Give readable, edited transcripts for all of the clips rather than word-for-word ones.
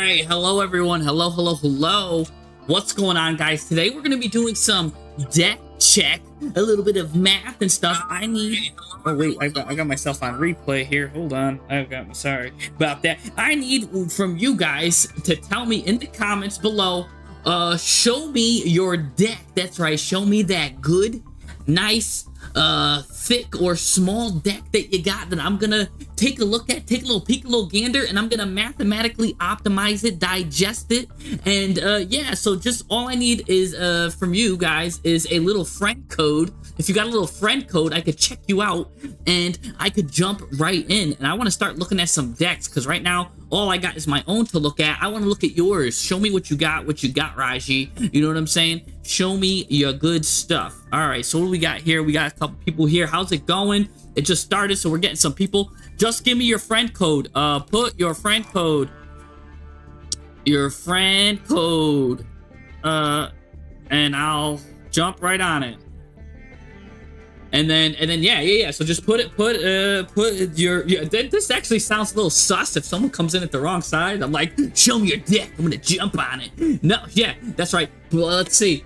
right, hello everyone. Hello. What's going on, guys? Today we're gonna be doing some deck check, a little bit of math and stuff. I need. Oh wait, I got myself on replay here. Hold on, sorry about that. I need from you guys to tell me in the comments below. Show me your deck. That's right. Show me that good, nice, thick or small deck that you got that I'm gonna take a look at, take a little peek, a little gander, and I'm gonna mathematically optimize it, digest it, and yeah, so just all I need is from you guys is a little friend code. If you got a little friend code, I could check you out and I could jump right in, and I want to start looking at some decks because right now all I got is my own to look at. I want to look at yours. Show me what you got, Raji. You know what I'm saying? Show me your good stuff. All right, so what do we got here? We got a couple people here. How's it going? It just started, so we're getting some people. Just give me your friend code. Put your friend code. Your friend code. And I'll jump right on it. And then yeah. So just put your this actually sounds a little sus if someone comes in at the wrong side. I'm like, show me your deck. I'm gonna jump on it. No, yeah, that's right. Well, let's see.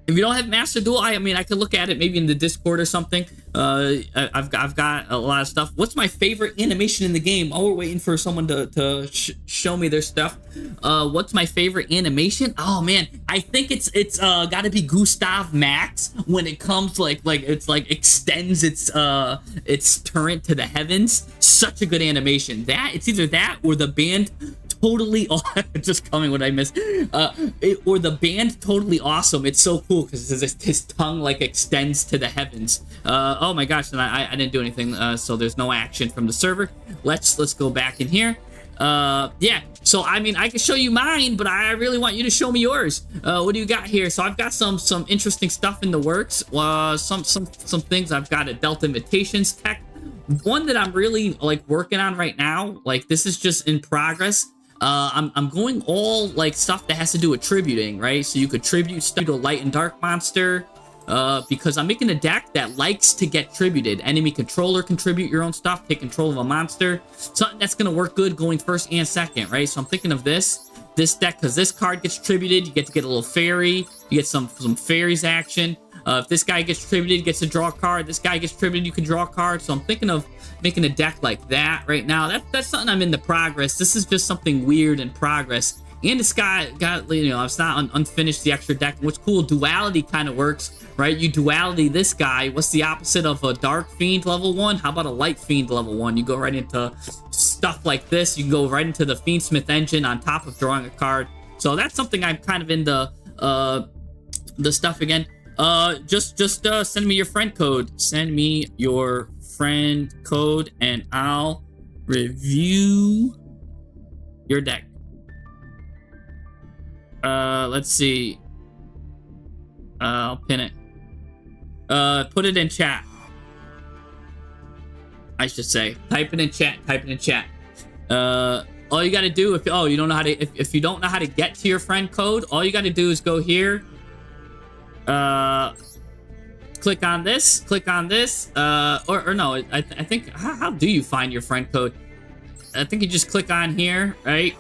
If you don't have Master Duel, I mean, I could look at it maybe in the Discord or something. I've got a lot of stuff. What's my favorite animation in the game? Oh, we're waiting for someone to show me their stuff. What's my favorite animation? Oh man, I think it's got to be Gustav Max when it comes like it's like extends its turret to the heavens. Such a good animation. That it's either that or the band. Totally just coming what I missed or the band Totally Awesome. It's so cool because his tongue like extends to the heavens. Oh my gosh, and I didn't do anything, so there's no action from the server. Let's go back in here. Yeah, so I mean I can show you mine, but I really want you to show me yours. What do you got here? So I've got some interesting stuff in the works. Some things. I've got a Delta Invitations tech, one that I'm really like working on right now. Like this is just in progress. I'm going all like stuff that has to do with tributing, right? So you could tribute stuff to a light and dark monster, because I'm making a deck that likes to get tributed. Enemy controller contribute your own stuff, take control of a monster. Something that's gonna work good going first and second, right? So I'm thinking of this deck because this card gets tributed, you get to get a little fairy, you get some fairies action. If this guy gets tributed, gets to draw a card. This guy gets tributed, you can draw a card. So I'm thinking of making a deck like that right now. That's something I'm in the progress. This is just something weird in progress. And this guy got, you know, it's not unfinished, the extra deck. What's cool, duality kind of works, right? You duality this guy. What's the opposite of a dark fiend level 1? How about a light fiend level 1? You go right into stuff like this. You can go right into the Fiendsmith engine on top of drawing a card. So that's something I'm kind of in the stuff again. Just send me your friend code. Send me your friend code and I'll review your deck. Let's see. I'll pin it. Put it in chat. I should say. Type it in chat. All you gotta do if you don't know how to if you don't know how to get to your friend code, all you gotta do is go here. Click on this, or no, I think, how do you find your friend code? I think you just click on here, right?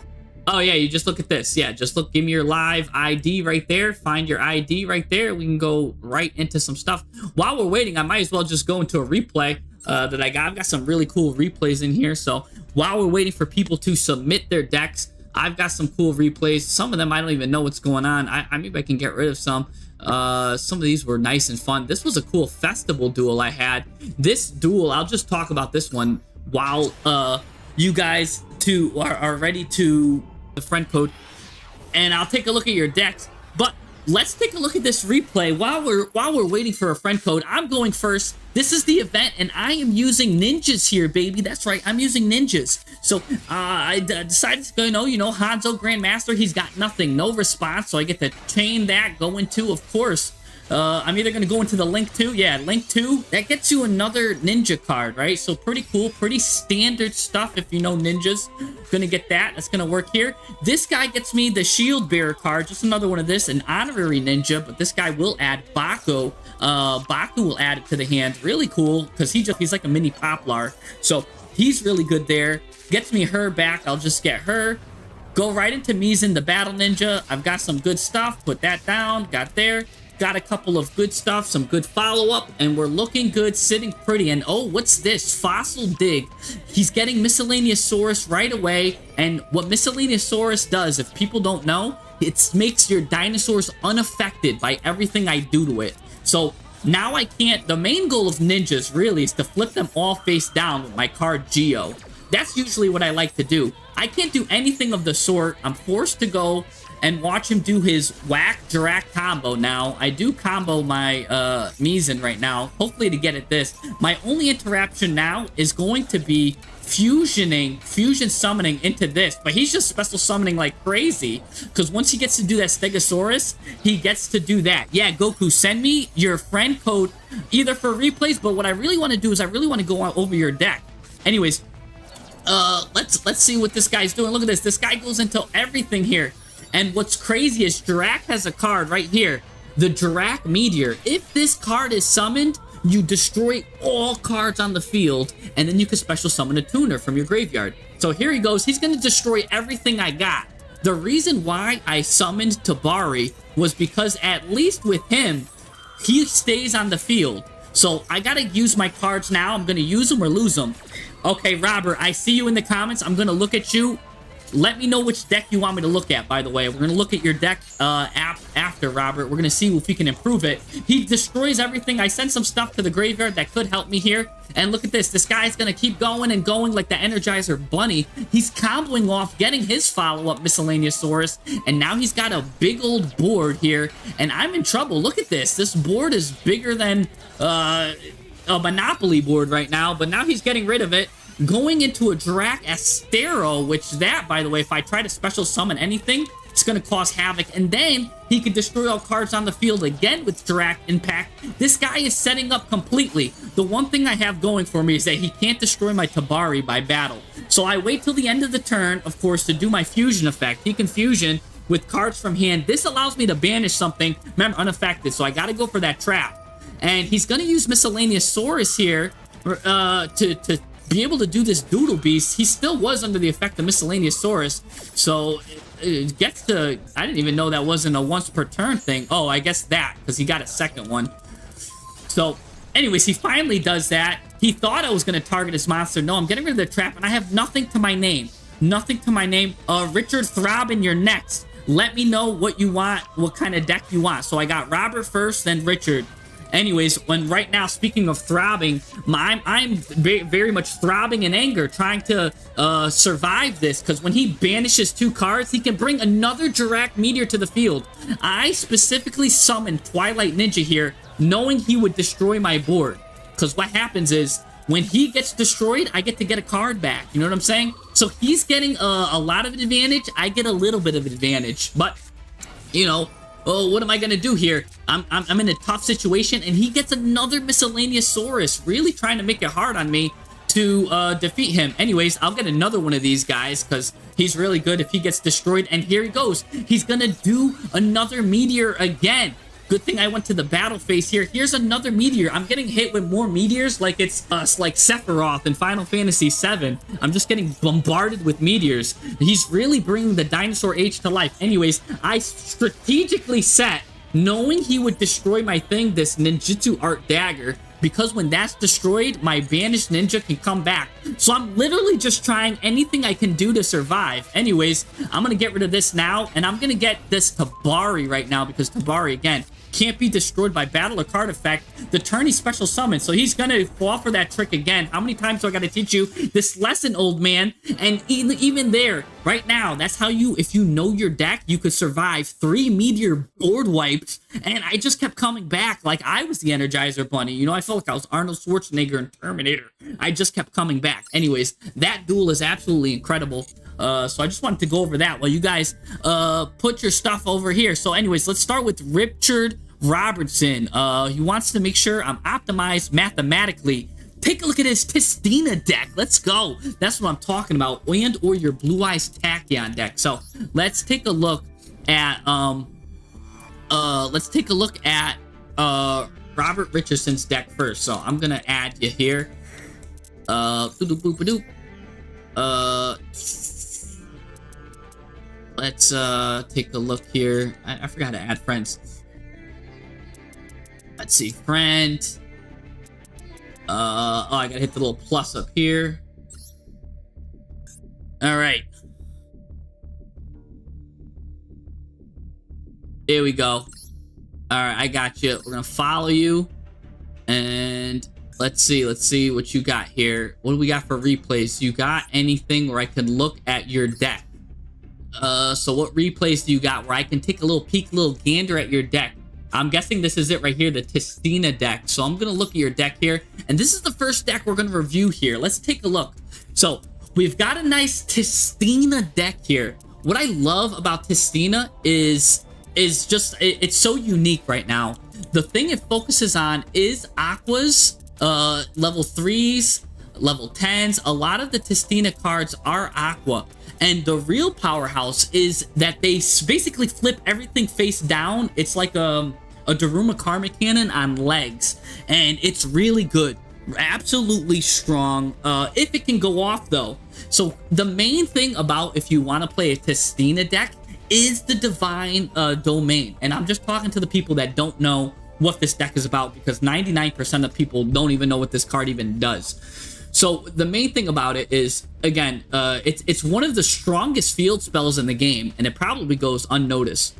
Oh yeah, you just look at this. Yeah, just give me your live ID right there. Find your ID right there. We can go right into some stuff. While we're waiting, I might as well just go into a replay that I got. I've got some really cool replays in here. So while we're waiting for people to submit their decks, I've got some cool replays. Some of them I don't even know what's going on. Maybe I can get rid of some. Some of these were nice and fun. This was a cool festival duel I had. This duel, I'll just talk about this one while you guys are ready to the friend code, and I'll take a look at your decks. But let's take a look at this replay while we're waiting for a friend code. I'm going first. This is the event, and I am using ninjas here, baby. That's right, I'm using ninjas. So I decided to go, you know, Hanzo Grandmaster, he's got nothing, no response, so I get to chain that, go into, of course. I'm either going to go into the Link 2. Yeah, Link 2. That gets you another ninja card, right? So pretty cool. Pretty standard stuff if you know ninjas. Gonna get that. That's going to work here. This guy gets me the Shield Bearer card. Just another one of this. An honorary ninja. But this guy will add Baku. Baku will add it to the hand. Really cool. Because he's like a mini Poplar. So he's really good there. Gets me her back. I'll just get her. Go right into Mizan, the Battle Ninja. I've got some good stuff. Put that down. Got there. Got a couple of good stuff, some good follow-up, and we're looking good, sitting pretty. And oh, what's this? Fossil Dig. He's getting Miscellaneousaurus right away, and what Miscellaneousaurus does, if people don't know, it makes your dinosaurs unaffected by everything I do to it. So now I can't... The main goal of ninjas, really, is to flip them all face down with my card Geo. That's usually what I like to do. I can't do anything of the sort. I'm forced to go and watch him do his whack Jirac combo now. I do combo my Mizan right now, hopefully to get at this. My only interaction now is going to be fusion summoning into this, but he's just special summoning like crazy, because once he gets to do that Stegosaurus, he gets to do that. Yeah, Goku, send me your friend code either for replays, but what I really want to do is I really want to go over your deck. Anyways, let's see what this guy's doing. Look at this. This guy goes into everything here. And what's crazy is Jirac has a card right here, the Jirac Meteor. If this card is summoned, you destroy all cards on the field, and then you can special summon a tuner from your graveyard. So here he goes. He's going to destroy everything I got. The reason why I summoned Tabari was because at least with him, he stays on the field. So I got to use my cards now. I'm going to use them or lose them. Okay, Robert, I see you in the comments. I'm going to look at you. Let me know which deck you want me to look at, by the way. We're going to look at your deck after, Robert. We're going to see if we can improve it. He destroys everything. I sent some stuff to the graveyard that could help me here. And look at this. This guy's going to keep going and going like the Energizer Bunny. He's comboing off, getting his follow-up Miscellaneousaurus. And now he's got a big old board here. And I'm in trouble. Look at this. This board is bigger than a Monopoly board right now. But now he's getting rid of it. Going into a Jirac Astero, which that, by the way, if I try to special summon anything, it's going to cause havoc. And then he can destroy all cards on the field again with Jirac Impact. This guy is setting up completely. The one thing I have going for me is that he can't destroy my Tabari by battle. So I wait till the end of the turn, of course, to do my fusion effect. He can fusion with cards from hand. This allows me to banish something, remember, unaffected. So I got to go for that trap. And he's going to use Miscellaneousaurus here to be able to do this Doodle Beast. He still was under the effect of Miscellaneousaurus, so it gets to... I didn't even know that wasn't a once per turn thing. Oh, I guess that, because he got a second one. So, anyways, he finally does that. He thought I was going to target his monster. No, I'm getting rid of the trap, and I have nothing to my name. Nothing to my name. Richard Throbbing, you're next. Let me know what you want, what kind of deck you want. So I got Robert first, then Richard. Anyways, when right now, speaking of throbbing, I'm very much throbbing in anger, trying to survive this, because when he banishes 2 cards, he can bring another Jirac Meteor to the field. I specifically summoned Twilight Ninja here, knowing he would destroy my board, because what happens is, when he gets destroyed, I get to get a card back, you know what I'm saying? So he's getting a lot of advantage, I get a little bit of advantage, but, you know, oh, what am I going to do here? I'm in a tough situation, and he gets another Miscellaneousaurus, really trying to make it hard on me to defeat him. Anyways, I'll get another one of these guys, because he's really good if he gets destroyed. And here he goes. He's going to do another Meteor again. Good thing I went to the battle phase here. Here's another Meteor. I'm getting hit with more Meteors like it's like Sephiroth in Final Fantasy VII. I'm just getting bombarded with Meteors. He's really bringing the Dinosaur Age to life. Anyways, I strategically set, knowing he would destroy my thing, this Ninjutsu Art Dagger, because when that's destroyed, my banished ninja can come back. So I'm literally just trying anything I can do to survive. Anyways, I'm going to get rid of this now, and I'm going to get this Tabari right now, because Tabari, again, can't be destroyed by battle or card effect the turn he special summons. So he's gonna fall for that trick again. How many times do I gotta teach you this lesson, old man? And even there, right now, that's how you, if you know your deck, you could survive 3 Meteor board wipes. And I just kept coming back like I was the Energizer Bunny. You know, I felt like I was Arnold Schwarzenegger in Terminator. I just kept coming back. Anyways, that duel is absolutely incredible. So I just wanted to go over that while you guys put your stuff over here. So anyways, let's start with Richard Robertson. He wants to make sure I'm optimized mathematically. Take a look at his Tistina deck. Let's go. That's what I'm talking about. And or your Blue Eyes Tachyon deck. So let's take a look at Robert Richardson's deck first. So I'm gonna add you here. Let's take a look here. I forgot to add friends. Let's see, friend. Oh, I gotta hit the little plus up here. All right. Here we go. All right, I got you. We're gonna follow you, and let's see what you got here. What do we got for replays? You got anything where I can look at your deck? So what replays do you got where I can take a little peek, little gander at your deck? I'm guessing this is it right here, the Tistina deck. So I'm gonna look at your deck here, and this is the first deck we're gonna review here. Let's take a look. So we've got a nice Tistina deck here. What I love about Tistina is just it's so unique right now. The thing it focuses on is aquas, level 3s, level 10s. A lot of the Tistina cards are aqua, and the real powerhouse is that they basically flip everything face down. It's like a Daruma Karma Cannon on legs, and it's really good, absolutely strong, if it can go off though. So the main thing about if you want to play a Tistina deck is the Divine Domain. And I'm just talking to the people that don't know what this deck is about, because 99% of people don't even know what this card even does. So the main thing about it is, again, it's one of the strongest field spells in the game, and it probably goes unnoticed.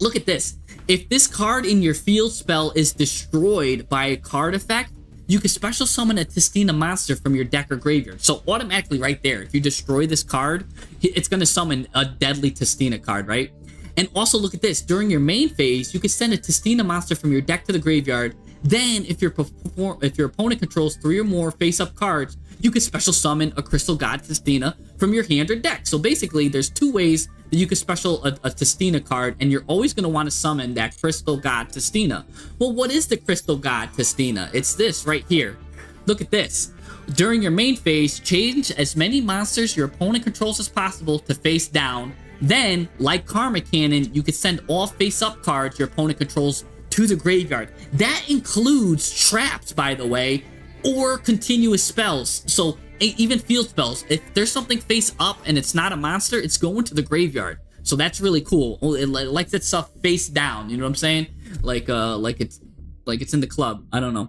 Look at this. If this card in your field spell is destroyed by a card effect, you can special summon a Tistina monster from your deck or graveyard. So automatically right there, if you destroy this card, it's going to summon a deadly Tistina card, right? And also look at this. During your main phase, you can send a Tistina monster from your deck to the graveyard. Then if your opponent controls 3 or more face-up cards, you can special summon a Crystal God Tistina from your hand or deck. So basically, there's 2 ways that you can special a Tistina card, and you're always going to want to summon that Crystal God Tistina. Well, what is the Crystal God Tistina? It's this right here. Look at this. During your main phase, change as many monsters your opponent controls as possible to face down. Then, like Karma Cannon, you can send all face-up cards your opponent controls to the graveyard. That includes traps, by the way, or continuous spells. So even field spells, if there's something face up and it's not a monster, it's going to the graveyard. So that's really cool. It likes that stuff face down, you know what I'm saying? Like it's in the club. I don't know.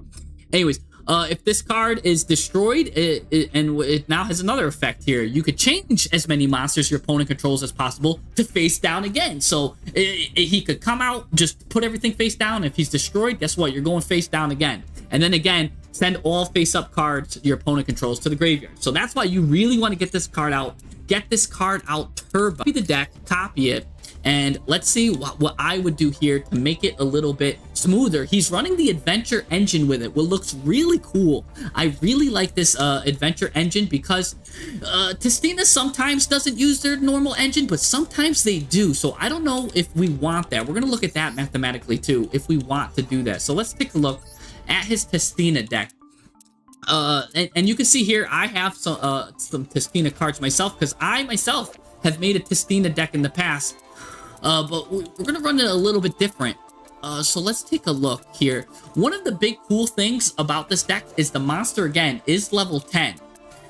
Anyways, if this card is destroyed, it now has another effect here. You could change as many monsters your opponent controls as possible to face down again. So he could come out, just put everything face down. If he's destroyed, guess what? You're going face down again. And then again, send all face-up cards your opponent controls to the graveyard. So that's why you really want to get this card out. Get this card out turbo. Copy the deck, copy it, and let's see what I would do here to make it a little bit smoother. He's running the adventure engine with it, what looks really cool. I really like this adventure engine because Tistina sometimes doesn't use their normal engine, but sometimes they do. So I don't know if we want that. We're going to look at that mathematically too, if we want to do that. So let's take a look at his Tistina deck. And you can see here, I have some Tistina cards myself, because I myself have made a Tistina deck in the past. But we're going to run it a little bit different. So let's take a look here. One of the big cool things about this deck is the monster, again, is level 10.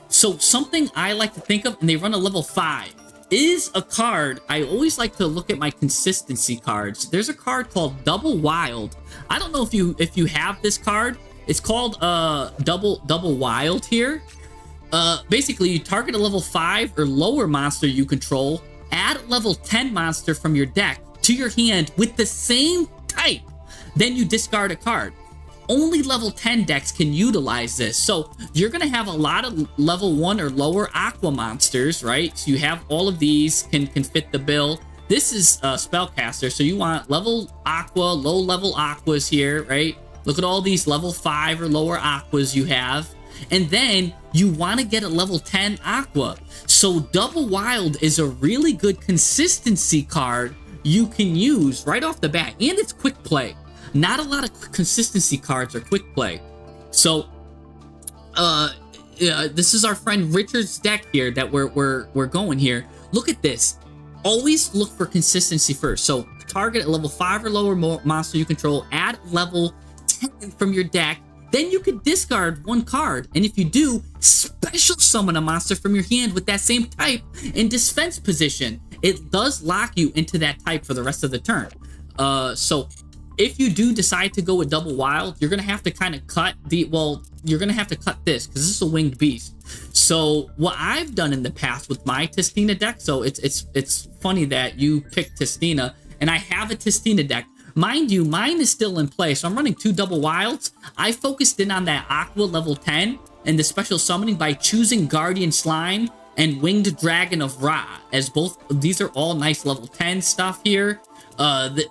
So something I like to think of, and they run a level 5, is a card. I always like to look at my consistency cards. There's a card called Double Wild. I don't know if you have this card. It's called Double Wild here. Basically, you target a level 5 or lower monster you control, add a level 10 monster from your deck to your hand with the same type, then you discard a card. Only level 10 decks can utilize this. So you're going to have a lot of level 1 or lower aqua monsters, right? So you have all of these can fit the bill. This is a spellcaster, so you want level aqua, low level aquas here, right? Look at all these level 5 or lower aquas you have. And then you want to get a level 10 aqua. So Double Wild is a really good consistency card you can use right off the bat. And it's quick play. Not a lot of consistency cards are quick play. So this is our friend Richard's deck here that we're going here. Look at this. Always look for consistency first. So target a level 5 or lower monster you control, add level 10 from your deck, then you could discard one card, and if you do, special summon a monster from your hand with that same type in defense position. It does lock you into that type for the rest of the turn. So if you do decide to go with double wild, you're gonna have to kind of cut the, well, you're gonna have to cut this because this is a winged beast. So what I've done in the past with my Tistina deck, so it's funny that you picked Tistina, and I have a Tistina deck. Mind you, mine is still in play, so I'm running 2 double wilds. I focused in on that Aqua level 10 and the special summoning by choosing Guardian Slime and Winged Dragon of Ra, as both these are all nice level 10 stuff here.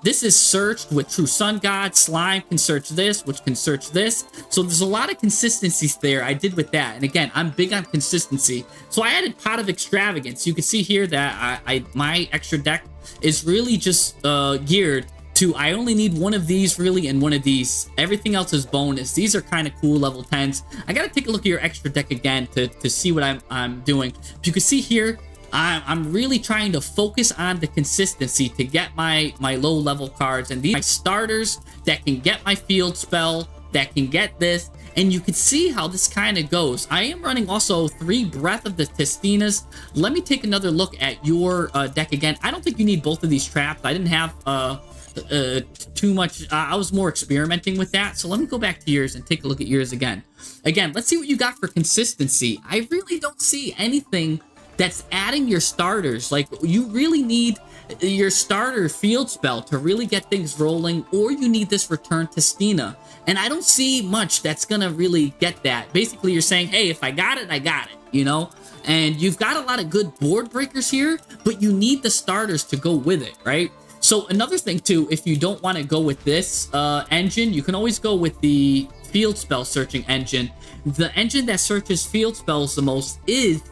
This is searched with True Sun God. Slime can search this, which can search this. So there's a lot of consistencies there I did with that. And again, I'm big on consistency. So I added Pot of Extravagance. You can see here that my extra deck is really just geared to, I only need one of these really and one of these. Everything else is bonus. These are kind of cool level 10s. I gotta take a look at your extra deck again to see what I'm doing. But you can see here, I'm really trying to focus on the consistency to get my low level cards, and these are my starters that can get my field spell, that can get this, and you can see how this kind of goes. I am running also 3 Breath of the Tistinas. Let me take another look at your deck again. I don't think you need both of these traps. I didn't have too much. I was more experimenting with that. So let me go back to yours and take a look at yours again. Again, let's see what you got for consistency. I really don't see anything that's adding your starters. Like, you really need your starter field spell to really get things rolling, or you need this return Tistina. And I don't see much that's gonna really get that. Basically, you're saying, hey, if I got it, I got it, you know? And you've got a lot of good board breakers here, but you need the starters to go with it, right? So another thing too, if you don't want to go with this engine, you can always go with the field spell searching engine. The engine that searches field spells the most is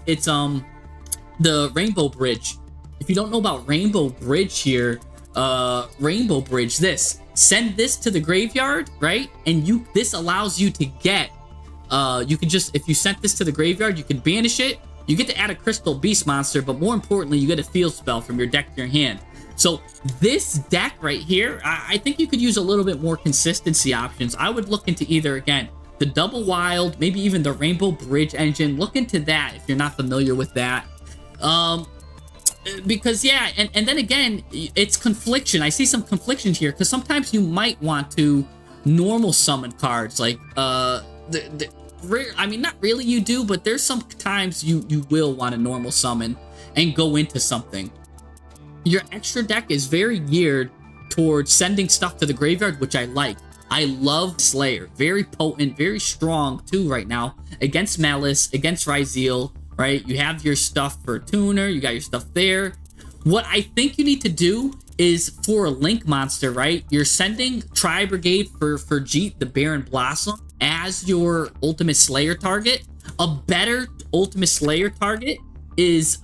the Rainbow Bridge. If you don't know about Rainbow Bridge here, Rainbow Bridge, send this to the graveyard, right? And this allows you to get, you can just, if you sent this to the graveyard, you can banish it. You get to add a Crystal Beast monster, but more importantly, you get a field spell from your deck to your hand. So this deck right here, I think you could use a little bit more consistency options. I would look into either, again, the Double Wild, maybe even the Rainbow Bridge engine. Look into that if you're not familiar with that. Because yeah, and then again, it's confliction. I see some confliction here, because sometimes you might want to normal summon cards, like I mean, not really you do, but there's some times you will want to normal summon and go into something. Your extra deck is very geared towards sending stuff to the graveyard, which I like. I love Slayer. Very potent, very strong too right now against Malice, against Ryzeal, right? You have your stuff for Tuner, you got your stuff there. What I think you need to do is, for a Link monster, right? You're sending Tri Brigade for Jeet, the Baron Blossom, as your Ultimate Slayer target. A better Ultimate Slayer target is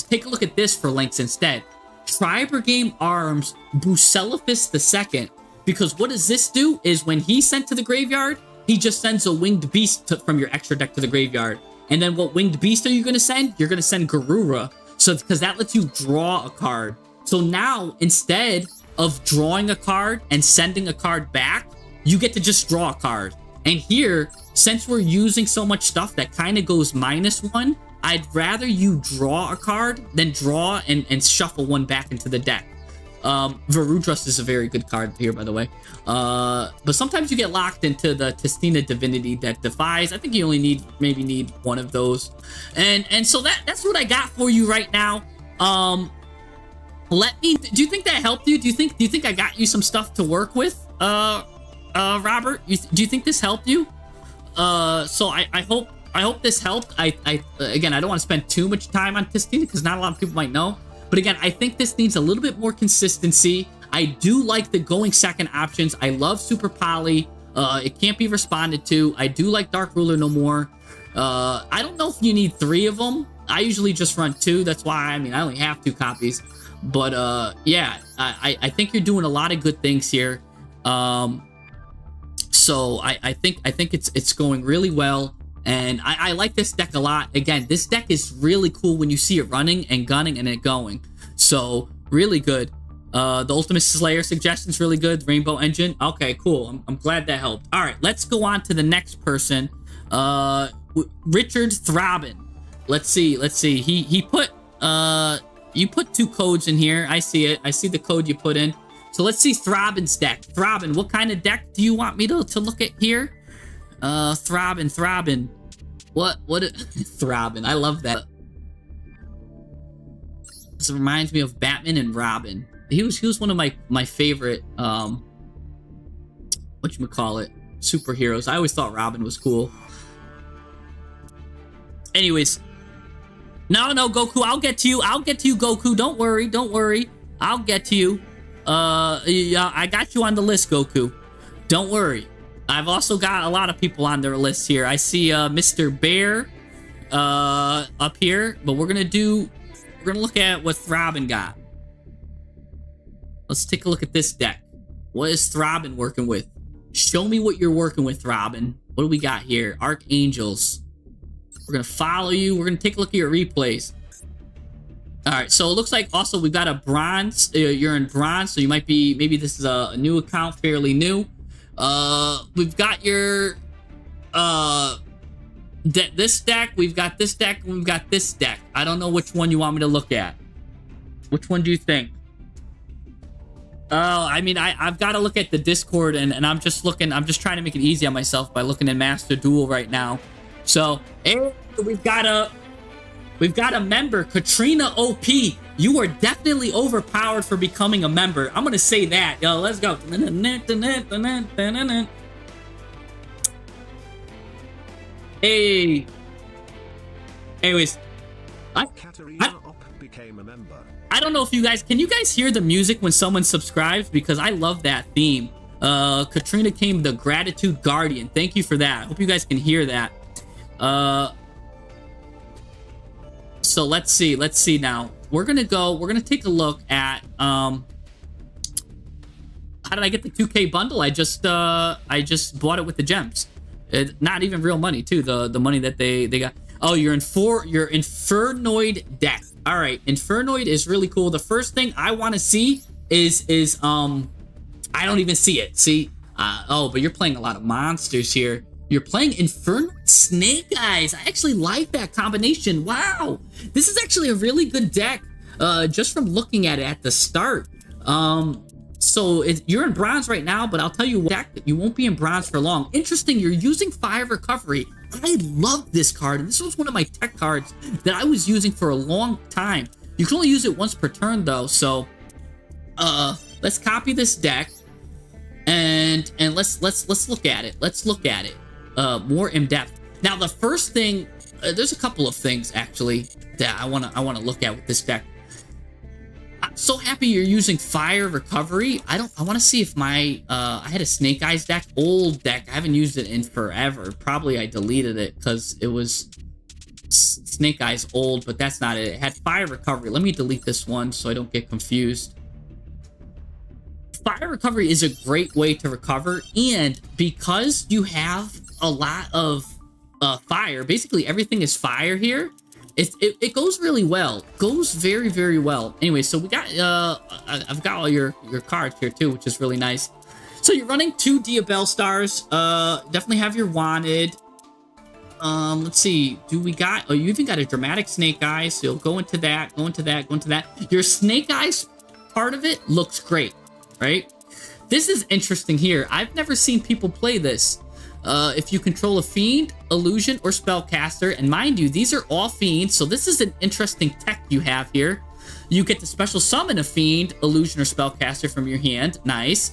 take a look at this for Links instead. Tri Brigade arms Bucellifus II, because what does this do is, when he's sent to the graveyard, he just sends a Winged Beast from your extra deck to the graveyard. And then what Winged Beast are you going to send? You're going to send Garura, so because that lets you draw a card. So now, instead of drawing a card and sending a card back, you get to just draw a card. And here, since we're using so much stuff that kind of goes -1, I'd rather you draw a card than draw and shuffle one back into the deck. Varudrus is a very good card here, by the way. But sometimes you get locked into the Tistina Divinity that defies. I think you only maybe need one of those. And so that's what I got for you right now. Do you think that helped you? Do you think I got you some stuff to work with? Robert, do you think this helped you? So I hope this helped. Again, I don't want to spend too much time on Tistina because not a lot of people might know. But again, I think this needs a little bit more consistency. I do like the going second options. I love Super Poly. It can't be responded to. I do like Dark Ruler no more. I don't know if you need 3 of them. I usually just run 2. That's why, I mean, I only have 2 copies. But yeah, I think you're doing a lot of good things here. So I think it's going really well. And I like this deck a lot. Again, this deck is really cool when you see it running and gunning and it going. So really good. The Ultimate Slayer suggestion's really good. Rainbow Engine. Okay, cool. I'm glad that helped. All right, let's go on to the next person. Richard Throbbin. Let's see. He put you put 2 codes in here. I see it. I see the code you put in. So let's see Throbbin's deck. Throbbin, what kind of deck do you want me to look at here? Throbbin. What Throbbin. I love that. This reminds me of Batman and Robin. He was one of my favorite whatchamacallit, superheroes. I always thought Robin was cool. Anyways, no, Goku, I'll get to you, Goku. Don't worry. I'll get to you. Yeah, I got you on the list, Goku. Don't worry. I've also got a lot of people on their list here. I see Mr. Bear up here, but we're gonna look at what Throbbin got. Let's take a look at this deck. What is Throbbin working with? Show me what you're working with, Throbbin. What do we got here? Archangels. We're gonna follow you. We're gonna take a look at your replays. All right, so it looks like also we've got a bronze. You're in bronze, so you might be, maybe this is a new account, fairly new. We've got your this deck, we've got this deck, and we've got this deck. I don't know which one you want me to look at. Which one do you think? I mean, I've got to look at the Discord, and I'm just trying to make it easy on myself by looking at Master Duel right now. So, hey, we've got a member, Katrina OP. You are definitely overpowered for becoming a member. I'm gonna say that. Yo, let's go. Hey. Anyways, Katarina Op became a member. I don't know if can you guys hear the music when someone subscribes? Because I love that theme. Katrina came the Gratitude Guardian. Thank you for that. I hope you guys can hear that. So let's see now. We're gonna take a look at how did I get the 2K bundle? I just bought it with the gems. Not even real money too, the money that they got. Oh, you're Infernoid deck. All right, Infernoid is really cool. The first thing I want to see is I don't even see it. See? Oh, but you're playing a lot of monsters here. You're playing Infernoid Snake Eyes. I actually like that combination. Wow. This is actually a really good deck just from looking at it at the start. So you're in bronze right now, but I'll tell you what, you won't be in bronze for long. Interesting, you're using Fire Recovery. I love this card, and this was one of my tech cards that I was using for a long time. You can only use it once per turn, though, so let's copy this deck and let's look at it. Let's look at it more in depth. Now, the first thing, there's a couple of things actually that I wanna look at with this deck. I'm so happy you're using Fire Recovery. I want to see if my I had a Snake Eyes deck, old deck. I haven't used it in forever. Probably I deleted it because it was Snake Eyes old, but that's not it. It had Fire Recovery. Let me delete this one so I don't get confused. Fire Recovery is a great way to recover, and because you have a lot of fire, basically everything is fire here. It goes really well. Goes very, very well. Anyway, so we got I've got all your cards here too, which is really nice. So you're running 2 Ubell stars. Definitely have your wanted. Let's see. Do we got? Oh, you even got a dramatic Snake Eyes. So you'll go into that. Go into that. Go into that. Your Snake Eyes part of it looks great, right? This is interesting here. I've never seen people play this. If you control a fiend, illusion, or spellcaster, and mind you, these are all fiends, so this is an interesting tech you have here. You get to special summon a fiend, illusion, or spellcaster from your hand. Nice.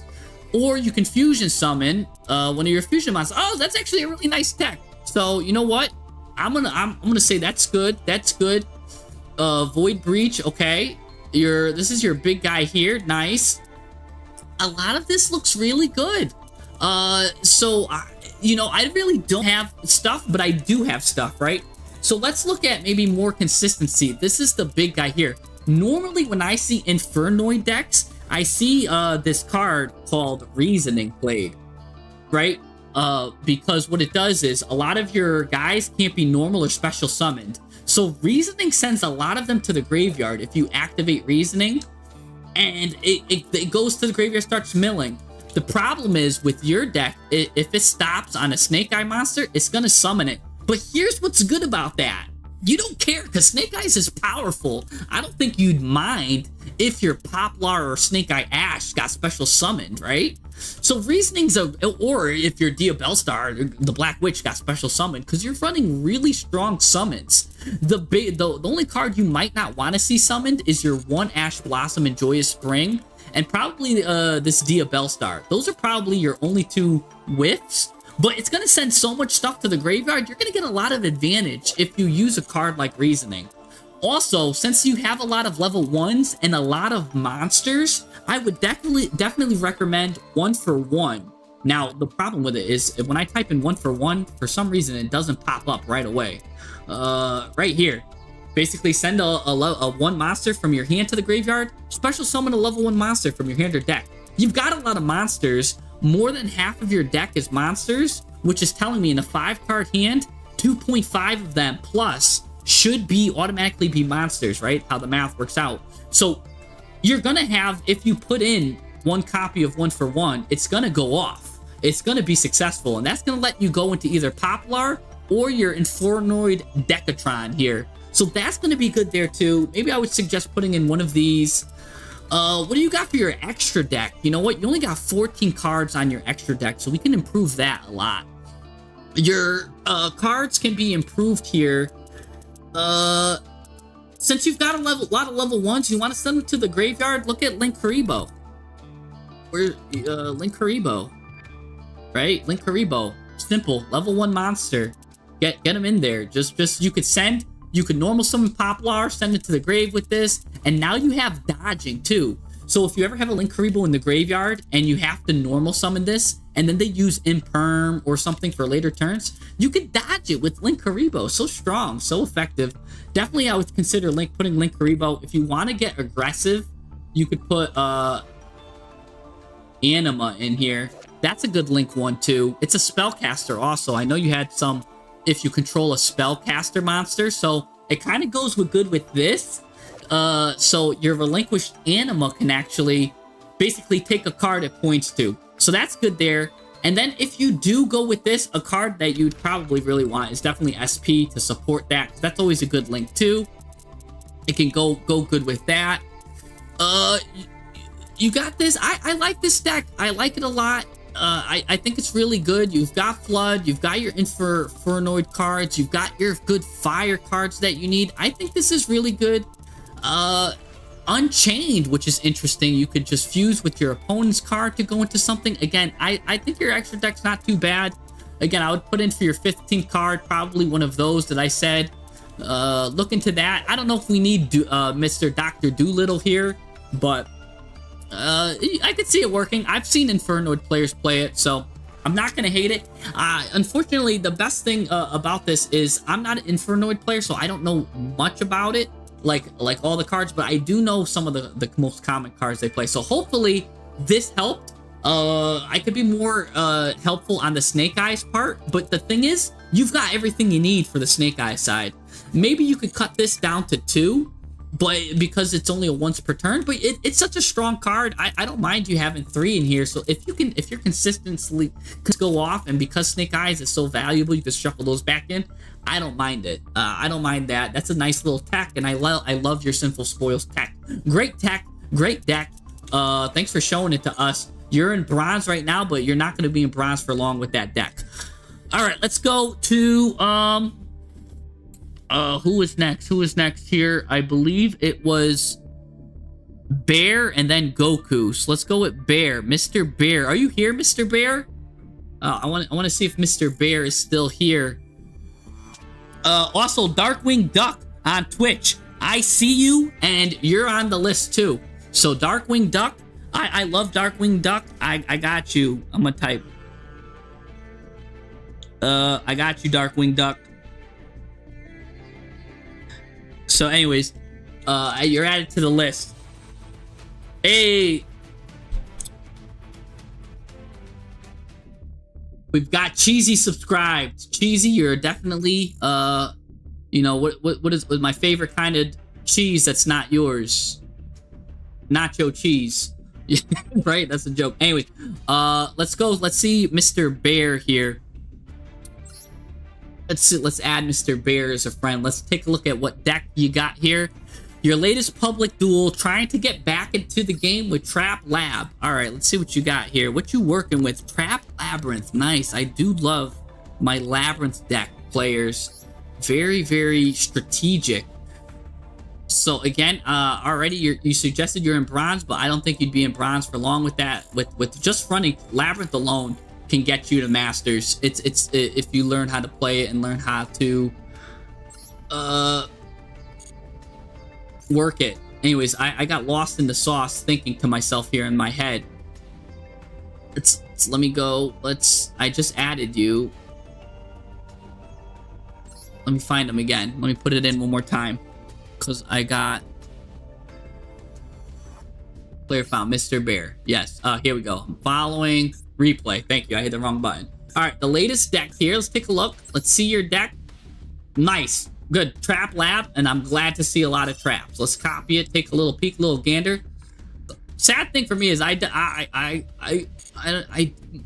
Or you can fusion summon one of your fusion monsters. Oh, that's actually a really nice tech. So you know what? I'm gonna say that's good. That's good. Void Breach. Okay. This is your big guy here. Nice. A lot of this looks really good. You know, I really don't have stuff, but I do have stuff, right? So let's look at maybe more consistency. This is the big guy here. Normally, when I see Infernoid decks, I see this card called Reasoning played, right? Because what it does is a lot of your guys can't be normal or special summoned. So Reasoning sends a lot of them to the graveyard if you activate Reasoning. and it goes to the graveyard, starts milling. The problem is with your deck, if it stops on a Snake Eye monster, it's gonna summon it. But here's what's good about that. You don't care, because Snake Eyes is powerful. I don't think you'd mind if your Poplar or Snake Eye Ash got special summoned, right? So reasonings of, or if your Ubell Star, the Black Witch, got special summoned, because you're running really strong summons. The only card you might not want to see summoned is your 1 Ash Blossom and Joyous Spring, and probably this Ubell Star. Those are probably your only 2 whiffs. But it's going to send so much stuff to the graveyard, you're going to get a lot of advantage if you use a card like Reasoning. Also, since you have a lot of level 1s and a lot of monsters, I would definitely recommend 1 for 1. Now, the problem with it is, when I type in 1 for 1, for some reason, it doesn't pop up right away. Right here. Basically, send a 1 monster from your hand to the graveyard, special summon a level 1 monster from your hand or deck. You've got a lot of monsters. More than half of your deck is monsters, which is telling me in a 5-card hand, 2.5 of them plus should automatically be monsters, right? How the math works out. So you're gonna have, if you put in 1 copy of 1 for 1, it's gonna go off. It's gonna be successful, and that's gonna let you go into either Poplar or your Infernoid Decatron here. So that's gonna be good there too. Maybe I would suggest putting in one of these. What do you got for your extra deck? You know what? You only got 14 cards on your extra deck, so we can improve that a lot. Your cards can be improved here. Since you've got a lot of level 1s, you want to send them to the graveyard. Look at Linkuriboh. Where Linkuriboh, right? Linkuriboh, simple level 1 monster. Get him in there. Just you could send. You could normal summon Poplar, send it to the grave with this, and now you have dodging too. So if you ever have a Linkuriboh in the graveyard and you have to normal summon this, and then they use Imperm or something for later turns, you can dodge it with Linkuriboh. So strong, so effective. Definitely I would consider putting Linkuriboh. If you want to get aggressive, you could put Anima in here. That's a good Link one too. It's a spellcaster also. I know you had some if you control a spellcaster monster, so it kind of goes good with this. So your relinquished Anima can actually basically take a card it points to. So that's good there. And then if you do go with this, a card that you'd probably really want is definitely SP to support that. That's always a good link too. It can go good with that. You got this. I like this deck. I like it a lot. I think it's really good. You've got Flood, you've got your Infernoid cards, you've got your good fire cards that you need. I think this is really good. Unchained, which is interesting. You could just fuse with your opponent's card to go into something. Again, I think your extra deck's not too bad. Again, I would put in for your 15th card, probably one of those that I said. Look into that. I don't know if we need Mr. Dr. Doolittle here, but I could see it working. I've seen Infernoid players play it, so I'm not gonna hate it. Unfortunately, the best thing about this is I'm not an Infernoid player, so I don't know much about it, like all the cards, but I do know some of the most common cards they play. So hopefully this helped. I could be more helpful on the Snake Eyes part, but the thing is, you've got everything you need for the Snake Eyes side. Maybe you could cut this down to 2, but because it's only a once per turn, but it's such a strong card. I don't mind you having 3 in here. So if you're consistently go off, and because Snake Eyes is so valuable, you can shuffle those back in. I don't mind it. I don't mind that. That's a nice little tech, and I love your Sinful Spoils tech. Great tech, great deck. Thanks for showing it to us. You're in bronze right now, but you're not going to be in bronze for long with that deck. All right, let's go to who is next? Who is next here? I believe it was Bear and then Goku. So let's go with Bear. Mr. Bear. Are you here, Mr. Bear? I want to see if Mr. Bear is still here. Also, Darkwing Duck on Twitch. I see you, and you're on the list too. So Darkwing Duck, I love Darkwing Duck. I got you. I'm gonna type. I got you, Darkwing Duck. So anyways, you're added to the list. Hey, we've got Cheesy subscribed. Cheesy, you're definitely you know what is my favorite kind of cheese that's not yours. nacho cheese. Right? That's a joke. Anyway, let's go. Let's see Mr. Bear here. Let's add Mr. Bear as a friend. Let's take a look at what deck you got here. Your latest public duel, trying to get back into the game with Trap Lab. All right, let's see what you got here. What you working with? Trap Labrynth. Nice. I do love my Labrynth deck players. Very, very strategic. So again, already you suggested you're in bronze, but I don't think you'd be in bronze for long with that. With just running Labrynth alone can get you to masters. It's if you learn how to play it and learn how to work it. Anyways, I got lost in the sauce thinking to myself here in my head. Let me go. I just added you. Let me find them again. Let me put it in one more time. Because I got player found Mr. Bear. Yes. Here we go. I'm following replay. Thank you. I hit the wrong button. All right. The latest deck here. Let's take a look. Let's see your deck. Nice. Good. Trap Lab. And I'm glad to see a lot of traps. Let's copy it. Take a little peek, little gander. Sad thing for me is I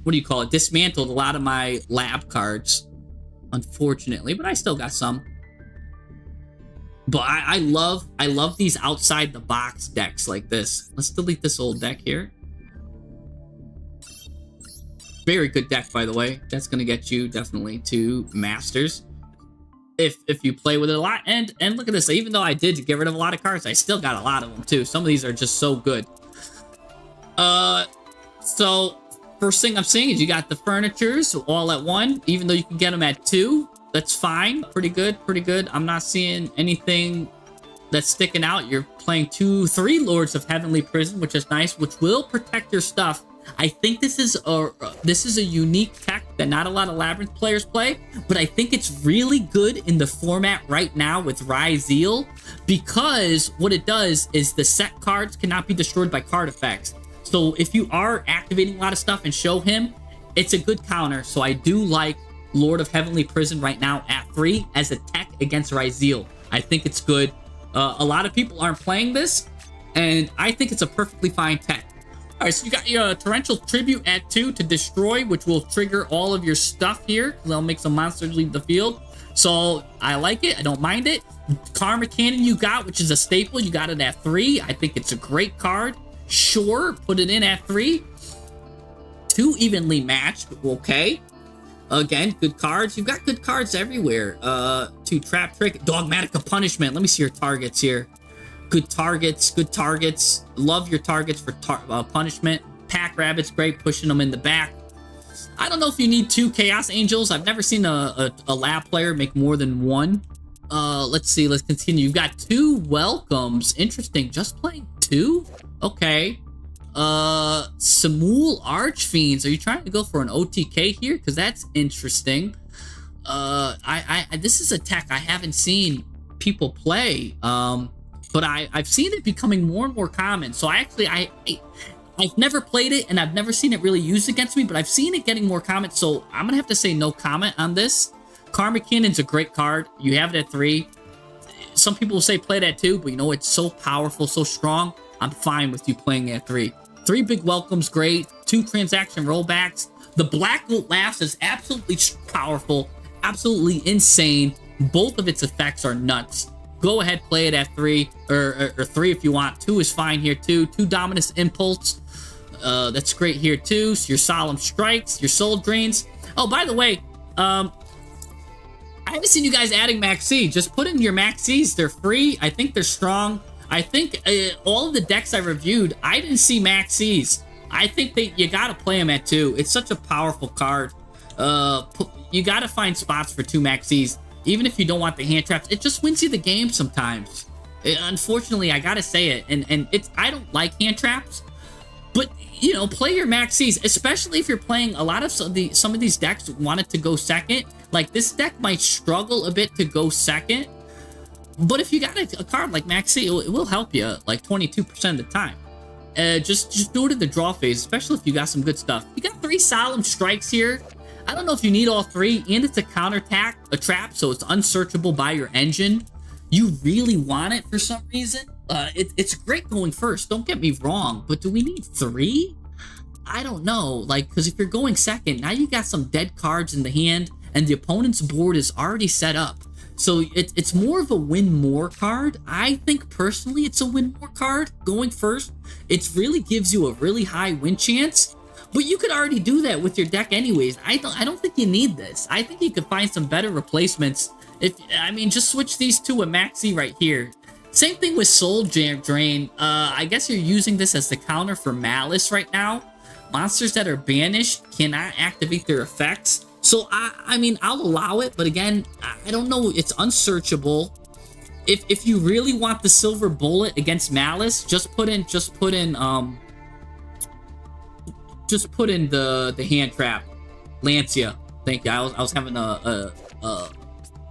what do you call it? Dismantled a lot of my lab cards, unfortunately, but I still got some. But I love these outside the box decks like this. Let's delete this old deck here. Very good deck, by the way. That's gonna get you definitely to masters if you play with it a lot. And look at this. Even though I did get rid of a lot of cards, I still got a lot of them too. Some of these are just so good. So first thing I'm seeing is you got the furnitures all at 1, even though you can get them at 2. That's fine. Pretty good, pretty good. I'm not seeing anything that's sticking out. You're playing 3 Lords of Heavenly Prison, which is nice, which will protect your stuff. I think this is a unique tech that not a lot of Labrynth players play, but I think it's really good in the format right now with Ryzeal, because what it does is the set cards cannot be destroyed by card effects. So if you are activating a lot of stuff and show him, it's a good counter. So I do like Lord of Heavenly Prison right now at 3 as a tech against Ryzeal. I think it's good. A lot of people aren't playing this, and I think it's a perfectly fine tech. All right, so you got your Torrential Tribute at 2 to destroy, which will trigger all of your stuff here, because they'll make some monsters leave the field. So I like it. I don't mind it. Karma Cannon you got, which is a staple. You got it at 3. I think it's a great card. Sure, put it in at 3. 2 evenly matched. Okay. Again, good cards. You've got good cards everywhere. 2 Trap Trick. Dogmatica Punishment. Let me see your targets here. Good targets. Good targets. Love your targets for punishment. Pack Rabbit's great. Pushing them in the back. I don't know if you need 2 Chaos Angels. I've never seen a lab player make more than 1. Let's see. Let's continue. You've got 2 Welcomes. Interesting. Just playing 2? Okay. Samul Archfiends. Are you trying to go for an OTK here? Because that's interesting. This is a tech I haven't seen people play. But I've seen it becoming more and more common. So I've never played it, and I've never seen it really used against me, but I've seen it getting more common. So I'm gonna have to say no comment on this. Karma Cannon's a great card. You have it at 3. Some people will say play it at 2, but you know, it's so powerful, so strong. I'm fine with you playing at 3. 3 big welcomes, great. 2 transaction rollbacks. The Black Goat Laughs is absolutely powerful, absolutely insane. Both of its effects are nuts. Go ahead, play it at 3, or 3 if you want. 2 is fine here too. 2 Dominus Impulse. That's great here too. So your Solemn Strikes, your Soul Drains. Oh, by the way, I haven't seen you guys adding Maxi. Just put in your Maxis. They're free. I think they're strong. I think all of the decks I reviewed, I didn't see Maxis. I think that you gotta play them at 2. It's such a powerful card. You gotta find spots for 2 Maxis. Even if you don't want the hand traps, it just wins you the game sometimes. Unfortunately, I gotta say it, and I don't like hand traps, but you know, play your Maxis, especially if you're playing a lot of some of these decks want it to go second. Like this deck might struggle a bit to go second, but if you got a card like Maxi, it will help you like 22% of the time. Just do it in the draw phase, especially if you got some good stuff. You got 3 Solemn Strikes here. I don't know if you need all 3, and it's a counterattack, a trap, so it's unsearchable by your engine. You really want it for some reason. It's great going first, don't get me wrong, but do we need 3? I don't know, like, because if you're going second, now you got some dead cards in the hand, and the opponent's board is already set up. So it's more of a win more card. I think personally it's a win more card going first. It really gives you a really high win chance, but you could already do that with your deck anyways. I don't think you need this. I think you could find some better replacements. Just switch these two at Maxi right here. Same thing with Soul Drain. I guess you're using this as the counter for Malice right now. Monsters that are banished cannot activate their effects. So, I'll allow it, but again, I don't know, it's unsearchable. If you really want the silver bullet against Malice, just put in the hand trap. Lancia. Thank you. I was having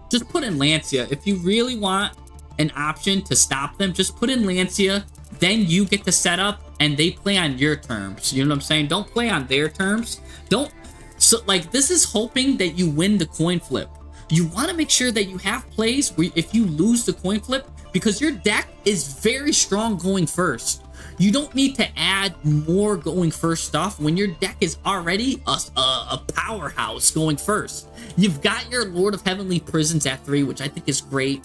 just put in Lancia. If you really want an option to stop them, just put in Lancia, then you get the setup, and they play on your terms. You know what I'm saying? Don't play on their terms. So, like, this is hoping that you win the coin flip. You want to make sure that you have plays where if you lose the coin flip, because your deck is very strong going first. You don't need to add more going first stuff when your deck is already a powerhouse going first. You've got your Lord of Heavenly Prisons at 3, which I think is great.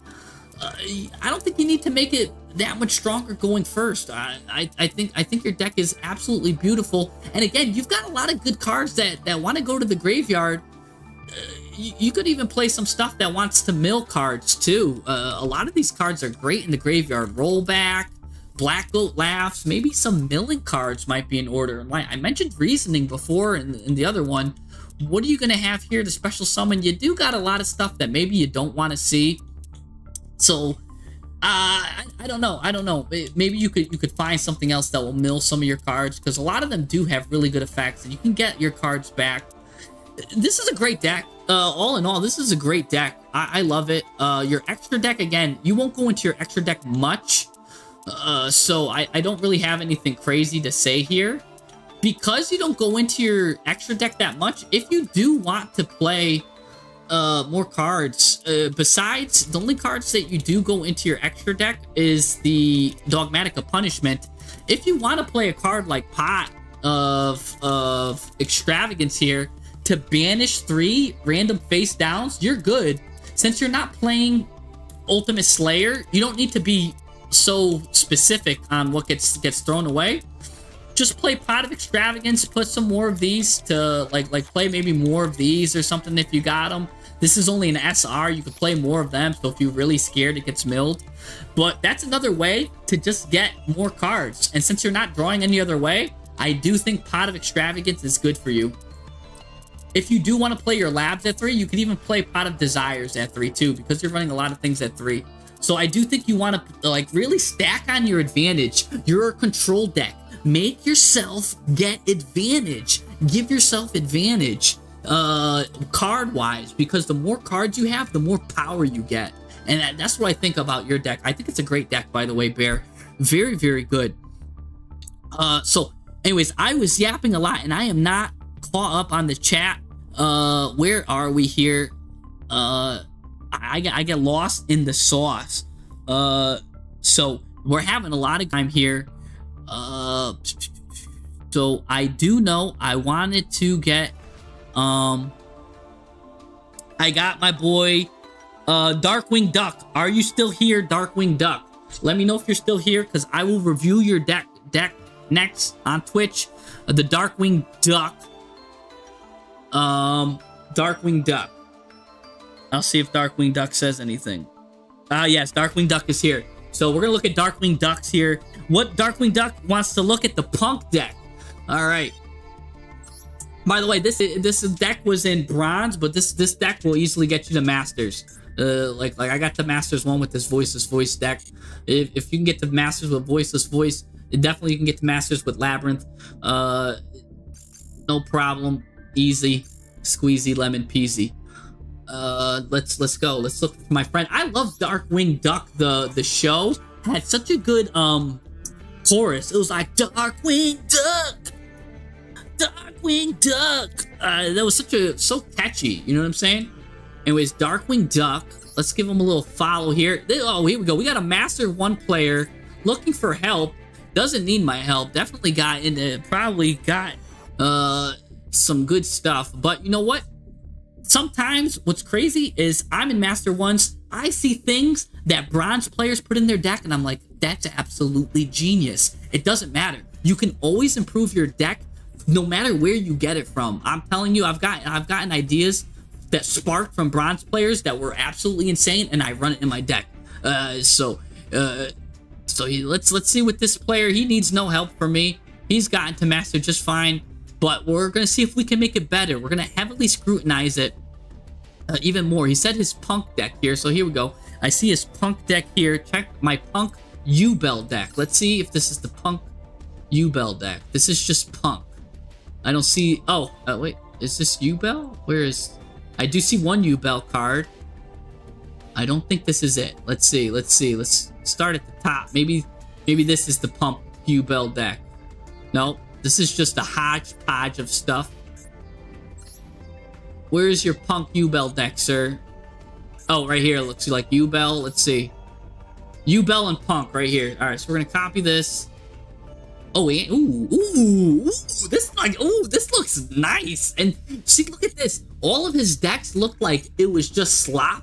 I don't think you need to make it that much stronger going first. I think your deck is absolutely beautiful. And again, you've got a lot of good cards that want to go to the graveyard. You could even play some stuff that wants to mill cards too. A lot of these cards are great in the graveyard. Rollback, Black Goat Laughs, maybe some milling cards might be in order. Like I mentioned Reasoning before in the other one. What are you going to have here to special summon? You do got a lot of stuff that maybe you don't want to see. So, I don't know. Maybe you could find something else that will mill some of your cards, because a lot of them do have really good effects, and you can get your cards back. This is a great deck. All in all, this is a great deck. I love it. Your extra deck, again, you won't go into your extra deck much, so I don't really have anything crazy to say here. Because you don't go into your extra deck that much, if you do want to play more cards, besides the only cards that you do go into your extra deck is the Dogmatic of Punishment. If you want to play a card like Pot of Extravagance here to banish 3 random face downs, you're good. Since you're not playing Ultimate Slayer, you don't need to be so specific on what gets thrown away. Just play Pot of Extravagance, put some more of these to like play maybe more of these or something if you got them. This is only an SR, you can play more of them, so if you're really scared it gets milled. But that's another way to just get more cards. And since you're not drawing any other way, I do think Pot of Extravagance is good for you. If you do want to play your Labs at 3, you can even play Pot of Desires at 3 too, because you're running a lot of things at 3. So I do think you want to like really stack on your advantage. You're a control deck. Make yourself get advantage. Give yourself advantage card-wise, because the more cards you have, the more power you get. And that's what I think about your deck. I think it's a great deck, by the way, Bear. Very, very good. So, anyways, I was yapping a lot, and I am not caught up on the chat. Where are we here? I get lost in the sauce. So, we're having a lot of time here. So I do know I wanted to get I got my boy Darkwing Duck. Are you still here, Darkwing Duck? Let me know if you're still here, because I will review your deck next on Twitch. The Darkwing Duck. Darkwing Duck. I'll see if Darkwing Duck says anything. Yes, Darkwing Duck is here. So we're gonna look at Darkwing Ducks here. What Darkwing Duck wants to look at the P.U.N.K deck. All right. By the way, this deck was in bronze, but this deck will easily get you to Masters. Like I got the Masters 1 with this Voiceless Voice deck. If you can get the Masters with Voiceless Voice, definitely you can get the Masters with Labrynth. No problem. Easy. Squeezy lemon peasy. Let's go. Let's look for my friend. I love Darkwing Duck. The show had such a good chorus. It was like Darkwing Duck, Darkwing Duck. That was so catchy. You know what I'm saying? Anyways, Darkwing Duck. Let's give him a little follow here. Oh, here we go. We got a Master 1 player looking for help. Doesn't need my help. Definitely got into, probably got some good stuff. But you know what? Sometimes what's crazy is I'm in Master Ones. I see things that bronze players put in their deck, and I'm like, that's absolutely genius. It doesn't matter. You can always improve your deck no matter where you get it from. I'm telling you, I've gotten ideas that sparked from bronze players that were absolutely insane, and I run it in my deck. So let's see what this player, he needs no help from me. He's gotten to master just fine, but we're gonna see if we can make it better. We're gonna heavily scrutinize it even more. He said his P.U.N.K deck here, so here we go. I see his P.U.N.K deck here. Check my P.U.N.K Ubell deck. Let's see if this is the P.U.N.K Ubell deck. This is just P.U.N.K. I don't see, wait, is this Ubell? Where is, I do see one Ubell card. I don't think this is it. Let's see. Let's start at the top. Maybe this is the P.U.N.K Ubell deck. No, this is just a hodgepodge of stuff. Where is your P.U.N.K Ubell deck, sir? Oh, right here. Looks like Ubell. Let's see. Ubell and P.U.N.K right here. All right, so we're gonna copy this. Oh, wait. Ooh, this looks nice. And see, look at this. All of his decks look like it was just slop.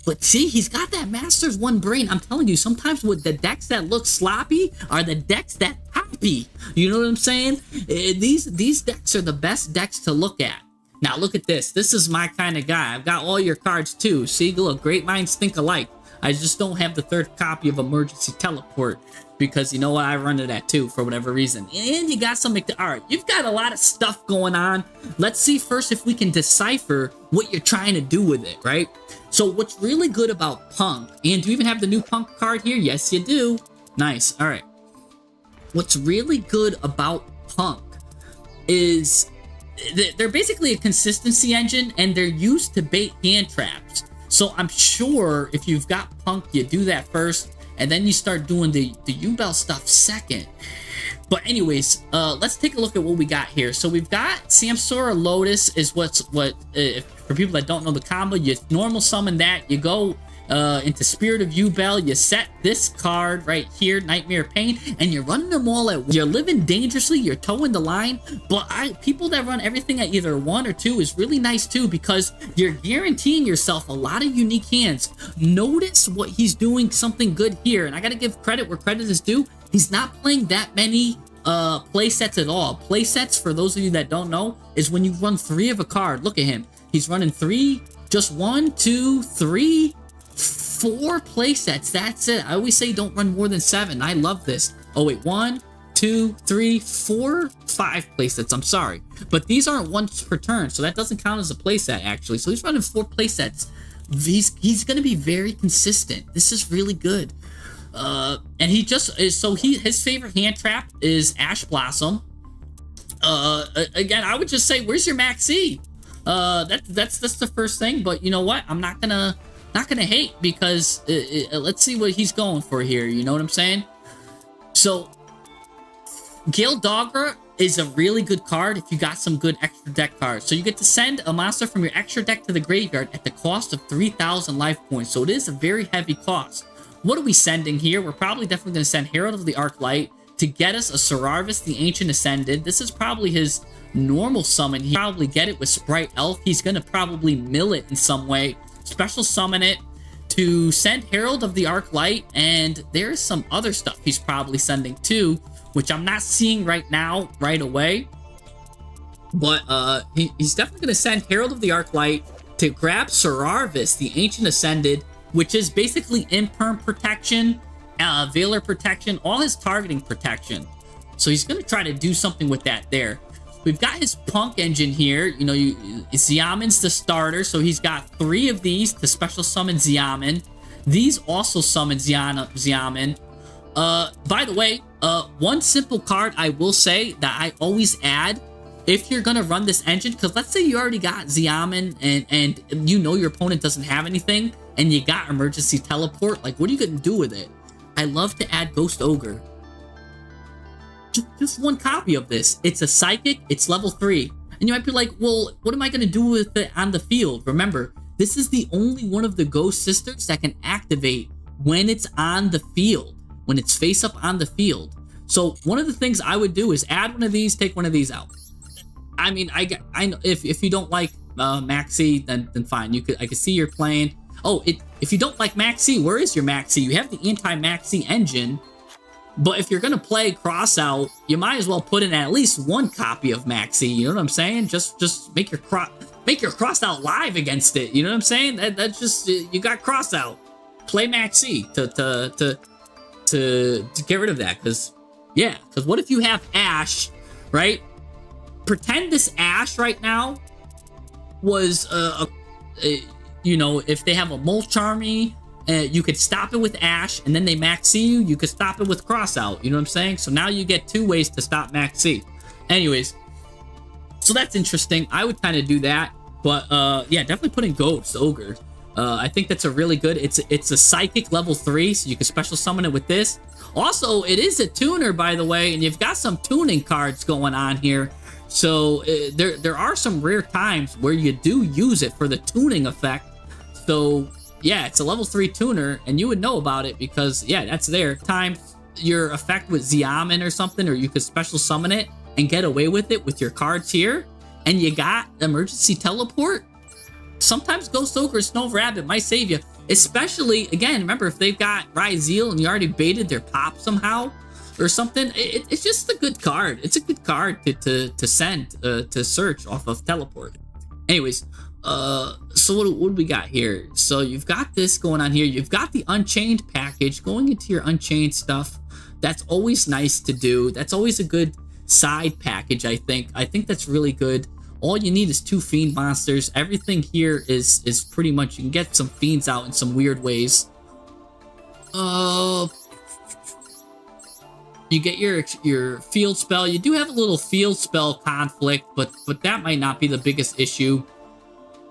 But see, he's got that Masters 1 brain. I'm telling you, sometimes with the decks that look sloppy are the decks that happy. You know what I'm saying? These decks are the best decks to look at. Now, look at this. This is my kind of guy. I've got all your cards, too. See, look, great minds think alike. I just don't have the third copy of Emergency Teleport because, you know what, I run to that too for whatever reason. And you got some, alright, you've got a lot of stuff going on. Let's see first if we can decipher what you're trying to do with it, right? So what's really good about P.U.N.K, and do you even have the new P.U.N.K card here? Yes, you do. Nice, alright. What's really good about P.U.N.K is they're basically a consistency engine, and they're used to bait hand traps. So I'm sure if you've got P.U.N.K, you do that first, and then you start doing the Ubell stuff second. But anyways, let's take a look at what we got here. So we've got Samsora Lotus is for people that don't know the combo, you normal summon that, you go into Spirit of Ubell, you set this card right here, Nightmare Pain, and you're running them all at once. You're living dangerously, you're towing the line, but people that run everything at either 1 or 2 is really nice too, because you're guaranteeing yourself a lot of unique hands. Notice what he's doing something good here, and I gotta give credit where credit is due. He's not playing that many play sets at all. Play sets, for those of you that don't know, is when you run 3 of a card. Look at him. He's running 3, just 1, 2, 3, 4 play sets. That's it. I always say don't run more than 7. I love this. Oh wait, 1, 2, 3, 4, 5 play sets. I'm sorry, but these aren't once per turn, so that doesn't count as a play set actually. So he's running 4 play sets. He's going to be very consistent. This is really good. And he just is, so his favorite hand trap is Ash Blossom. Again, I would just say, where's your Max E? That's the first thing. But you know what? I'm not gonna hate, because let's see what he's going for here. You know what I'm saying? So Gale Dogra is a really good card if you got some good extra deck cards. So you get to send a monster from your extra deck to the graveyard at the cost of 3,000 life points. So it is a very heavy cost. What are we sending here? We're probably definitely going to send Herald of the Arclight to get us a Serarvis the Ancient Ascended. This is probably his normal summon. He'll probably get it with Sprite Elf. He's going to probably mill it in some way. Special summon it to send Herald of the Arclight. And there's some other stuff he's probably sending too, which I'm not seeing right now, right away. But he's definitely going to send Herald of the Arclight to grab Serarvis the Ancient Ascended, which is basically Imperm protection, Veiler protection, all his targeting protection. So he's going to try to do something with that there. We've got his P.U.N.K engine here. You know, Xiamen's the starter, so he's got 3 of these to special summon Xiamen. These also summon Xiamen. By the way, one simple card I will say that I always add if you're going to run this engine, because let's say you already got Xiamen and you know your opponent doesn't have anything, and you got Emergency Teleport, like, what are you going to do with it? I love to add Ghost Ogre. Just 1 copy of this. It's a Psychic, it's level 3. And you might be like, well, what am I going to do with it on the field? Remember, this is the only one of the Ghost Sisters that can activate when it's on the field. when it's face up on the field. So one of the things I would do is add one of these, take one of these out. I mean, I know if you don't like Maxi, then fine. I could see you're playing. Oh, if you don't like Maxi, where is your Maxi? You have the anti-Maxi engine, but if you're gonna play Crossout, you might as well put in at least one copy of Maxi. You know what I'm saying? Just make your Crossout live against it. You know what I'm saying? That's just you got Crossout. Play Maxi to get rid of that, because what if you have Ash, right? Pretend this Ash right now was you know, if they have a Mulch Army, you could stop it with Ash, and then they Maxi you. You could stop it with Crossout. You know what I'm saying? So now you get 2 ways to stop Maxi. Anyways, so that's interesting. I would kind of do that, but yeah, definitely put in Ghost Ogre. I think that's a really good. It's a Psychic level 3, so you can special summon it with this. Also, it is a tuner, by the way, and you've got some tuning cards going on here. So there are some rare times where you do use it for the tuning effect. So yeah, it's a level 3 tuner, and you would know about it because yeah, that's there. Times your effect with Xiamen or something, or you could special summon it and get away with it with your cards here, and you got emergency teleport. Sometimes Ghost Ogre Snow Rabbit might save you, especially again. Remember, if they've got Ryzeal and you already baited their pop somehow or something, it's just a good card. It's a good card to send to search off of teleport. Anyways, so what do we got here? So you've got this going on here. You've got the Unchained package going into your Unchained stuff. That's always nice to do. That's always a good side package, I think. I think that's really good. All you need is 2 Fiend monsters. Everything here is pretty much, you can get some Fiends out in some weird ways. You get your field spell. You do have a little field spell conflict, but that might not be the biggest issue,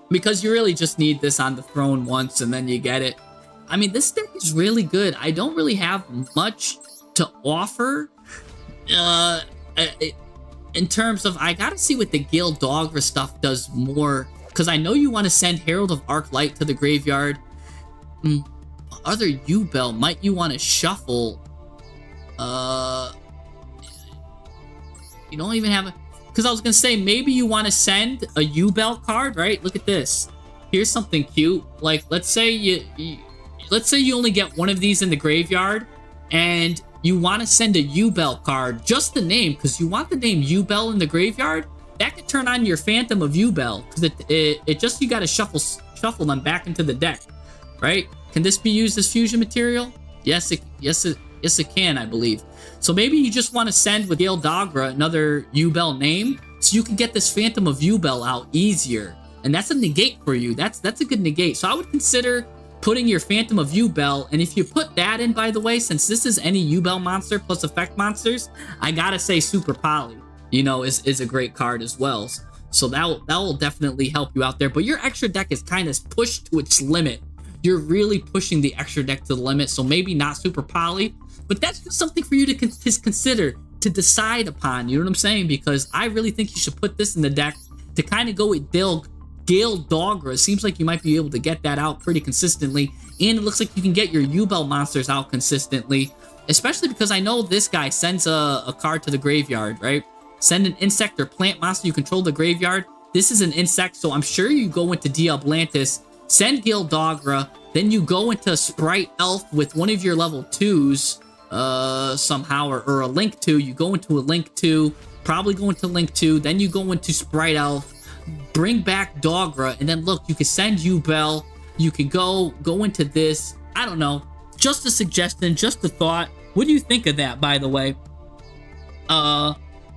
because you really just need this on the throne once and then you get it. I mean, this deck is really good. I don't really have much to offer in terms of, I gotta see what the Gale Dogra stuff does more, because I know you want to send Herald of Arc Light to the graveyard. Other Ubell, might you want to shuffle? You don't even have a, because I was gonna say maybe you want to send a Ubell card, right? Look at this. Here's something cute. Like, let's say you only get one of these in the graveyard, and you want to send a Ubell card, just the name, because you want the name Ubell in the graveyard. That could turn on your Phantom of Ubell, because it just, you got to shuffle them back into the deck, right? Can this be used as fusion material? Yes, it can, I believe. So maybe you just want to send with Gale Dogra another Ubell name, so you can get this Phantom of Ubell out easier, and that's a negate for you. That's a good negate. So I would consider putting your Phantom of Ubell, and if you put that in, by the way, since this is any Ubell monster plus effect monsters, I gotta say Super Poly, you know, is a great card as well. So that will definitely help you out there. But your extra deck is kind of pushed to its limit. You're really pushing the extra deck to the limit, so maybe not Super Poly, but that's just something for you to consider, to decide upon, you know what I'm saying? Because I really think you should put this in the deck to kind of go with Gale Dogra. It seems like you might be able to get that out pretty consistently, and it looks like you can get your Ubell monsters out consistently, especially because I know this guy sends a card to the graveyard, right? Send an insect or plant monster you control the graveyard. This is an insect, so I'm sure you go into Diablantis, send Gale Dogra, then you go into Sprite Elf with one of your level 2s somehow, or a Link 2. You go into a Link 2, probably go into Link 2, then you go into Sprite Elf, bring back Dogra, and then look, you can send Ubell, you can go into this. I don't know, just a suggestion, just a thought. What do you think of that, by the way?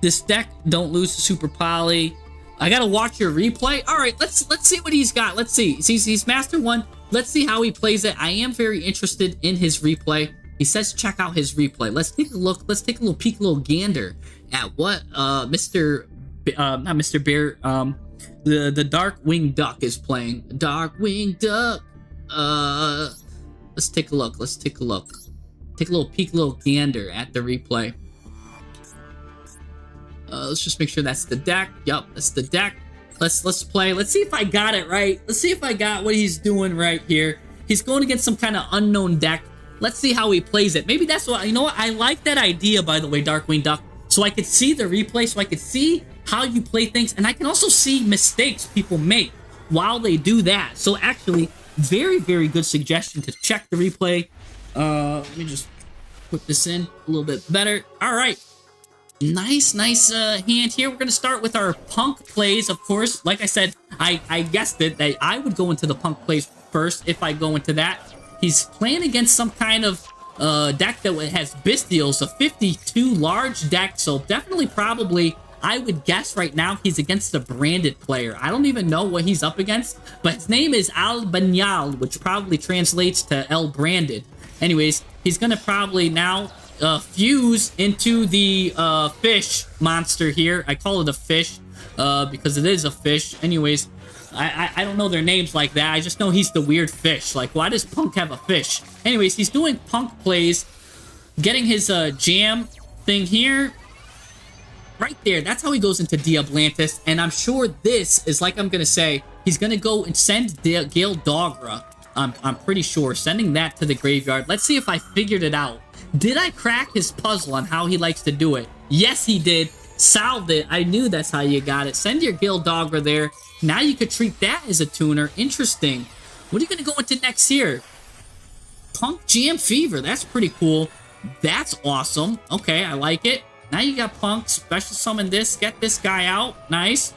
This deck, don't lose to Super Poly. I gotta watch your replay. All right, let's see what he's got. Let's see. He's Master 1. Let's see how he plays it. I am very interested in his replay. He says check out his replay. Let's take a look. Let's take a little peek, a little gander at what not Mr. Bear, the Dark Winged Duck is playing. Dark Winged Duck. Let's take a look. Let's take a look. Take a little peek, a little gander at the replay. Let's just make sure that's the deck. Yup, that's the deck. Let's play. Let's see if I got it right. Let's see if I got what he's doing right here. He's going against some kind of unknown deck. Let's see how he plays it. Maybe that's what, you know what? I like that idea, by the way, Darkwing Duck. So I could see the replay, so I could see how you play things, and I can also see mistakes people make while they do that. So actually, very, very good suggestion to check the replay. Let me just put this in a little bit better. All right. Nice hand here. We're going to start with our Punk plays, of course. Like I said, I guessed it that I would go into the Punk plays first if I go into that. He's playing against some kind of deck that has Bestials, a 52 large deck, so definitely probably, I would guess right now he's against a branded player. I don't even know what he's up against, but his name is Al Banyal, which probably translates to El Branded. Anyways, he's going to probably now fuse into the fish monster here. I call it a fish because it is a fish. Anyways, I don't know their names like that. I just know he's the weird fish. Like, why does Punk have a fish? Anyways, he's doing Punk plays, getting his jam thing here. Right there, that's how he goes into Diablantis, and I'm sure this is, like I'm going to say, he's going to go and send Gale Dogra. I'm pretty sure, sending that to the graveyard. Let's see if I figured it out. Did I crack his puzzle on how he likes to do it? Yes, he did. Solved it. I knew that's how you got it. Send your Gale Dogra there. Now you could treat that as a tuner. Interesting. What are you going to go into next here? Punk Jam Fever. That's pretty cool. That's awesome. Okay, I like it. Now you got Punk. Special summon this. Get this guy out. Nice.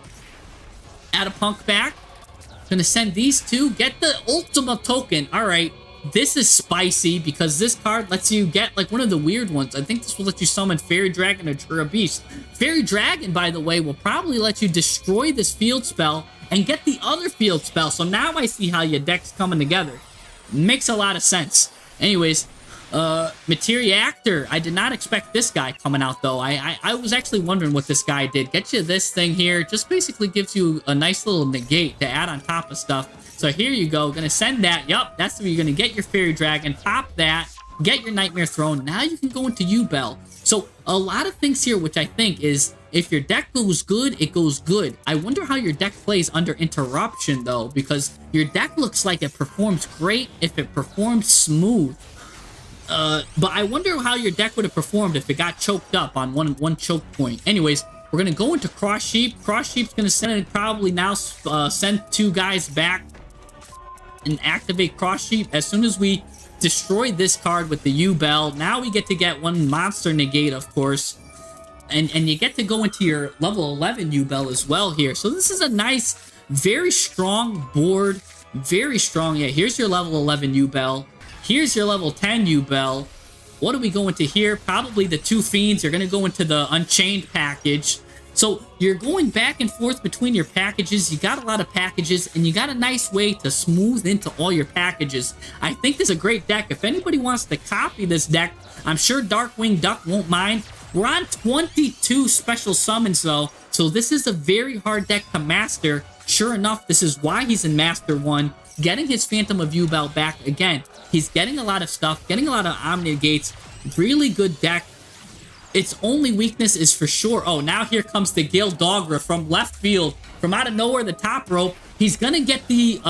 Add a Punk back. Gonna send these two. Get the Ultima token. Alright. This is spicy because this card lets you get like one of the weird ones. I think this will let you summon Fairy Dragon or Jura Beast. Fairy Dragon, by the way, will probably let you destroy this field spell and get the other field spell. So now I see how your deck's coming together. Makes a lot of sense. Anyways, Materiactor. I did not expect this guy coming out, though. I was actually wondering what this guy did. Get you this thing here. Just basically gives you a nice little negate to add on top of stuff. So here you go. Gonna send that. Yup, that's where you're gonna get your Fairy Dragon. Pop that. Get your Nightmare Throne. Now you can go into Ubell. So a lot of things here, which I think is, if your deck goes good, it goes good. I wonder how your deck plays under Interruption, though, because your deck looks like it performs great if it performs smooth. But I wonder how your deck would have performed if it got choked up on one choke point. Anyways, we're going to go into Cross Sheep. Cross Sheep's going to send probably now send two guys back and activate Cross Sheep. As soon as we destroy this card with the Ubell, now we get to get one monster negate, of course. And you get to go into your level 11 Ubell as well here. So this is a nice, very strong board. Very strong. Yeah, here's your level 11 Ubell. Here's your level 10 Ubell. What do we go into here? Probably the two Fiends. You're going to go into the Unchained package. So you're going back and forth between your packages. You got a lot of packages, and you got a nice way to smooth into all your packages. I think this is a great deck. If anybody wants to copy this deck, I'm sure Darkwing Duck won't mind. We're on 22 special summons, though, so this is a very hard deck to master. Sure enough, this is why he's in Master 1. Getting his Phantom of Ubell back again. He's getting a lot of stuff, getting a lot of Omni Gates. Really good deck. Its only weakness is for sure. Oh, now here comes the Gale Dogra from left field. From out of nowhere, the top rope. He's gonna get the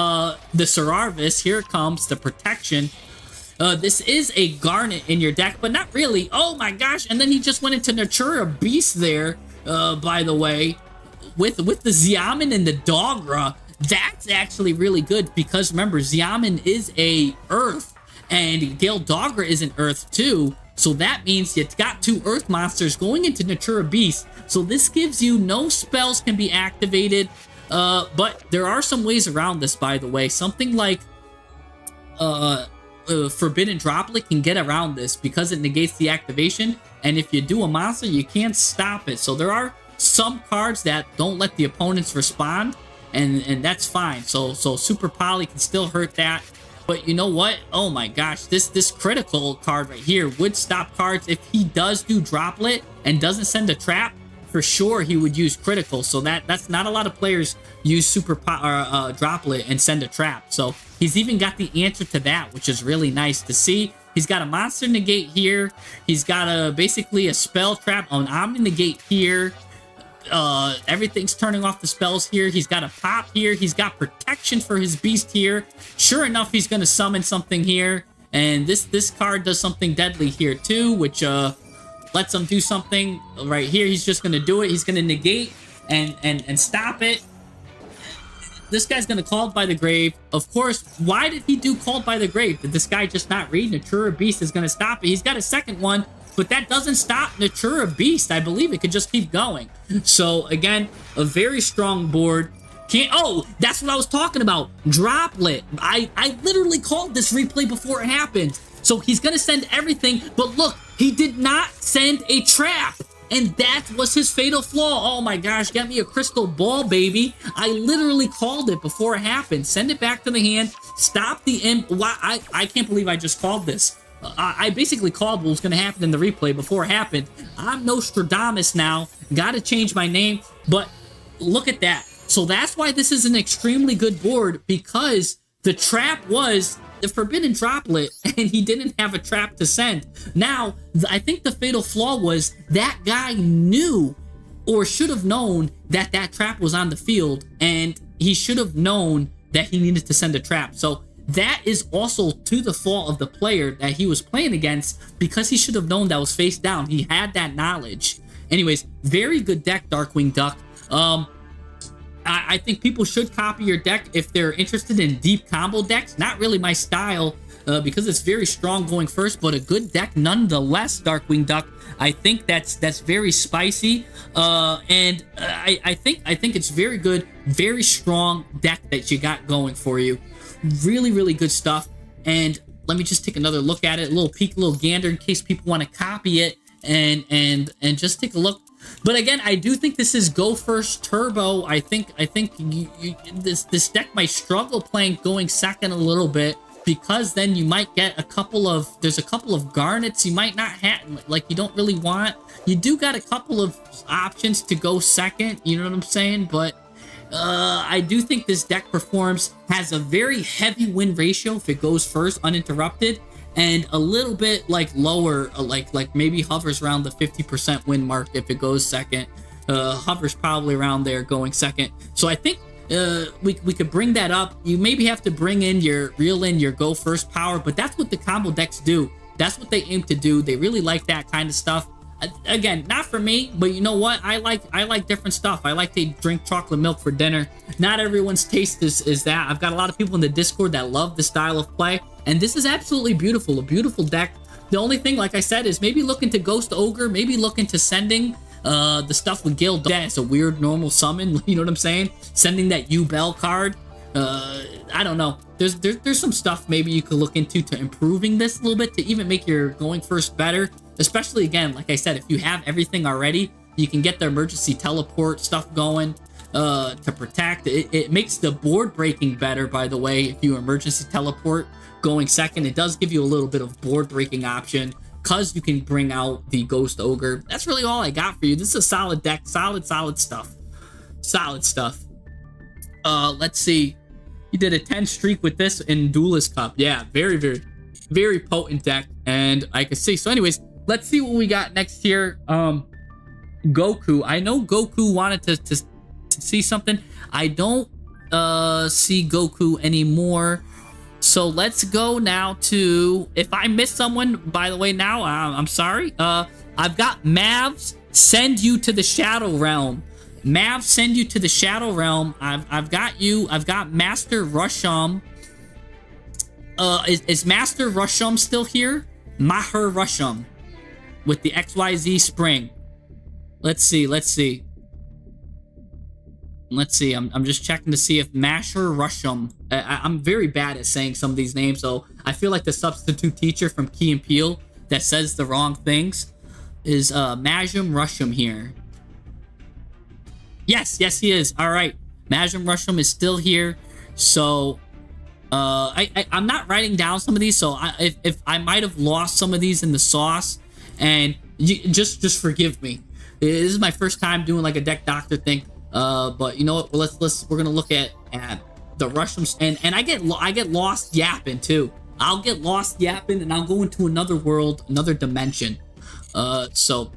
Serarvis. Here it comes, the protection. This is a Garnet in your deck, but not really. Oh my gosh, and then he just went into Natura Beast there, by the way. With the Xiamen and the Dogra. That's actually really good because remember, Xiamen is a Earth and Gale Dogra is an Earth too. So that means you got two Earth monsters going into Natura Beast. So this gives you no spells can be activated. But there are some ways around this, by the way. Something like Forbidden Droplet can get around this because it negates the activation. And if you do a monster, you can't stop it. So there are some cards that don't let the opponents respond. And that's fine. So Super Poly can still hurt that. But you know what? Oh my gosh, this critical card right here would stop cards. If he does do Droplet and doesn't send a trap, for sure he would use critical. So that's not a lot of players use Droplet and send a trap. So he's even got the answer to that, which is really nice to see. He's got a monster negate here. He's got basically a spell trap on Omni negate here. Everything's turning off the spells here. He's got a pop here. He's got protection for his beast here. Sure enough, he's going to summon something here. And this card does something deadly here too, which lets him do something right here. He's just gonna do it. He's gonna negate and stop it. This guy's gonna Called by the Grave. Of course, why did he do Called by the Grave? Did this guy just not read? Natura Beast is gonna stop it. He's got a second one, but that doesn't stop Natura Beast. I believe it could just keep going. So again, a very strong board. Oh, that's what I was talking about. Droplet. I literally called this replay before it happened. So he's gonna send everything, but look, he did not send a trap. And that was his fatal flaw. Oh my gosh, get me a crystal ball, baby. I literally called it before it happened. Send it back to the hand. Stop the imp. Why? I can't believe I just called this. I basically called what was going to happen in the replay before it happened. I'm Nostradamus now. Gotta change my name. But look at that. So that's why this is an extremely good board, because the trap was the Forbidden Droplet, and he didn't have a trap to send. Now, I think the fatal flaw was that guy knew, or should have known, that that trap was on the field, and he should have known that he needed to send a trap. So that is also to the fault of the player that he was playing against, because he should have known that was face down. He had that knowledge. Anyways, very good deck, Darkwing Duck. I think people should copy your deck if they're interested in deep combo decks. Not really my style, because it's very strong going first, but a good deck nonetheless, Darkwing Duck. I think that's very spicy, and I think it's very good, very strong deck that you got going for you. Really good stuff. And let me just take another look at it, a little peek, a little gander, in case people want to copy it and just take a look. But again, I do think this is Go First Turbo. I think this deck might struggle playing going second a little bit, because then you might get there's a couple of garnets you might not have, like you don't really want. You do got a couple of options to go second, you know what I'm saying? But I do think this deck has a very heavy win ratio if it goes first uninterrupted, and a little bit like lower, like maybe hovers around the 50% win mark if it goes second. Hovers probably around there going second. So I think we could bring that up. You maybe have to reel in your go first power, but that's what the combo decks do. That's what they aim to do. They really like that kind of stuff. Again, not for me, but you know what? I like different stuff. I like to drink chocolate milk for dinner. Not everyone's taste is that. I've got a lot of people in the Discord that love the style of play, and this is absolutely beautiful. A beautiful deck. The only thing, like I said, is maybe look into Ghost Ogre, maybe look into sending the stuff with Gil. That's a weird normal summon, you know what I'm saying? Sending that Ubell card. I don't know. There's some stuff maybe you could look into to improving this a little bit to even make your going first better. Especially, again, like I said, if you have everything already, you can get the emergency teleport stuff going to protect. It makes the board breaking better, by the way, if you emergency teleport going second. It does give you a little bit of board breaking option, because you can bring out the Ghost Ogre. That's really all I got for you. This is a solid deck. Solid stuff. Solid stuff. Let's see. You did a 10 streak with this in Duelist Cup. Yeah, very potent deck, and I can see. So anyways, let's see what we got next here. Goku. I know Goku wanted to see something. I don't see Goku anymore. So let's go now to, if I missed someone, by the way, now, I'm sorry. I've got Mavs send you to the Shadow Realm. Mavs send you to the Shadow Realm. I've got you. I've got Master Rushum. Is Master Rushum still here? Maher Rushum with the XYZ Spring. Let's see. I'm just checking to see if Masher Rushum. I'm very bad at saying some of these names, so I feel like the substitute teacher from Key and Peele that says the wrong things is Majum Rushum here. Yes, he is. All right, Majum Rushum is still here. So I'm not writing down some of these, so if I might have lost some of these in the sauce, and just forgive me. This is my first time doing like a deck doctor thing. But you know what? Well, we're gonna look at the Rushums, and I get lost yapping too. I'll get lost yapping, and I'll go into another world, another dimension. So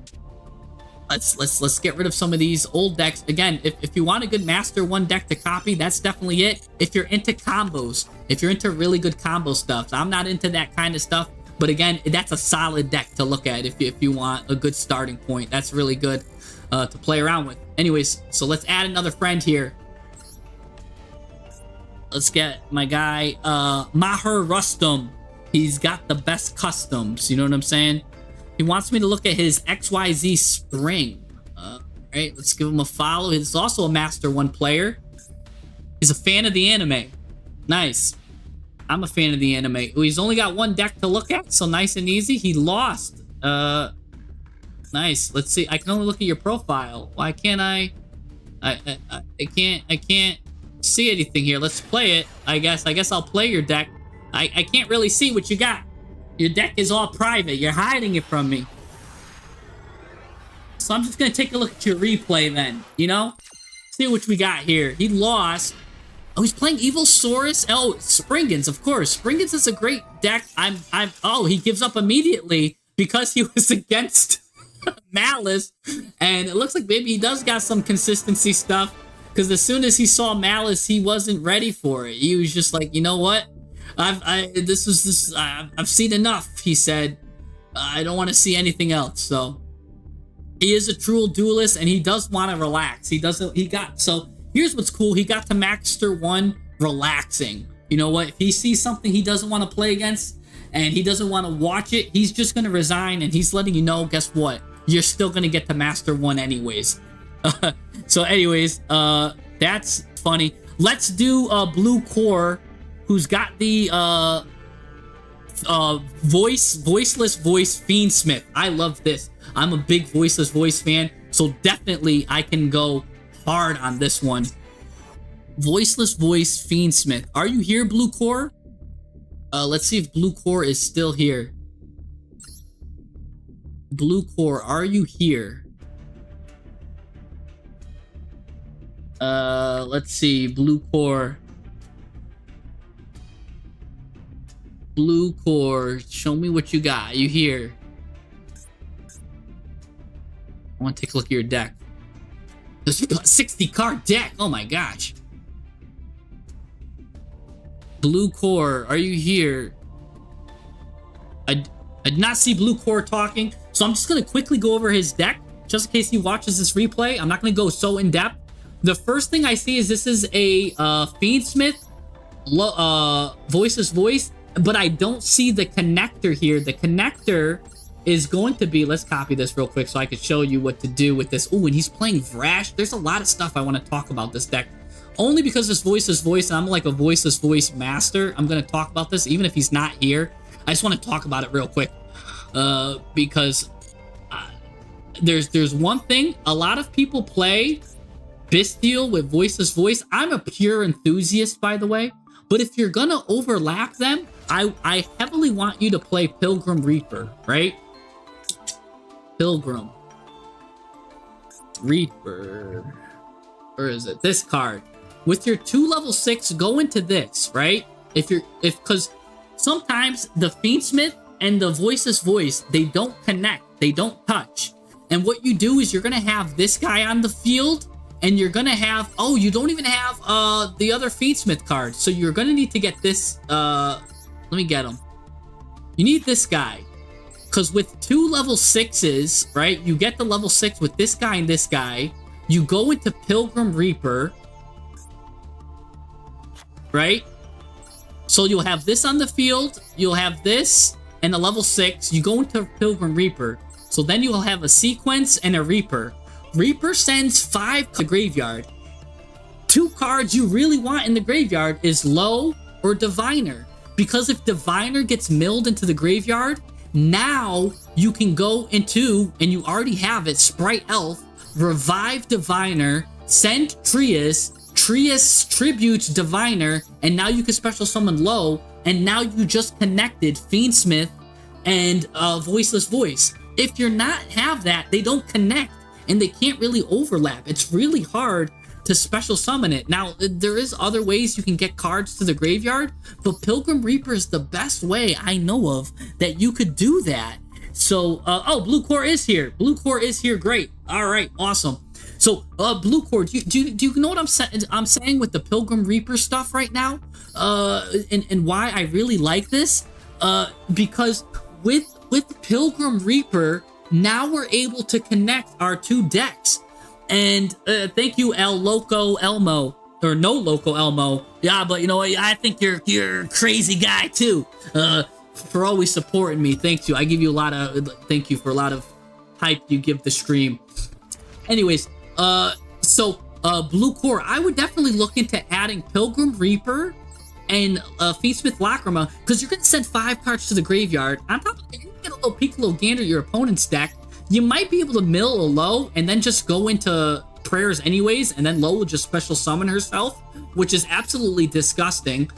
let's get rid of some of these old decks. Again, if you want a good Master 1 deck to copy, that's definitely it. If you're into combos, if you're into really good combo stuff, I'm not into that kind of stuff. But again, that's a solid deck to look at if you want a good starting point. That's really good to play around with. Anyways, so let's add another friend here. Let's get my guy, Maher Rustum. He's got the best customs, you know what I'm saying? He wants me to look at his XYZ Spring. Alright, let's give him a follow. He's also a Master 1 player. He's a fan of the anime. Nice. I'm a fan of the anime. He's only got one deck to look at, so nice and easy. He lost. Nice. Let's see. I can only look at your profile. Why can't I can't see anything here. Let's play it. I guess I'll play your deck. I can't really see what you got. Your deck is all private. You're hiding it from me. So I'm just gonna take a look at your replay then, you know? See what we got here. He lost. Oh, he's playing Evil Saurus. Oh, Springans, of course. Springans is a great deck. Oh, he gives up immediately because he was against Malice. And it looks like maybe he does got some consistency stuff. Because as soon as he saw Malice, he wasn't ready for it. He was just like, you know what? I've seen enough, he said. I don't want to see anything else. So he is a true duelist and he does want to relax. So here's what's cool. He got to Master 1 relaxing. You know what? If he sees something he doesn't want to play against and he doesn't want to watch it, he's just going to resign and he's letting you know, guess what? You're still going to get to Master 1 anyways. So anyways, that's funny. Let's do Blue Core, who's got the voiceless voice Fiendsmith. I love this. I'm a big voiceless voice fan, so definitely I can go hard on this one. Voiceless voice Fiendsmith. Are you here, Blue Core? Let's see if Blue Core is still here. Blue Core, are you here? Let's see, Blue Core. Blue Core, show me what you got. Are you here? I want to take a look at your deck. This is a 60 card deck. Oh my gosh. Blue Core, are you here? I did not see Blue Core talking, so I'm just going to quickly go over his deck, just in case he watches this replay. I'm not going to go so in-depth. The first thing I see is this is a Fiendsmith, Voiceless Voice, but I don't see the connector here. The connector is going to be, let's copy this real quick so I can show you what to do with this. Oh, and he's playing Vrash. There's a lot of stuff I want to talk about this deck. Only because this Voiceless Voice, and I'm like a Voiceless Voice master, I'm going to talk about this, even if he's not here. I just want to talk about it real quick. Because there's one thing, a lot of people play Bestial with Voiceless Voice. I'm a pure enthusiast, by the way. But if you're going to overlap them, I heavily want you to play Pilgrim Reaper, right? Pilgrim Reaper. Where is it? This card. With your 2 level 6, go into this, right? Because sometimes the Fiendsmith and the Voiceless Voice, they don't connect. They don't touch. And what you do is you're going to have this guy on the field, and you're going to have... Oh, you don't even have the other Fiendsmith card. So you're going to need to get this... let me get him. You need this guy. Because with 2 level 6s, right? You get the level 6 with this guy and this guy. You go into Pilgrim Reaper. Right? So you'll have this on the field. You'll have this and a level 6. You go into Pilgrim Reaper. So then you'll have a Sequence and a Reaper. Reaper sends 5 to the graveyard. 2 cards you really want in the graveyard is Low or Diviner. Because if Diviner gets milled into the graveyard, now you can go into, and you already have it, Sprite Elf, revive Diviner, send Trias tributes Diviner, and now you can special summon Low, and now you just connected Fiendsmith and Voiceless Voice. If you're not have that, they don't connect, and they can't really overlap. It's really hard to special summon it. Now, there is other ways you can get cards to the graveyard, but Pilgrim Reaper is the best way I know of that you could do that. So, oh, Blue Core is here. Blue Core is here. Great. All right, awesome. So, Blue Core, do you know what I'm saying with the Pilgrim Reaper stuff right now? And why I really like this? Because with Pilgrim Reaper, now we're able to connect our two decks. And thank you, El Loco Elmo. Or no Loco Elmo. Yeah, but you know what? I think you're a crazy guy too. For always supporting me. Thank you. I give you a lot of thank you for a lot of hype you give the stream. Anyways, so Blue Core, I would definitely look into adding Pilgrim Reaper and Featsmith Lacrima, because you're gonna send 5 cards to the graveyard. On top of that, you can get a little peek, a little gander at your opponent's deck. You might be able to mill a low and then just go into prayers anyways, and then low will just special summon herself, which is absolutely disgusting.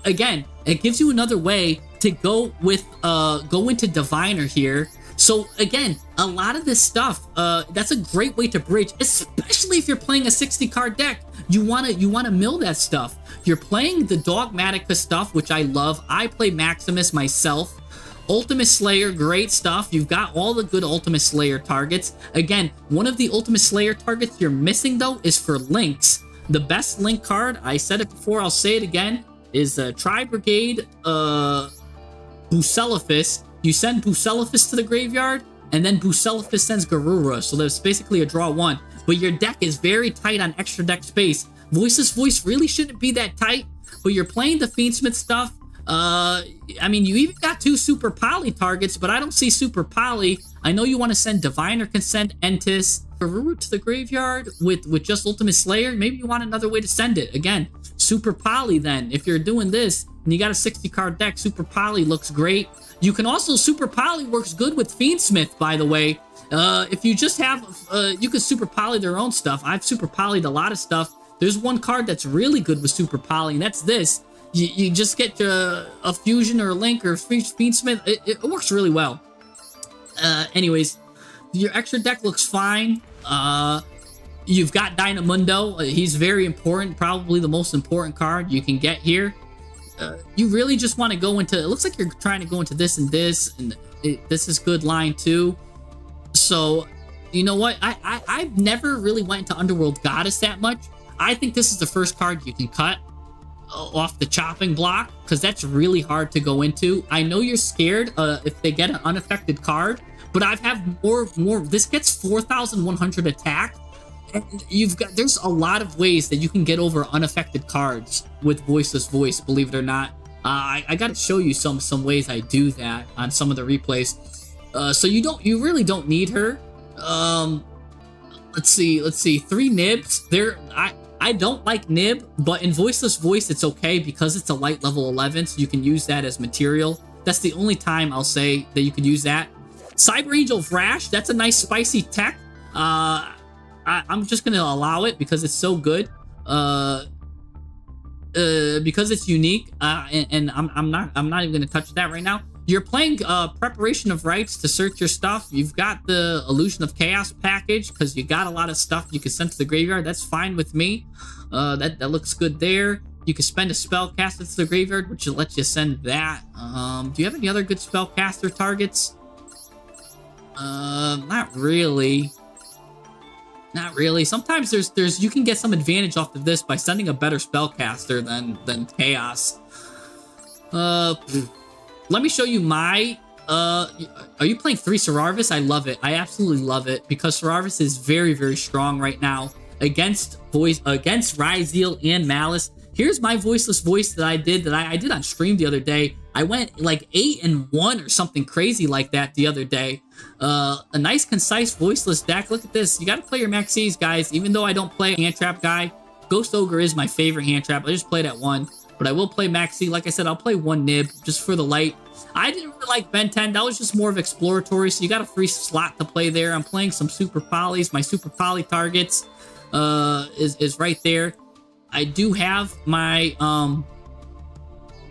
Again, it gives you another way to go with go into Diviner here. So again, a lot of this stuff, that's a great way to bridge, especially if you're playing a 60 card deck. You wanna mill that stuff. You're playing the Dogmatica stuff, which I love. I play Maximus myself. Ultimate Slayer, great stuff. You've got all the good Ultimate Slayer targets. Again, one of the Ultimate Slayer targets you're missing though is for links. The best link card, I said it before, I'll say it again, is Tri-Brigade Bucellifus. You send Bucellifus to the graveyard, and then Bucellifus sends Garura, so there's basically a draw 1. But your deck is very tight on extra deck space. Voiceless Voice really shouldn't be that tight, but you're playing the Fiendsmith stuff. I mean, you even got 2 Super Poly targets, but I don't see Super Poly. I know you want to send Diviner, can send Entis, Garura to the graveyard with just Ultimate Slayer. Maybe you want another way to send it. Again, Super Poly then. If you're doing this and you got a 60 card deck, Super Poly looks great. You can also, Super Poly works good with Fiendsmith, by the way. If you just have, you could Super Poly their own stuff. I've Super Polyed a lot of stuff. There's one card that's really good with Super Poly, and that's this. You just get a Fusion or a Link or Fiendsmith. It works really well. Anyways, your extra deck looks fine. You've got Dynamundo. He's very important, probably the most important card you can get here. You really just want to go into, it looks like you're trying to go into this and this, and this is good line too. So, you know what? I've never really went into Underworld Goddess that much. I think this is the first card you can cut off the chopping block, because that's really hard to go into. I know you're scared if they get an unaffected card, but I've had more. This gets 4,100 attack. And there's a lot of ways that you can get over unaffected cards with Voiceless Voice, believe it or not. I gotta show you some ways I do that on some of the replays. So you really don't need her. Let's see, 3 nibs. I don't like nib, but in Voiceless Voice it's okay because it's a light level 11, so you can use that as material. That's the only time I'll say that you can use that. Cyber Angel Vrash, that's a nice spicy tech. I'm just gonna allow it because it's so good. Because it's unique. And I'm not even gonna touch that right now. You're playing Preparation of Rites to search your stuff. You've got the Illusion of Chaos package because you got a lot of stuff you can send to the graveyard. That's fine with me. That looks good there. You can spend a spellcaster to the graveyard, which will let you send that. Do you have any other good spellcaster targets? Not really. Not really. Sometimes there's you can get some advantage off of this by sending a better spellcaster than Chaos. Let me show you my are you playing 3 Serarvis? I love it. I absolutely love it because Serarvis is very, very strong right now against Ryzeal and Malice. Here's my Voiceless Voice that I did on stream the other day. I went like 8-1 or something crazy like that the other day. A nice, concise, voiceless deck. Look at this. You got to play your Maxis, guys. Even though I don't play a hand trap guy, Ghost Ogre is my favorite hand trap. I just played at 1, but I will play Maxi. Like I said, I'll play 1 nib just for the light. I didn't really like Ben 10. That was just more of exploratory, so you got a free slot to play there. I'm playing some Super Polys. My Super Poly targets is right there. I do have my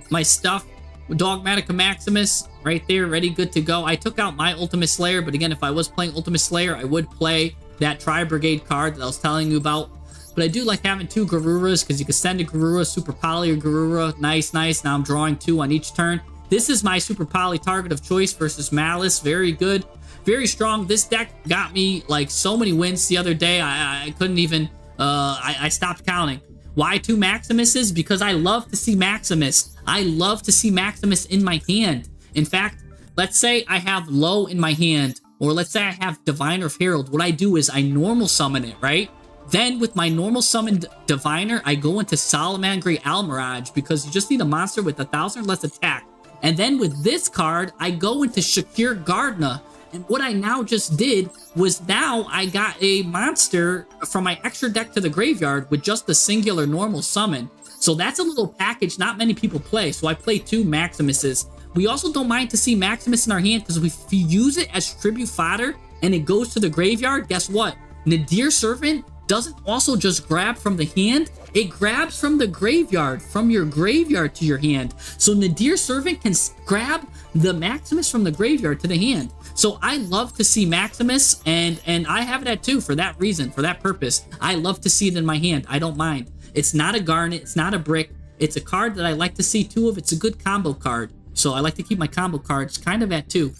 my stuff, Dogmatica Maximus, right there, ready, good to go. I took out my Ultimate Slayer, but again, if I was playing Ultimate Slayer, I would play that Tri-Brigade card that I was telling you about. But I do like having 2 Garuras, because you can send a Garura, Super Poly or Garura. Nice, nice. Now I'm drawing 2 on each turn. This is my Super Poly target of choice versus Malice. Very good. Very strong. This deck got me like so many wins the other day. I couldn't even, I stopped counting. Why 2 Maximuses? Because I love to see Maximus. I love to see Maximus in my hand. In fact, let's say I have Low in my hand, or let's say I have Diviner of Herald. What I do is I normal summon it, right? Then with my normal summoned Diviner, I go into Salamangreat Almirage because you just need a monster with 1,000 or less attack. And then with this card, I go into Shakir Gardner. And what I now just did was now I got a monster from my extra deck to the graveyard with just a singular normal summon. So that's a little package not many people play. So I play 2 Maximuses. We also don't mind to see Maximus in our hand because if we use it as tribute fodder and it goes to the graveyard, guess what? Nadir Servant doesn't also just grab from the hand, it grabs from the graveyard, from your graveyard to your hand. So Nadir Servant can grab the Maximus from the graveyard to the hand. So I love to see Maximus, and I have that too for that reason, for that purpose. I love to see it in my hand. I don't mind. It's not a Garnet, it's not a Brick. It's a card that I like to see 2 of. It's a good combo card. So I like to keep my combo cards kind of at 2.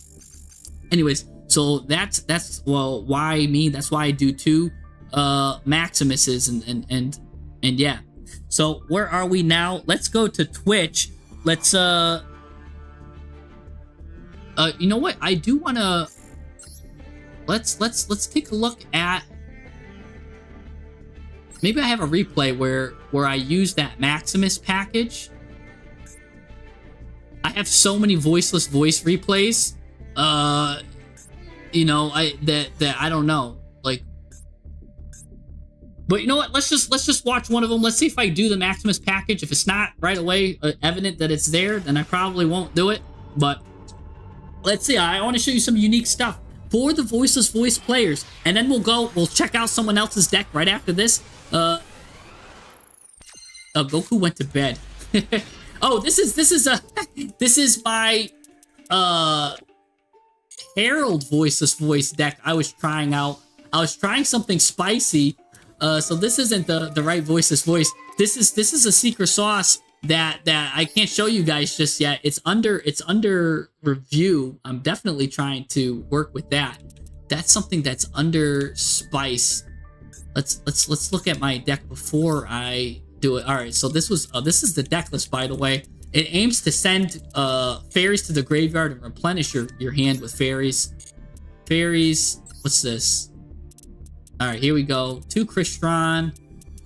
Anyways, so that's well, why me? That's why I do 2 Maximuses and yeah. So where are we now? Let's go to Twitch. Let's you know what? I do want to let's take a look at, maybe I have a replay where I use that Maximus package. I have so many voiceless voice replays. You know, that I don't know. Like, but you know what? Let's just watch one of them. Let's see if I do the Maximus package. If it's not right away evident that it's there, then I probably won't do it. But let's see. I want to show you some unique stuff for the voiceless voice players, and then we'll check out someone else's deck right after this. Goku went to bed. Oh, this is my Herald voiceless voice deck I was trying out. I was trying something spicy. So this isn't the right voiceless voice. This is a secret sauce that I can't show you guys just yet. It's under review. I'm definitely trying to work with that. That's something that's under spice. Let's look at my deck before I do it. All right, so this is the deck list, by the way. It aims to send fairies to the graveyard and replenish your hand with fairies. Fairies. What's this? All right, here we go. 2 Crystron.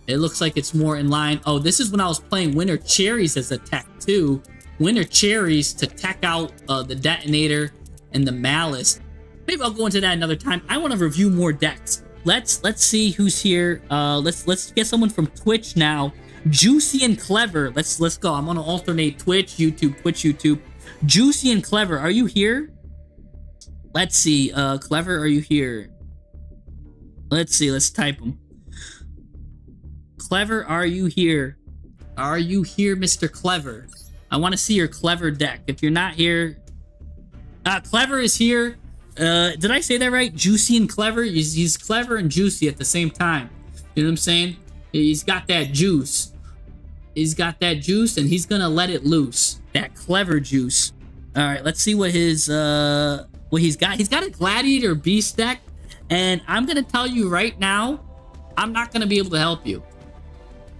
It looks like it's more in line. Oh, this is when I was playing Winter Cherries as a tech too. Winter Cherries to tech out the Detonator and the Malice. Maybe I'll go into that another time. I want to review more decks. Let's see who's here. Let's get someone from Twitch now. Juicy and Clever. Let's go. I'm gonna alternate Twitch, YouTube, Twitch, YouTube. Juicy and Clever, are you here? Let's see. Clever, are you here? Let's see. Let's type them. Clever, are you here? Are you here, Mr. Clever? I want to see your Clever deck. If you're not here, Clever is here. Did I say that right? Juicy and Clever. He's clever and juicy at the same time. You know what I'm saying? He's got that juice. He's got that juice, and he's gonna let it loose. That clever juice. All right, let's see what his what he's got. He's got a Gladiator Beast deck, and I'm gonna tell you right now, I'm not gonna be able to help you.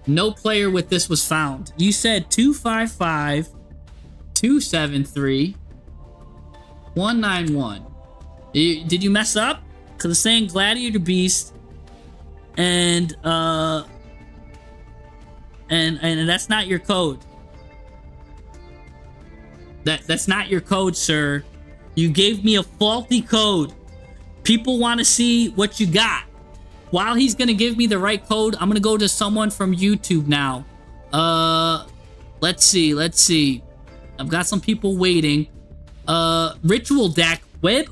No player with this was found. You said 255 273 191. Did you mess up? Because it's saying Gladiator Beast, and that's not your code. That's not your code, sir. You gave me a faulty code. People want to see what you got. While he's gonna give me the right code, I'm gonna go to someone from YouTube now. Let's see. I've got some people waiting. Ritual deck. Web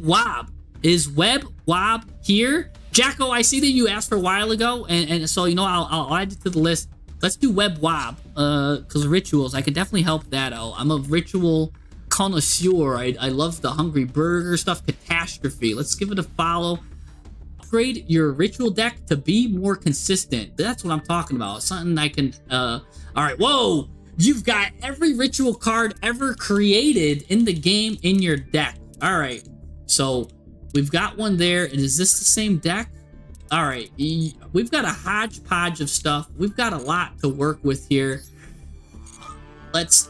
Wob. Is Web Wob here? Jacko, I see that you asked for a while ago, and so, you know, I'll add it to the list. Let's do Web Wob, because rituals, I can definitely help that out. I'm a ritual connoisseur. I love the Hungry Burger stuff. Catastrophe. Let's give it a follow. Upgrade your ritual deck to be more consistent. That's what I'm talking about. Something I can, all right, whoa! You've got every ritual card ever created in the game in your deck. All right, so we've got one there. And is this the same deck? All right, we've got a hodgepodge of stuff. We've got a lot to work with here. Let's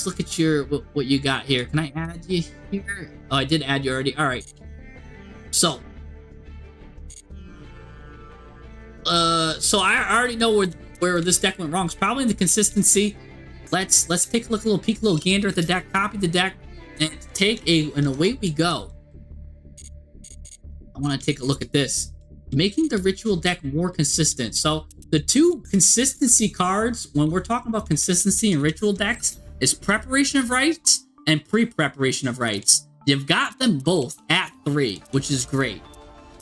look at your what you got here. Can I add you here? Oh, I did add you already. All right. So I already know where this deck went wrong. It's probably in the consistency. Let's take a look, a little peek, a little gander at the deck. Copy the deck and and away we go. I want to take a look at this. Making the ritual deck more consistent. So the two consistency cards when we're talking about consistency in ritual decks is preparation of rites and pre-preparation of rites. You've got them both at 3, which is great.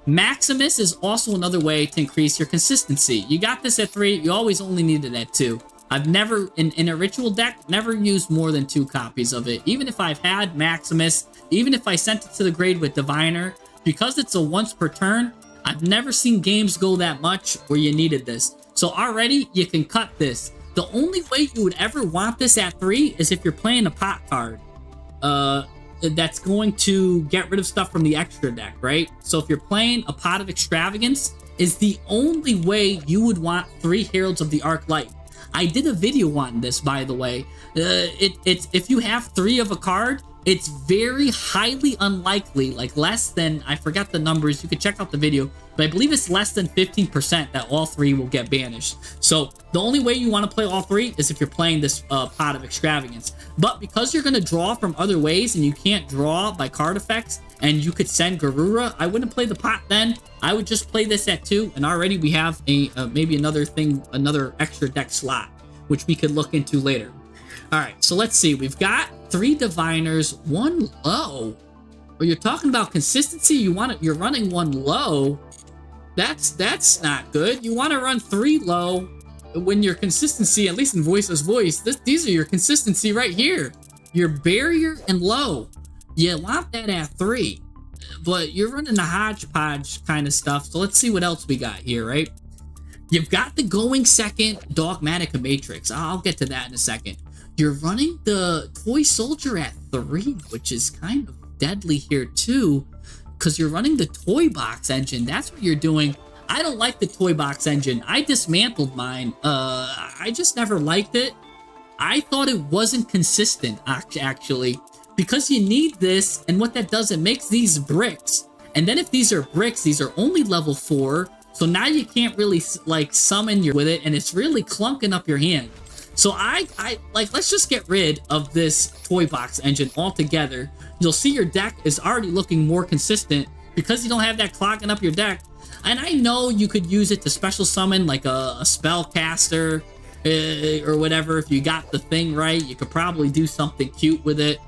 Maximus is also another way to increase your consistency. You got this at 3, you always only need it at 2. I've never, in a ritual deck, never used more than 2 copies of it. Even if I've had Maximus, even if I sent it to the grade with Diviner, because it's a once per turn, I've never seen games go that much where you needed this. So already, you can cut this. The only way you would ever want this at 3 is if you're playing a pot card. That's going to get rid of stuff from the extra deck, right? So if you're playing a Pot of Extravagance, is the only way you would want 3 Heralds of the Arc Light. I did a video on this, by the way. It's if you have 3 of a card, it's very highly unlikely, like less than, I forgot the numbers, you could check out the video, but I believe it's less than 15% that all 3 will get banished. So the only way you want to play all 3 is if you're playing this Pot of Extravagance. But because you're going to draw from other ways and you can't draw by card effects, and you could send Garura, I wouldn't play the pot then. I would just play this at 2, and already we have a maybe another extra deck slot, which we could look into later. All right, so let's see. We've got 3 Diviners, 1 low. Or you're talking about consistency. You're running 1 low. That's not good. You want to run 3 low when your consistency, at least in Voiceless Voice, these are your consistency right here. Your barrier and low. You want that at 3, but you're running a hodgepodge kind of stuff. So let's see what else we got here, right? You've got the going second Dogmatica Matrix. I'll get to that in a second. You're running the Toy Soldier at 3, which is kind of deadly here too, because you're running the Toy Box engine. That's what you're doing. I don't like the Toy Box engine. I dismantled mine. I just never liked it. I thought it wasn't consistent, actually, because you need this, and what that does, it makes these bricks. And then if these are bricks, these are only level 4, so now you can't really, like, summon with it, and it's really clunking up your hand. So let's just get rid of this Toy Box engine altogether. You'll see your deck is already looking more consistent because you don't have that clogging up your deck. And I know you could use it to special summon like a spellcaster or whatever. If you got the thing right, you could probably do something cute with it.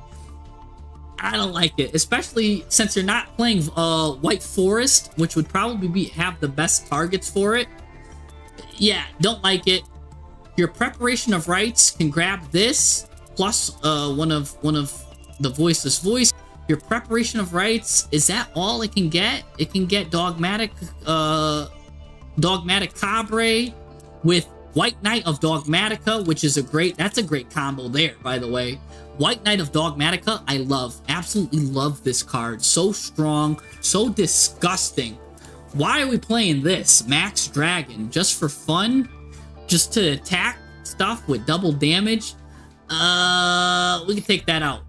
I don't like it, especially since you're not playing White Forest, which would probably have the best targets for it. Yeah, don't like it. Your preparation of rites can grab this plus one of the Voiceless Voice. Your preparation of rites, is that all it can get? It can get Dogmatic Cabre with White Knight of Dogmatica, which is that's a great combo there, by the way. White Knight of Dogmatica, I love, absolutely love this card. So strong, so disgusting. Why are we playing this? Max Dragon, just for fun? Just to attack stuff with double damage? We can take that out.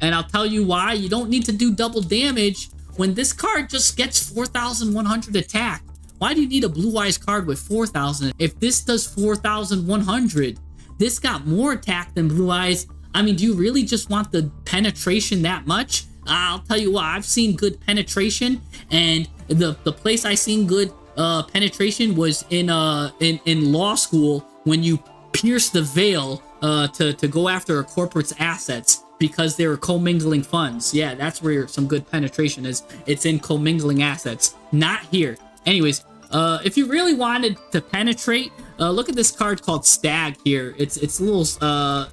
And I'll tell you why. You don't need to do double damage when this card just gets 4,100 attack. Why do you need a Blue Eyes card with 4,000? If this does 4,100, this got more attack than Blue Eyes. I mean, do you really just want the penetration that much? I'll tell you what, I've seen good penetration, and the place I seen good penetration was in law school when you pierce the veil to go after a corporate's assets because they were commingling funds. Yeah, that's where some good penetration is. It's in commingling assets, not here. Anyways, if you really wanted to penetrate, look at this card called Stag here. It's a little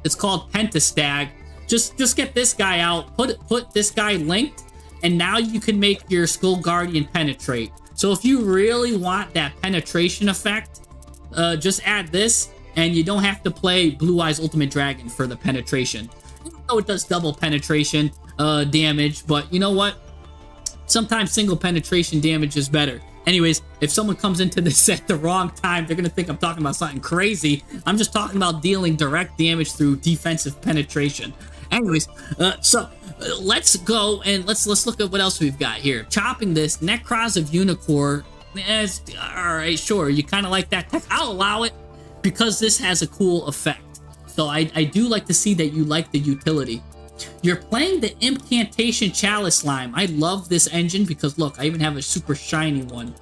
it's called Pentastag. Just get this guy out, put this guy linked, and now you can make your Skull Guardian penetrate. So if you really want that penetration effect, just add this, and you don't have to play Blue Eyes Ultimate Dragon for the penetration. I know it does double penetration damage, but you know what? Sometimes single penetration damage is better. Anyways, if someone comes into this at the wrong time, they're gonna think I'm talking about something crazy. I'm just talking about dealing direct damage through defensive penetration. Anyways, let's go and let's look at what else we've got here. Chopping this, Necros of Unicorn. Alright, sure, you kind of like that tech. I'll allow it because this has a cool effect. So I do like to see that you like the utility. You're playing the Incantation Chalice Slime. I love this engine because look, I even have a super shiny one.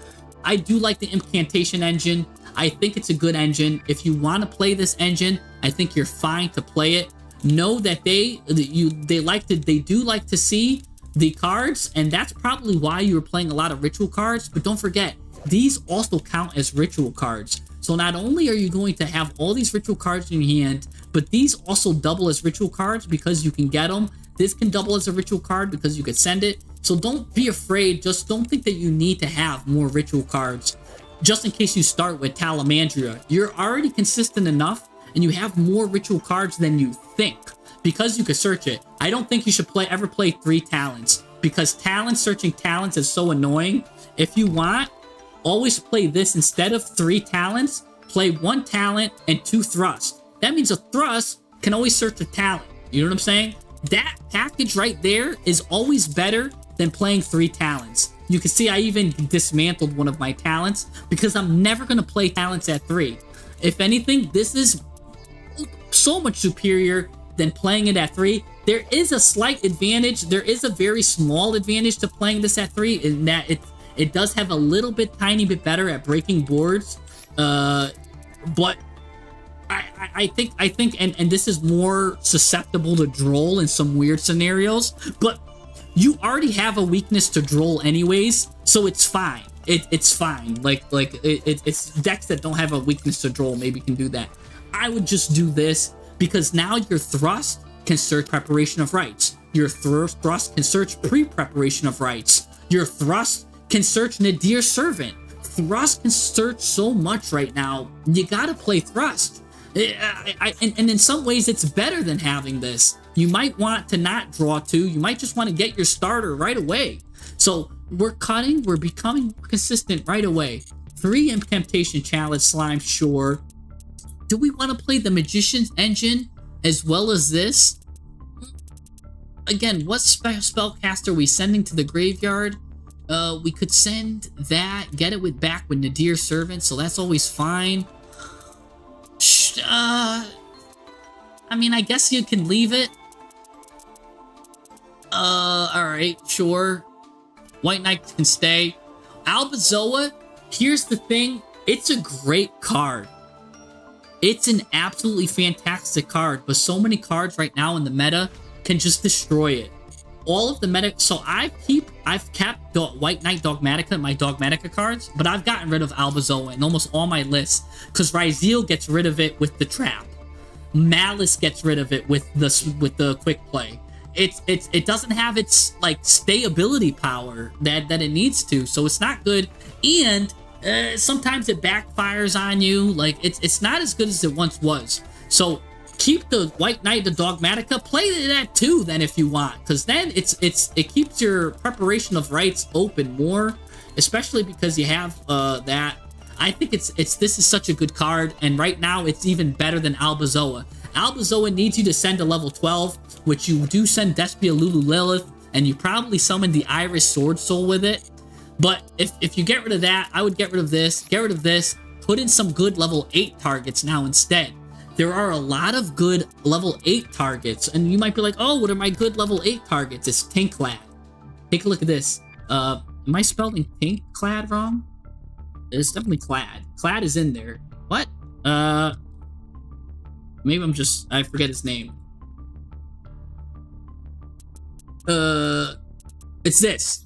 I do like the Incantation engine. I think it's a good engine. If you want to play this engine, I think you're fine to play it. Know that they do like to see the cards, and that's probably why you were playing a lot of ritual cards. But don't forget, these also count as ritual cards. So not only are you going to have all these ritual cards in your hand, but these also double as ritual cards because you can get them. This can double as a ritual card because you could send it. So don't be afraid. Just don't think that you need to have more ritual cards just in case you start with Talamandria. You're already consistent enough and you have more ritual cards than you think because you could search it. I don't think you should ever play 3 talents because searching talents is so annoying. If you want, always play this instead of 3 talents. Play 1 talent and 2 thrust. That means a thrust can always search a talent. You know what I'm saying? That package right there is always better than playing 3 talents. You can see I even dismantled one of my talents because I'm never going to play talents at 3. If anything, this is so much superior than playing it at 3. There is a slight advantage. There is a very small advantage to playing this at 3 in that it does have a little bit, tiny bit better at breaking boards. But I think, and this is more susceptible to Droll in some weird scenarios, but you already have a weakness to Droll anyways, so it's fine. It's fine. It's decks that don't have a weakness to Droll maybe can do that. I would just do this because now your thrust can search preparation of rites. Your thrust can search pre-preparation of rites. Your thrust can search Nadir Servant. Thrust can search so much right now. You gotta play Thrust. And in some ways, it's better than having this. You might want to not draw 2. You might just want to get your starter right away. So we're becoming consistent right away. 3 Incantation Chalice Slime, sure. Do we want to play the Magician's Engine as well as this? Again, what spellcaster are we sending to the graveyard? We could send that, get it back with Nadir Servant, so that's always fine. I mean, I guess you can leave it. Alright, sure. White Knight can stay. Albazoa, here's the thing, it's a great card. It's an absolutely fantastic card, but so many cards right now in the meta can just destroy it. All of the meta, so I've kept White Knight Dogmatica, my Dogmatica cards, but I've gotten rid of Albazoa in almost all my lists because Ryzeal gets rid of it with the trap. Malice gets rid of it with the quick play. It doesn't have its like stayability power that it needs to, so it's not good. And sometimes it backfires on you. Like it's not as good as it once was. So keep the White Knight, the Dogmatica, play it at 2 then if you want, because then it keeps your preparation of rites open more, especially because you have that. I think this is such a good card, and right now it's even better than Albazoa. Albazoa needs you to send a level 12, which you do send Despia Lulu Lilith, and you probably summon the Iris Sword Soul with it. But if you get rid of that, I would get rid of this, put in some good level 8 targets now instead. There are a lot of good level 8 targets, and you might be like, oh, what are my good level 8 targets? It's Tinklad. Take a look at this. Am I spelling Tinklad wrong? It's definitely Clad. Clad is in there. What? Maybe I forget his name. It's this.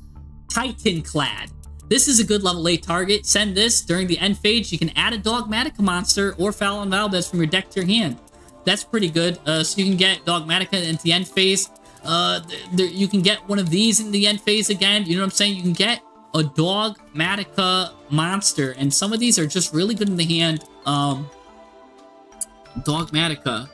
Titanclad. This is a good level 8 target. Send this during the end phase. You can add a Dogmatica monster or Fallon Valdez from your deck to your hand. That's pretty good. So you can get Dogmatica into the end phase. You can get one of these in the end phase again. You know what I'm saying? You can get a Dogmatica monster, and some of these are just really good in the hand. Dogmatica.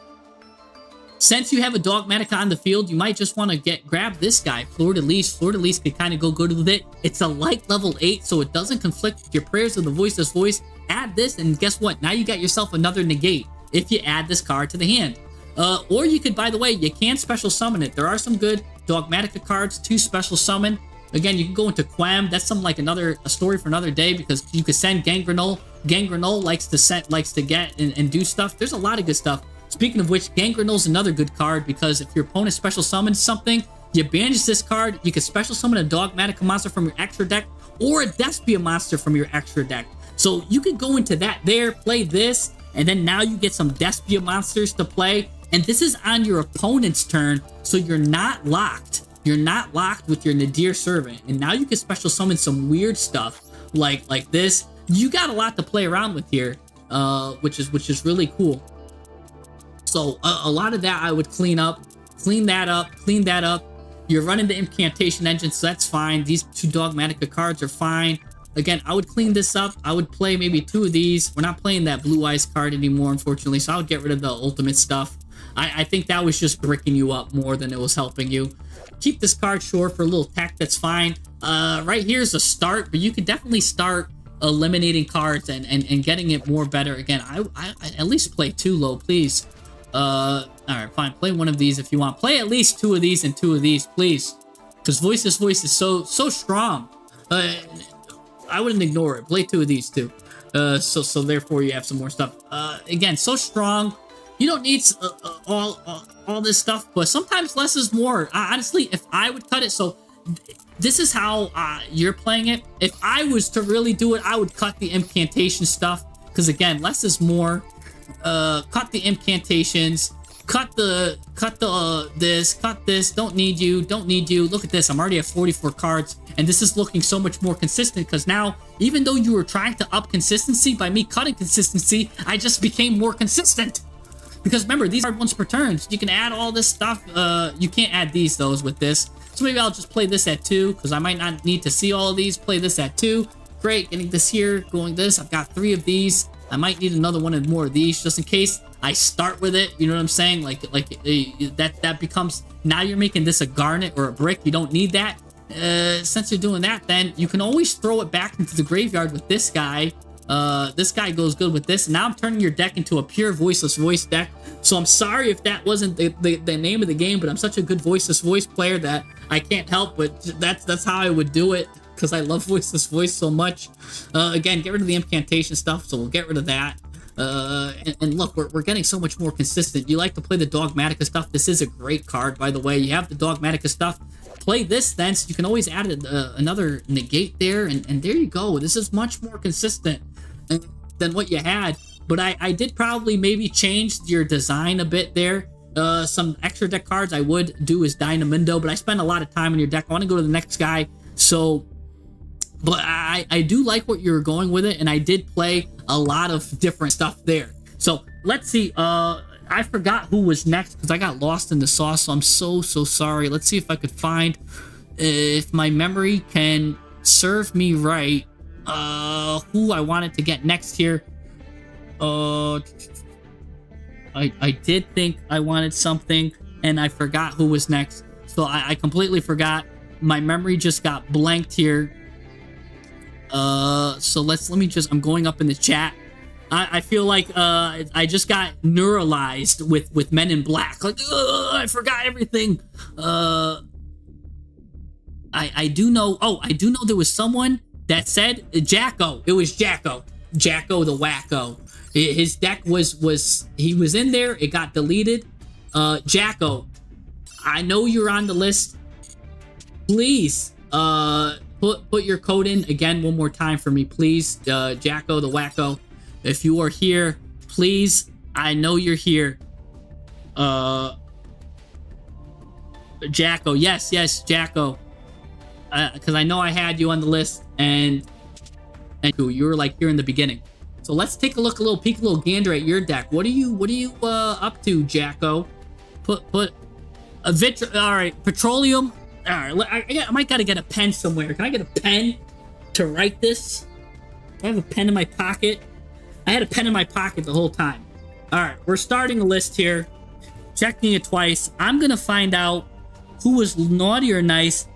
Since you have a Dogmatica on the field, you might just want to grab this guy, Fleur-de-Lis. Fleur-de-Lis could kind of go good with it. It's a light level 8, so it doesn't conflict with your prayers of the Voiceless Voice. Add this, and guess what? Now you got yourself another negate if you add this card to the hand. Or you could, by the way, you can special summon it. There are some good Dogmatica cards to special summon. Again, you can go into Quem. That's something like a story for another day, because you could send Gangrenol. Gangrenol likes to get and do stuff. There's a lot of good stuff. Speaking of which, Gangrenol's another good card, because if your opponent special summons something, you banish this card, you can special summon a Dogmatica monster from your extra deck, or a Despia monster from your extra deck. So you could go into that there, play this, and then now you get some Despia monsters to play. And this is on your opponent's turn, so you're not locked. You're not locked with your Nadir Servant. And now you can special summon some weird stuff like this. You got a lot to play around with here, which is really cool. So a lot of that I would clean up, clean that up. You're running the incantation engine, so that's fine. These two Dogmatica cards are fine. Again, I would clean this up. I would play maybe 2 of these. We're not playing that Blue Eyes card anymore, unfortunately, so I would get rid of the ultimate stuff. I think that was just bricking you up more than it was helping you. Keep this card short for a little tech, that's fine. Right here's a start, but you can definitely start eliminating cards and getting it more better. Again, I at least play 2 low, please. Alright, fine. Play 1 of these if you want. Play at least 2 of these and 2 of these, please. Because Voiceless Voice is so strong. I wouldn't ignore it. Play 2 of these too. So therefore you have some more stuff. Again, so strong. You don't need all this stuff, but sometimes less is more. Honestly, if I would cut it, so this is how you're playing it. If I was to really do it, I would cut the incantation stuff, because again, less is more. Cut the incantations, cut this, cut this. Don't need you. Look at this. I'm already at 44 cards, and this is looking so much more consistent, because now, even though you were trying to up consistency by me cutting consistency, I just became more consistent. Because remember, these are once per turn. You can add all this stuff. You can't add these, those, with this. So maybe I'll just play this at 2, because I might not need to see all of these. Play this at 2. Great, getting this here, going this. I've got 3 of these. I might need another one and more of these, just in case I start with it. You know what I'm saying? Like that becomes, now you're making this a garnet or a brick. You don't need that. Since you're doing that, then you can always throw it back into the graveyard with this guy. This guy goes good with this. Now I'm turning your deck into a pure Voiceless Voice deck. So I'm sorry if that wasn't the name of the game, but I'm such a good Voiceless Voice player that I can't help but that's how I would do it, because I love Voiceless Voice so much. Again, get rid of the incantation stuff, so we'll get rid of that. And look, we're getting so much more consistent. You like to play the Dogmatica stuff. This is a great card, by the way. You have the Dogmatica stuff. Play this then, so you can always add another negate there, and there you go. This is much more consistent than what you had. But I did probably maybe change your design a bit there. Some extra deck cards I would do is Dynamindo, but I spend a lot of time in your deck. I want to go to the next guy, so... But I do like what you're going with it, and I did play a lot of different stuff there. So let's see. I forgot who was next because I got lost in the sauce, so I'm so sorry. Let's see if I could find, if my memory can serve me right, who I wanted to get next here. I did think I wanted something, and I forgot who was next. So I completely forgot. My memory just got blanked here. So let me just, I'm going up in the chat. I feel like I just got neuralized with Men in Black. Like, I forgot everything. I do know, I do know there was someone that said Jacko. It was Jacko. Jacko the Wacko. His deck he was in there. It got deleted. Jacko, I know you're on the list. Please, put your code in again one more time for me, please. Jacko the Wacko, if you are here, please, I know you're here. Jacko, yes, Jacko, because I know I had you on the list, and you were like here in the beginning. So let's take a look, peek a little gander at your deck. What are you up to, Jacko? Put a all right, petroleum. All right, I might gotta get a pen somewhere. Can I get a pen to write this? I have a pen in my pocket. I had a pen in my pocket the whole time. All right, we're starting a list here. Checking it twice. I'm gonna find out who was naughty or nice.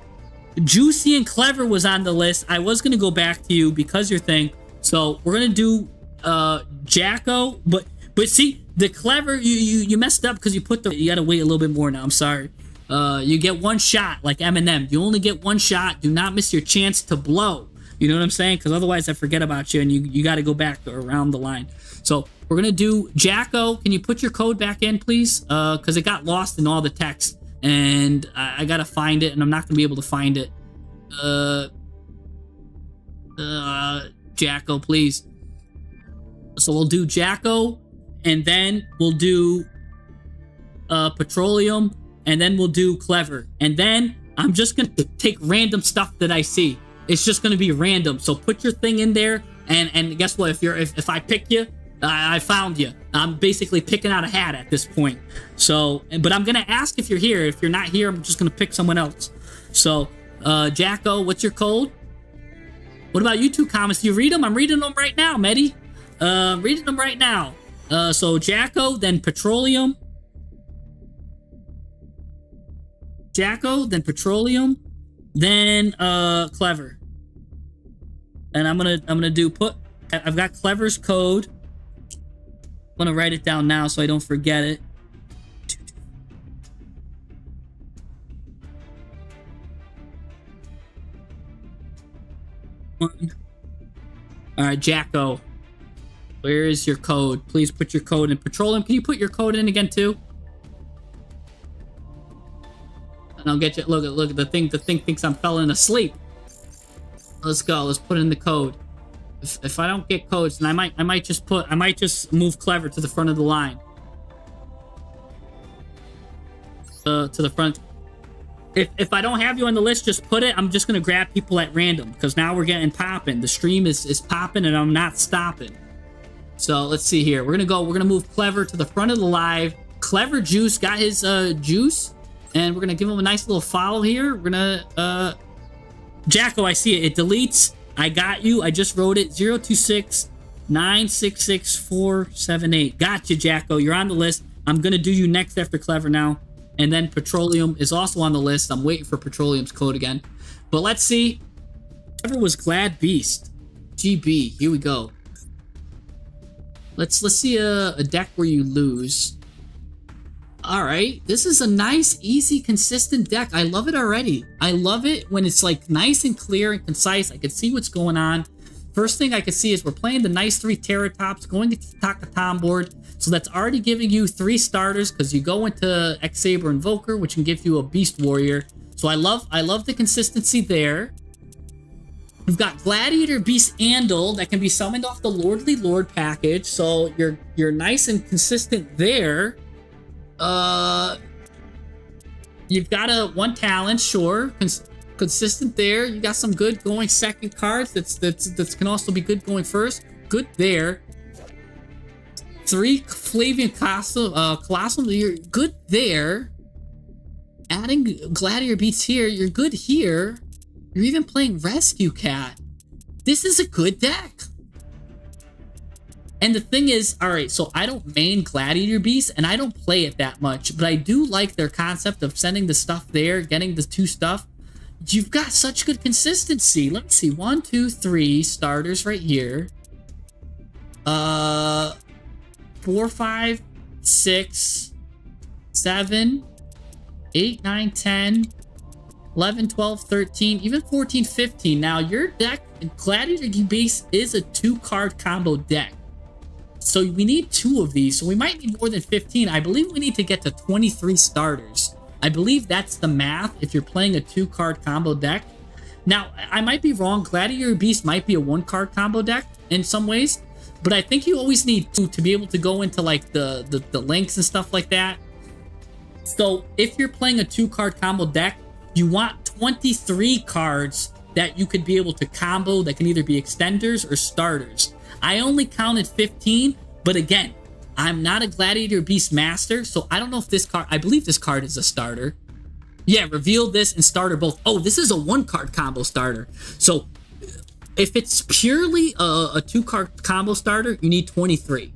Juicy and Clever was on the list. I was gonna go back to you because your thing. So we're gonna do Jacko, but see the Clever you messed up because you put the, you gotta wait a little bit more now. I'm sorry. You get one shot like Eminem. You only get one shot. Do not miss your chance to blow. You know what I'm saying? Because otherwise I forget about you and you got to go back around the line. So we're gonna do Jacko. Can you put your code back in, please? Because it got lost in all the text and I gotta find it and I'm not gonna be able to find it. Jacko, please. So we'll do Jacko, and then we'll do Petroleum, and then we'll do Clever, and then I'm just gonna take random stuff that I see. It's just gonna be random. So put your thing in there, and guess what? If I pick you, I found you. I'm basically picking out a hat at this point. So, but I'm gonna ask if you're here. If you're not here, I'm just gonna pick someone else. So, Jacko, what's your code? What about you two comments? Do you read them? I'm reading them right now, Medi. Reading them right now. So Jacko, then Petroleum. Jacko, then Petroleum, then Clever. And I'm gonna do I've got Clever's code. I'm gonna write it down now so I don't forget it. All right, Jacko. Where is your code? Please put your code in. Petroleum, can you put your code in again too? And I'll get you. Look at the thing. The thing thinks I'm falling asleep. Let's go. Let's put in the code. If I don't get codes, then I might just move Clever to the front of the line. To the front. If I don't have you on the list, just put it. I'm just gonna grab people at random because now we're getting popping. The stream is popping and I'm not stopping. So let's see here. We're gonna move Clever to the front of the live. Clever Juice got his juice, and we're gonna give him a nice little follow here. We're gonna Jacko, I see it. It deletes. I got you. I just wrote it. 026 966 478. Gotcha, Jacko. You're on the list. I'm gonna do you next after Clever now. And then Petroleum is also on the list. I'm waiting for Petroleum's code again. But let's see. Clever was Glad Beast. GB. Here we go. Let's see a deck where you lose. All right. This is a nice, easy, consistent deck. I love it already. I love it when it's like nice and clear and concise. I can see what's going on. First thing I can see is we're playing the nice 3 Terratops, going to Takatom board. So that's already giving you 3 starters because you go into X-Saber Invoker, which can give you a Beast Warrior. So I love the consistency there. We've got Gladiator, Beast Andal that can be summoned off the Lordly Lord package. So you're nice and consistent there. You've got one talent, sure. Consistent there. You got some good going second cards. That can also be good going first. Good there. 3 Flavian Colossal. You're good there. Adding Gladiator Beats here. You're good here. You're even playing Rescue Cat. This is a good deck. And the thing is, all right, so I don't main Gladiator Beast and I don't play it that much, but I do like their concept of sending the stuff there, getting the 2 stuff. You've got such good consistency. Let me see. 1, 2, 3 starters right here. 4, 5, 6, 7, 8, 9, 10, 11, 12, 13, even 14, 15. Now, your deck, Gladiator Beast, is a 2-card combo deck. So we need 2 of these. So we might need more than 15. I believe we need to get to 23 starters. I believe that's the math if you're playing a 2-card combo deck. Now, I might be wrong. Gladiator Beast might be a 1-card combo deck in some ways. But I think you always need 2 to be able to go into like the links and stuff like that. So if you're playing a 2-card combo deck, you want 23 cards that you could be able to combo that can either be extenders or starters. I only counted 15, but again, I'm not a Gladiator Beast master, so I don't know if this card, I believe this card is a starter. Yeah, reveal this and starter both. Oh, this is a 1-card combo starter. So if it's purely a 2-card combo starter, you need 23.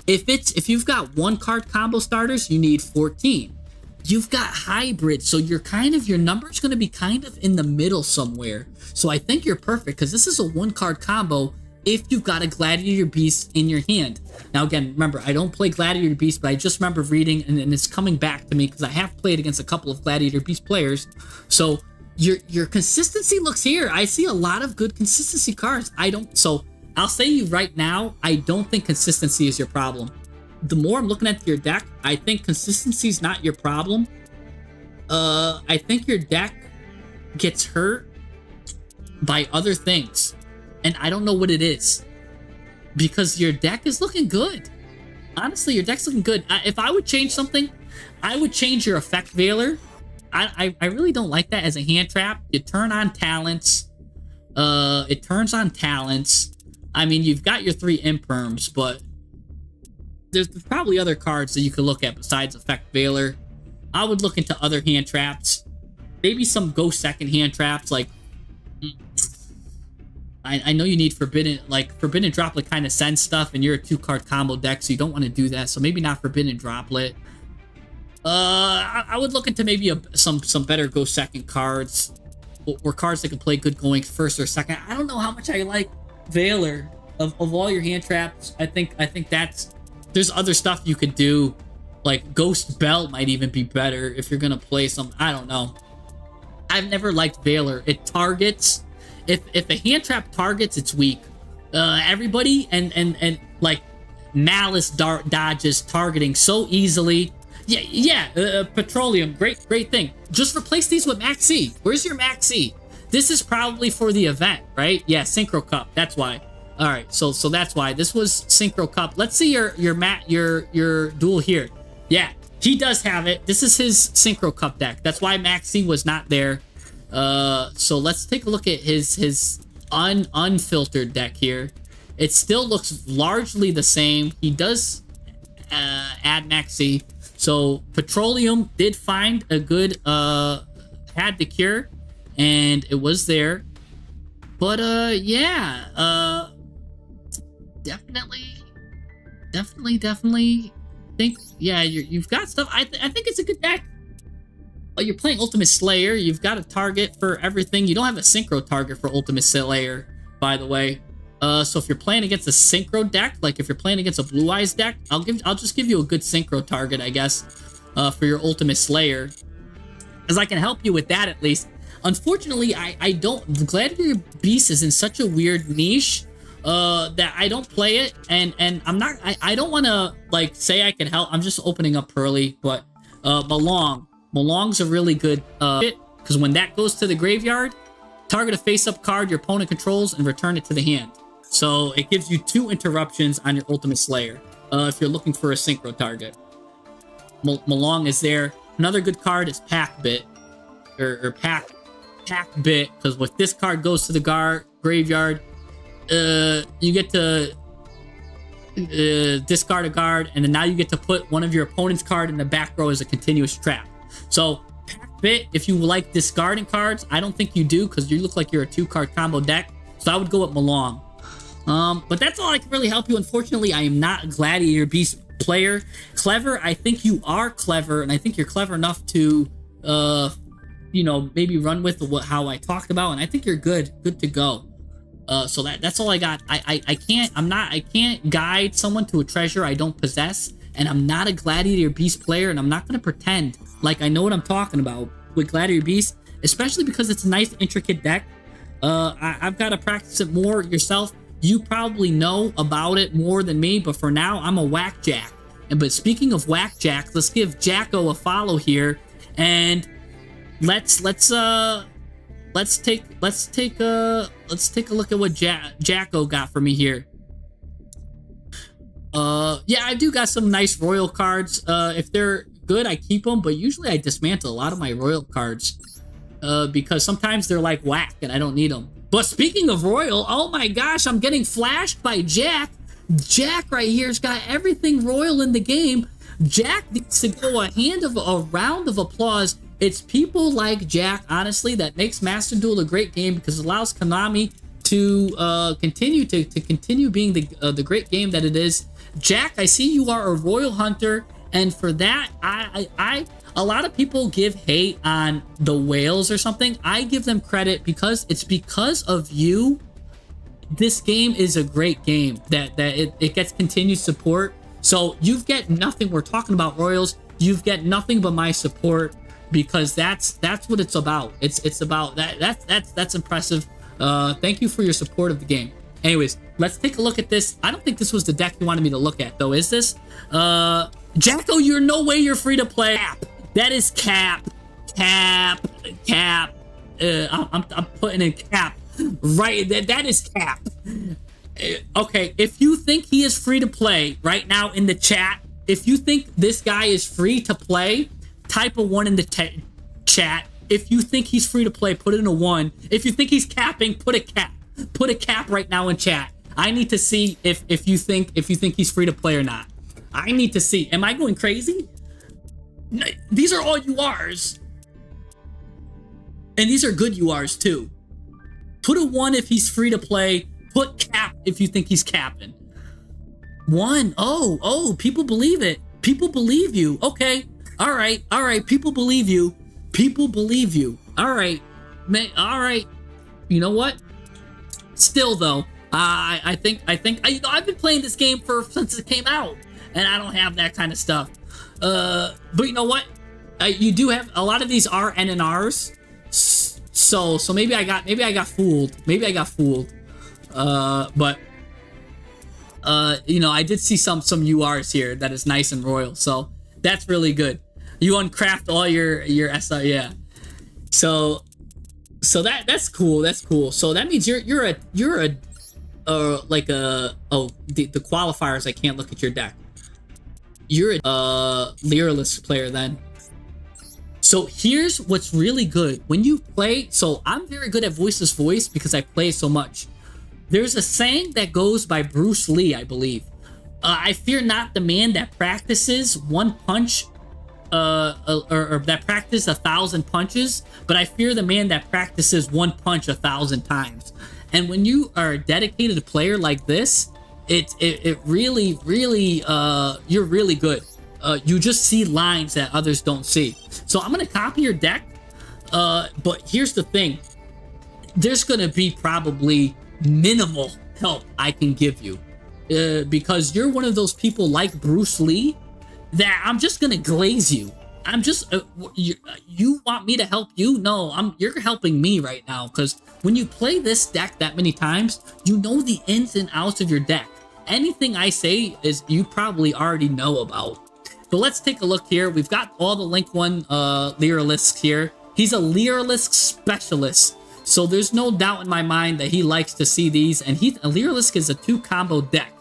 If you've got 1-card combo starters, you need 14. You've got hybrid, so your number's going to be kind of in the middle somewhere. So I think you're perfect because this is a 1-card combo if you've got a Gladiator Beast in your hand. Now again, remember, I don't play Gladiator Beast, but I just remember reading, and it's coming back to me because I have played against a couple of Gladiator Beast players. So your consistency looks here. I see a lot of good consistency cards. So I'll say you right now, I don't think consistency is your problem. The more I'm looking at your deck, I think consistency is not your problem. I think your deck gets hurt by other things, and I don't know what it is, because your deck is looking good. Honestly, your deck's looking good. If I would change something, I would change your effect veiler. I really don't like that as a hand trap. You turn on talents. It turns on talents. I mean, you've got your 3 imperms, but there's probably other cards that you could look at besides effect veiler. I would look into other hand traps. Maybe some go second hand traps, like I know you need forbidden droplet kind of sends stuff, and you're a 2-card combo deck, so you don't want to do that. So maybe not forbidden droplet. I would look into maybe some better go second cards, or cards that can play good going first or second. I don't know how much I like Veiler of all your hand traps. I think there's other stuff you could do, like Ghost Bell might even be better if you're gonna play some. I don't know. I've never liked Veiler. It targets. If a hand trap targets, it's weak. Everybody and like Malice dodges targeting so easily. Petroleum, great thing. Just replace these with Max C. Where's your Max C? This is probably for the event, right? Yeah, Synchro Cup. That's why. All right, so that's why this was Synchro Cup. Let's see your Duel here. Yeah, he does have it. This is his Synchro Cup deck. That's why Max C was not there. So let's take a look at his unfiltered deck here. It still looks largely the same. He does add Max C. So Petroleum did find a good had the cure, and it was there. But definitely think, yeah, you've got stuff. I think it's a good deck. You're playing Ultimate Slayer. You've got a target for everything. You don't have a synchro target for Ultimate Slayer, by the way. So if you're playing against a synchro deck, like if you're playing against a Blue Eyes deck, I'll just give you a good synchro target, I guess, for your Ultimate Slayer, as I can help you with that at least. Unfortunately, I don't. Gladiator Beast is in such a weird niche that I don't play it, and I'm not. I don't want to like say I can help. I'm just opening up Pearly, but Malong's a really good because when that goes to the graveyard, target a face-up card your opponent controls and return it to the hand. So it gives you 2 interruptions on your Ultimate Slayer if you're looking for a synchro target. Malong is there. Another good card is Pack Bit, or Pack Bit, because if this card goes to the graveyard, you get to discard a card, and then now you get to put one of your opponent's card in the back row as a continuous trap. So Pack Bit, if you like discarding cards, I don't think you do, because you look like you're a 2-card combo deck. So I would go with Malong. But that's all I can really help you. Unfortunately, I am not a Gladiator Beast player. Clever, I think you are clever, and I think you're clever enough to, maybe run with how I talked about, and I think you're good to go. So that's all I got. I can't guide someone to a treasure I don't possess, and I'm not a Gladiator Beast player, and I'm not going to pretend like I know what I'm talking about with Gladiator Beast, especially because it's a nice, intricate deck. I've got to practice it more yourself. You probably know about it more than me, but for now, I'm a Whackjack. But speaking of Whackjack, let's give Jacko a follow here, and let's take a look at what Jacko got for me here. Yeah, I do got some nice Royal cards. If they're good, I keep them, but usually I dismantle a lot of my Royal cards because sometimes they're like whack and I don't need them. But speaking of Royal, oh my gosh, I'm getting flashed by Jack. Jack right here's got everything Royal in the game. Jack needs to go a round of applause. It's people like Jack, honestly, that makes Master Duel a great game because it allows Konami continue being the great game that it is. Jack, I see you are a royal hunter, and for that, a lot of people give hate on the whales or something. I give them credit because it's because of you. This game is a great game that it gets continued support. So you've get nothing. We're talking about royals. You've get nothing but my support, because that's what it's about. It's about that's impressive. Thank you for your support of the game. Anyways, let's take a look at this. I don't think this was the deck you wanted me to look at, though. Is this? Jacko, you're no way you're free to play. Cap. That is cap. I'm putting in cap. Right, that is cap. Okay, if you think he is free to play right now in the chat, if you think this guy is free to play, type a 1 in the chat. If you think he's free to play, put it in a 1. If you think he's capping, put a cap. Put a cap right now in chat. I need to see if you think he's free to play or not. I need to see. Am I going crazy? These are all URs. And these are good URs too. Put a 1 if he's free to play. Put cap if you think he's capping. 1. Oh, people believe it. People believe you. Okay. All right. People believe you. All right. All right. You know what? Still though, I think I've been playing this game since it came out, and I don't have that kind of stuff. But you know what? You do have a lot of these are NNRs. So maybe I got fooled. But you know, I did see some URs here that is nice and royal. So that's really good. You uncraft all your SR, yeah. So that's cool. So that means you're a the qualifiers. I can't look at your deck. You're a Lurilisk player then. So here's what's really good when you play. So I'm very good at Voiceless Voice because I play so much. There's a saying that goes by Bruce Lee, I believe. I fear not the man that practices one punch, or that practice 1,000 punches, but I fear the man that practices one punch 1,000 times. And when you are a dedicated player like this, it really, you're really good. You just see lines that others don't see. So I'm gonna copy your deck, but here's the thing. There's gonna be probably minimal help I can give you, because you're one of those people like Bruce Lee that I'm just gonna glaze you. I'm just you want me to help you? No, you're helping me right now, because when you play this deck that many times, you know the ins and outs of your deck. Anything I say is you probably already know about. So let's take a look here. We've got all the Link 1 Lurilisk here. He's a Lurilisk specialist, so there's no doubt in my mind that he likes to see these, and a Lurilisk is a 2-combo deck.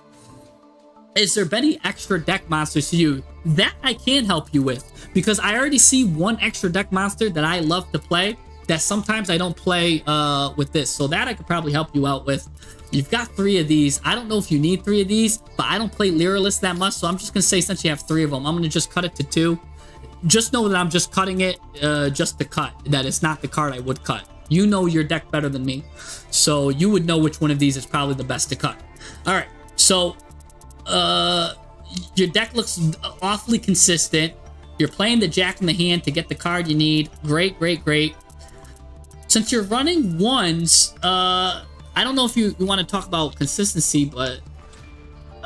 Is there any extra deck monsters to you? That I can help you with, because I already see one extra deck monster that I love to play that sometimes I don't play with this, so that I could probably help you out with. You've got 3 of these. I don't know if you need 3 of these, but I don't play Lurilisk that much, so I'm just gonna say since you have 3 of them, I'm gonna just cut it to 2. Just know that I'm just cutting it just to cut, that it's not the card I would cut. You know your deck better than me, so you would know which one of these is probably the best to cut. All right, so your deck looks awfully consistent. You're playing the Jack in the hand to get the card you need. Great. Since you're running 1s, I don't know if you want to talk about consistency, but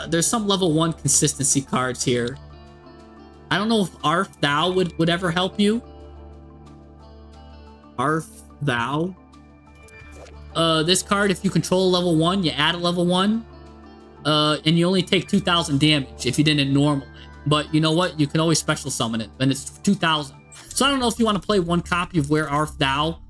there's some level 1 consistency cards here. I don't know if Arf Thou would ever help you. Arf Thou. This card, if you control a level 1, you add a level 1. And you only take 2,000 damage if you didn't normal it. But you know what? You can always special summon it, and it's 2,000. So I don't know if you want to play 1 copy of Where Art Thou,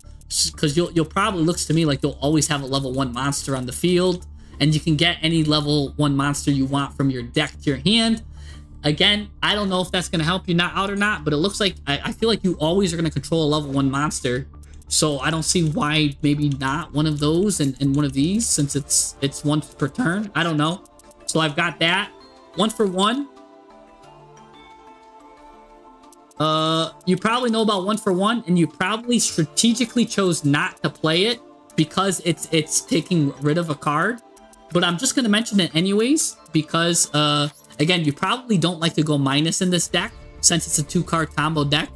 because you'll probably, looks to me like you'll always have a level 1 monster on the field, and you can get any level 1 monster you want from your deck to your hand. Again, I don't know if that's going to help you out or not, but it looks like I feel like you always are going to control a level 1 monster. So I don't see why maybe not one of those and one of these, since it's once per turn. I don't know. So I've got that. 1 for 1. You probably know about 1 for 1, and you probably strategically chose not to play it because it's taking rid of a card. But I'm just going to mention it anyways because, again, you probably don't like to go minus in this deck since it's a 2-card combo deck.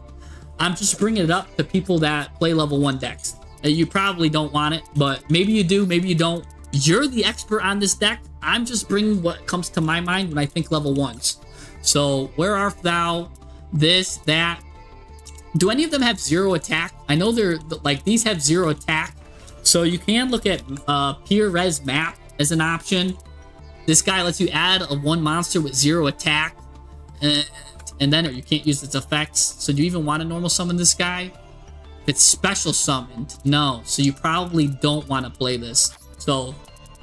I'm just bringing it up to people that play level 1 decks. You probably don't want it, but maybe you do, maybe you don't. You're the expert on this deck. I'm just bringing what comes to my mind when I think level 1s. So, where art thou? This, that. Do any of them have 0 attack? I know they're, like, these have 0 attack. So you can look at Perez map as an option. This guy lets you add a 1 monster with 0 attack. And then you can't use its effects. So do you even want to normal summon this guy? If it's special summoned, no. So you probably don't want to play this. So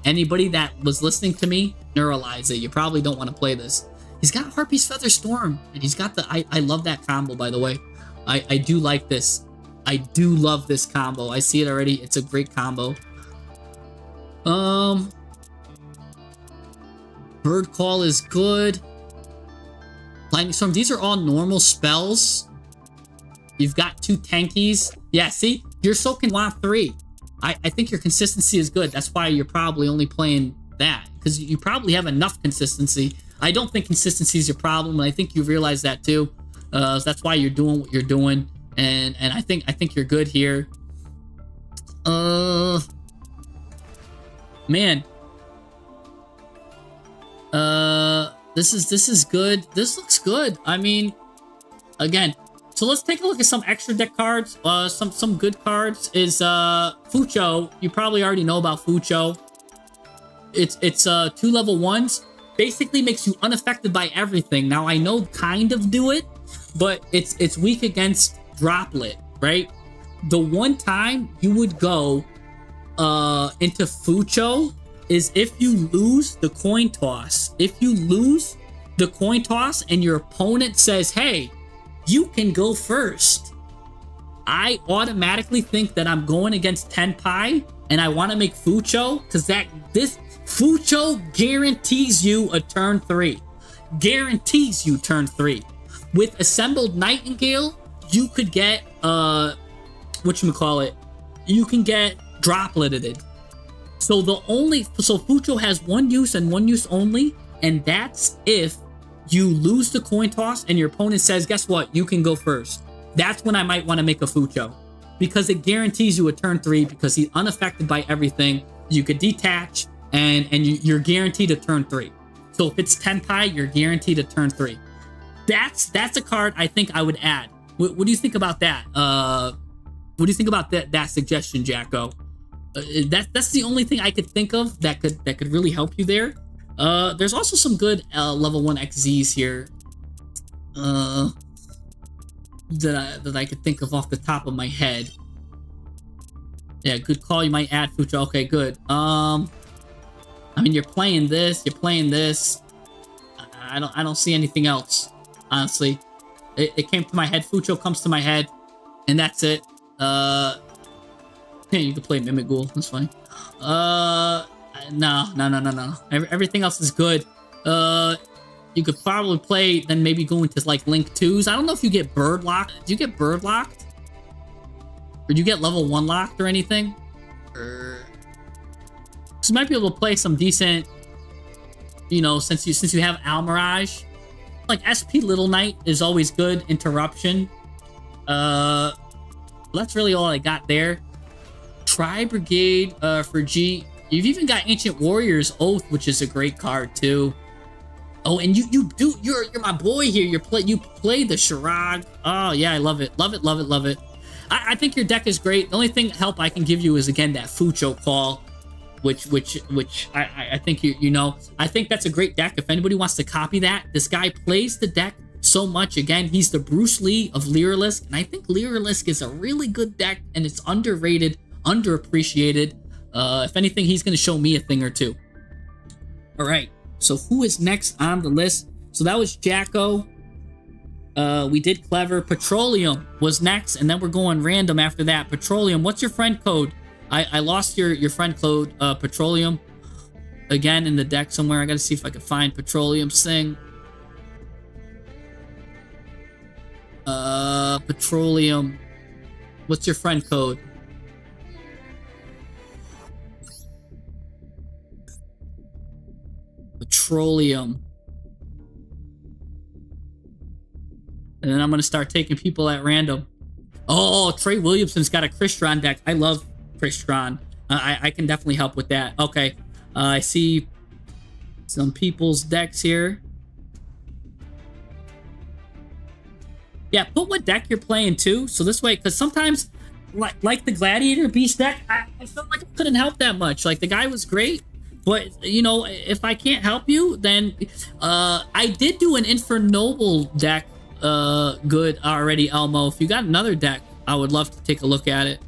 anybody that was listening to me, neuralize it. You probably don't want to play this. He's got Harpy's Feather Storm. And he's got the... I love that combo, by the way. I do like this. I do love this combo. I see it already. It's a great combo. Bird Call is good. Lightning Storm. These are all normal spells. You've got 2 tankies. Yeah, see? You're soaking want 3. I think your consistency is good. That's why you're probably only playing that. Because you probably have enough consistency. I don't think consistency is your problem, and I think you realize that too. So that's why you're doing what you're doing. And I think you're good here. Man. This is good. This looks good. I mean, again, so let's take a look at some extra deck cards. Some good cards is Fucho. You probably already know about Fucho. It's 2 level 1s. Basically makes you unaffected by everything. Now I know kind of do it, but it's weak against Droplet, right? The one time you would go into Fucho is if you lose the coin toss. If you lose the coin toss and your opponent says, hey, you can go first, I automatically think that I'm going against Tenpai and I want to make Fucho because this Fucho guarantees you a turn 3. Guarantees you turn 3. With Assembled Nightingale, you could get whatchamacallit, you can get dropleted. So Fucho has 1 use and 1 use only, and that's if you lose the coin toss and your opponent says, guess what, you can go first. That's when I might want to make a Fucho, because it guarantees you a turn 3 because he's unaffected by everything. You could detach and you're guaranteed a turn 3. So if it's Tenpai, you're guaranteed a turn 3. That's a card I think I would add. What do you think about that? What do you think about that suggestion, Jacko? That's the only thing I could think of that could really help you there. There's also some good level 1 XZs here that I could think of off the top of my head. Yeah, good call. You might add Fucho. Okay, good. I mean, you're playing this. I don't see anything else, honestly. It came to my head. Fucho comes to my head, and that's it. Yeah, you can play Mimighoul. That's fine. No. Everything else is good. You could probably play, then maybe go into like Link 2s. I don't know if you get Bird Locked. Do you get Bird Locked? Or do you get level 1 locked or anything? So you might be able to play some decent, you know, since you have Almirage. Like SP Little Knight is always good. Interruption. That's really all I got there. Tri Brigade for G. You've even got Ancient Warriors Oath, which is a great card too. Oh, and you're my boy here. You play the Shirag. Oh yeah, I love it. Love it. I think your deck is great. The only help I can give you is again that Fucho call, which I think you know. I think that's a great deck. If anybody wants to copy that, this guy plays the deck so much. Again, he's the Bruce Lee of Lurilisk, and I think Lurilisk is a really good deck, and it's underrated, underappreciated. If anything, he's going to show me a thing or two. All right, so who is next on the list? So that was Jacko. We did Clever. Petroleum was next, and then we're going random after that. Petroleum, what's your friend code? I lost your friend code, Petroleum. Again, in the deck somewhere. I got to see if I can find Petroleum's thing. Petroleum. What's your friend code? Petroleum. And then I'm going to start taking people at random. Oh, Trey Williamson's got a Crystron deck. I love Crystron. I can definitely help with that. Okay. I see some people's decks here. Yeah, put what deck you're playing too. So this way, because sometimes, like the Gladiator Beast deck, I felt like I couldn't help that much. Like, the guy was great. But, you know, if I can't help you, then I did do an Infernoid deck good already, Elmo. If you got another deck, I would love to take a look at it.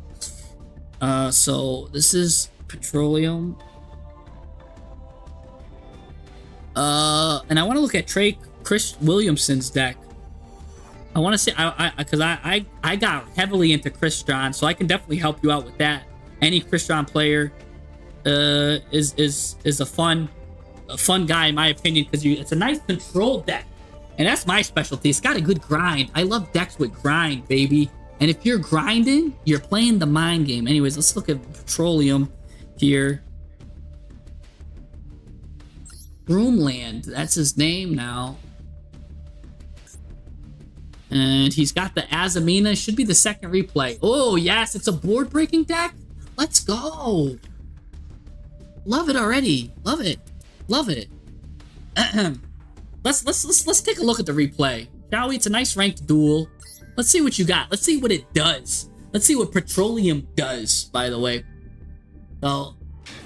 So this is Petroleum. And I want to look at Chris Williamson's deck. I want to say, because I got heavily into Crystron, so I can definitely help you out with that. Any Crystron player is a fun guy in my opinion, because it's a nice control deck, and that's my specialty. It's got a good grind. I love decks with grind, baby. And if you're grinding, you're playing the mind game. Anyways, let's look at Petroleum here. Broomland, that's his name now. And he's got the Azamina. Should be the second replay. Oh, yes, it's a board-breaking deck. Let's go. Love it already. Love it. Love it. Let's take a look at the replay, shall we? It's a nice ranked duel. Let's see what you got. Let's see what it does. Let's see what Petroleum does, by the way. So,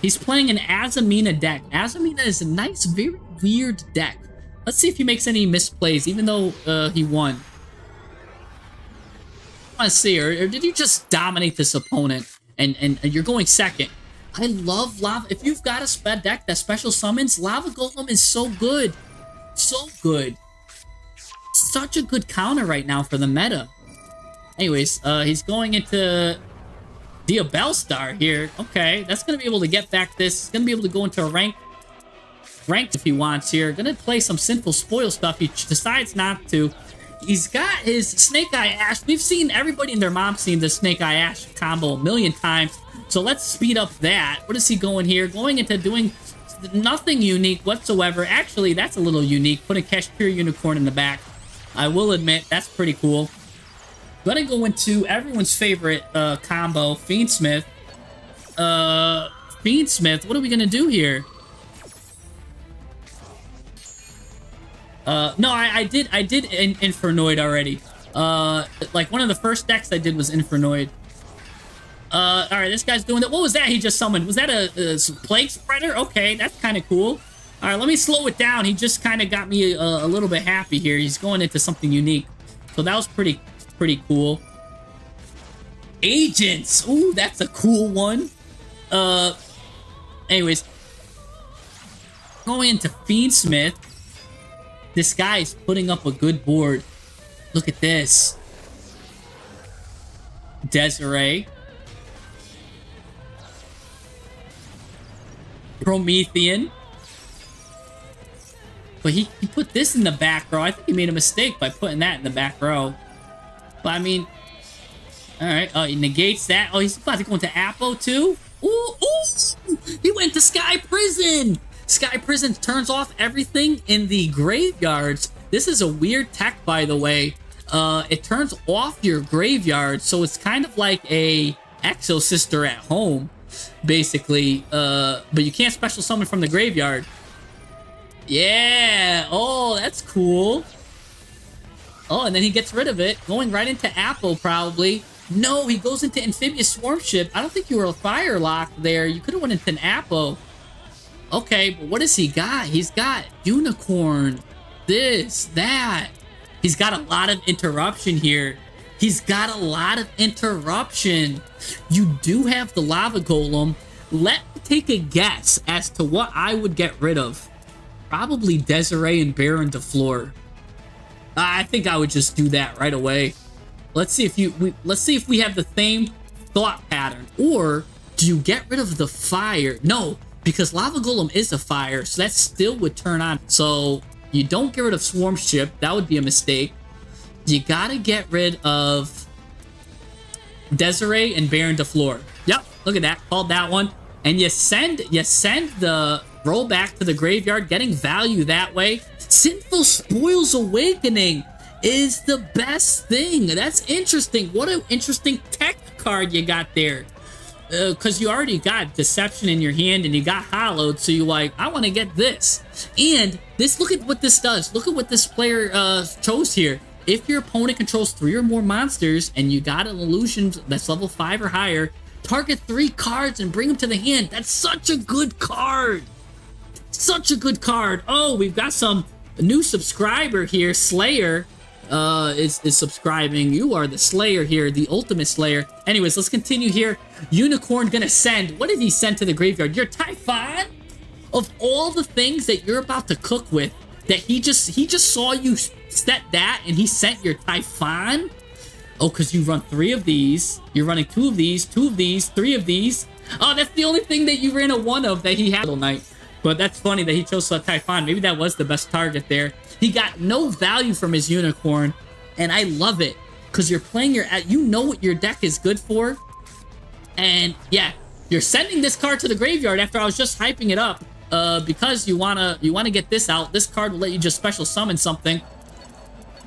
he's playing an Azamina deck. Azamina is a nice, very weird deck. Let's see if he makes any misplays, even though he won. I want to see, or did you just dominate this opponent and you're going second? I love Lava. If you've got a deck that special summons, Lava Golem is so good. So good. Such a good counter right now for the meta. Anyways, he's going into the Ubell star here. Okay, that's going to be able to get back this. He's going to be able to go into a ranked if he wants here. Going to play some Sinful Spoil stuff. He decides not to. He's got his Snake Eye Ash. We've seen everybody and their mom seen the Snake Eye Ash combo a million times. So let's speed up that. What is he going here? Going into doing nothing unique whatsoever. Actually, that's a little unique. Put a Pure Unicorn in the back. I will admit, that's pretty cool. Gonna go into everyone's favorite combo, Fiendsmith. Fiendsmith, what are we gonna do here? No, I did Infernoid already. Like, one of the first decks I did was Infernoid. Alright, this guy's doing that. What was that he just summoned? Was that a Plague Spreader? Okay, that's kind of cool. Alright, let me slow it down. He just kind of got me a little bit happy here. He's going into something unique. So that was pretty cool. Agents! Ooh, that's a cool one. Anyways. Going into Fiendsmith. This guy's putting up a good board. Look at this. Desiree. Promethean. But he put this in the back row. I think he made a mistake by putting that in the back row. But I mean, alright. Oh, he negates that. Oh, he's about to go into Apo too. Ooh, ooh! He went to Sky Prison! Sky Prison turns off everything in the graveyards. This is a weird tech, by the way. It turns off your graveyard, so it's kind of like a Exo Sister at home, basically. But you can't special summon from the graveyard. Yeah! Oh, that's cool. Oh, and then he gets rid of it, going right into Apple, probably. No, he goes into Amphibious Swarm Ship. I don't think you were fire locked there. You could have went into an Apple. Okay, but what does he got? He's got Unicorn. This, that. He's got a lot of interruption here. He's got a lot of interruption. You do have the Lava Golem. Let me take a guess as to what I would get rid of. Probably Desiree and Baron DeFleur. I think I would just do that right away. Let's see if let's see if we have the same thought pattern. Or do you get rid of the fire? No, because Lava Golem is a fire, so that still would turn on. So you don't get rid of Swarm Ship. That would be a mistake. You gotta get rid of Desiree and Baron DeFleur. Yep, look at that. Called that one. And you send the roll back to the graveyard, getting value that way. Sinful Spoils Awakening is the best thing. That's interesting. What an interesting tech card you got there. Because you already got Deception in your hand and you got Hollowed, so you're like, I want to get this. And this, look at what this does. Look at what this player chose here. If your opponent controls 3 or more monsters and you got an illusion that's level 5 or higher, target 3 cards and bring them to the hand. That's such a good card. Such a good card. Oh, we've got some new subscriber here. Slayer is subscribing. You are the Slayer here, the ultimate Slayer. Anyways, let's continue here. Unicorn gonna send. What did he send to the graveyard? Your Typhon? Of all the things that you're about to cook with, that he just saw you set that and he sent your Typhon? Oh, because you run 3 of these. You're running 2 of these, 2 of these, 3 of these. Oh, that's the only thing that you ran a 1 of that he had all night. But that's funny that he chose a Typhon. Maybe that was the best target there. He got no value from his Unicorn, and I love it. Because you're playing you know what your deck is good for. And yeah, you're sending this card to the graveyard after I was just hyping it up. Because you wanna get this out. This card will let you just special summon something.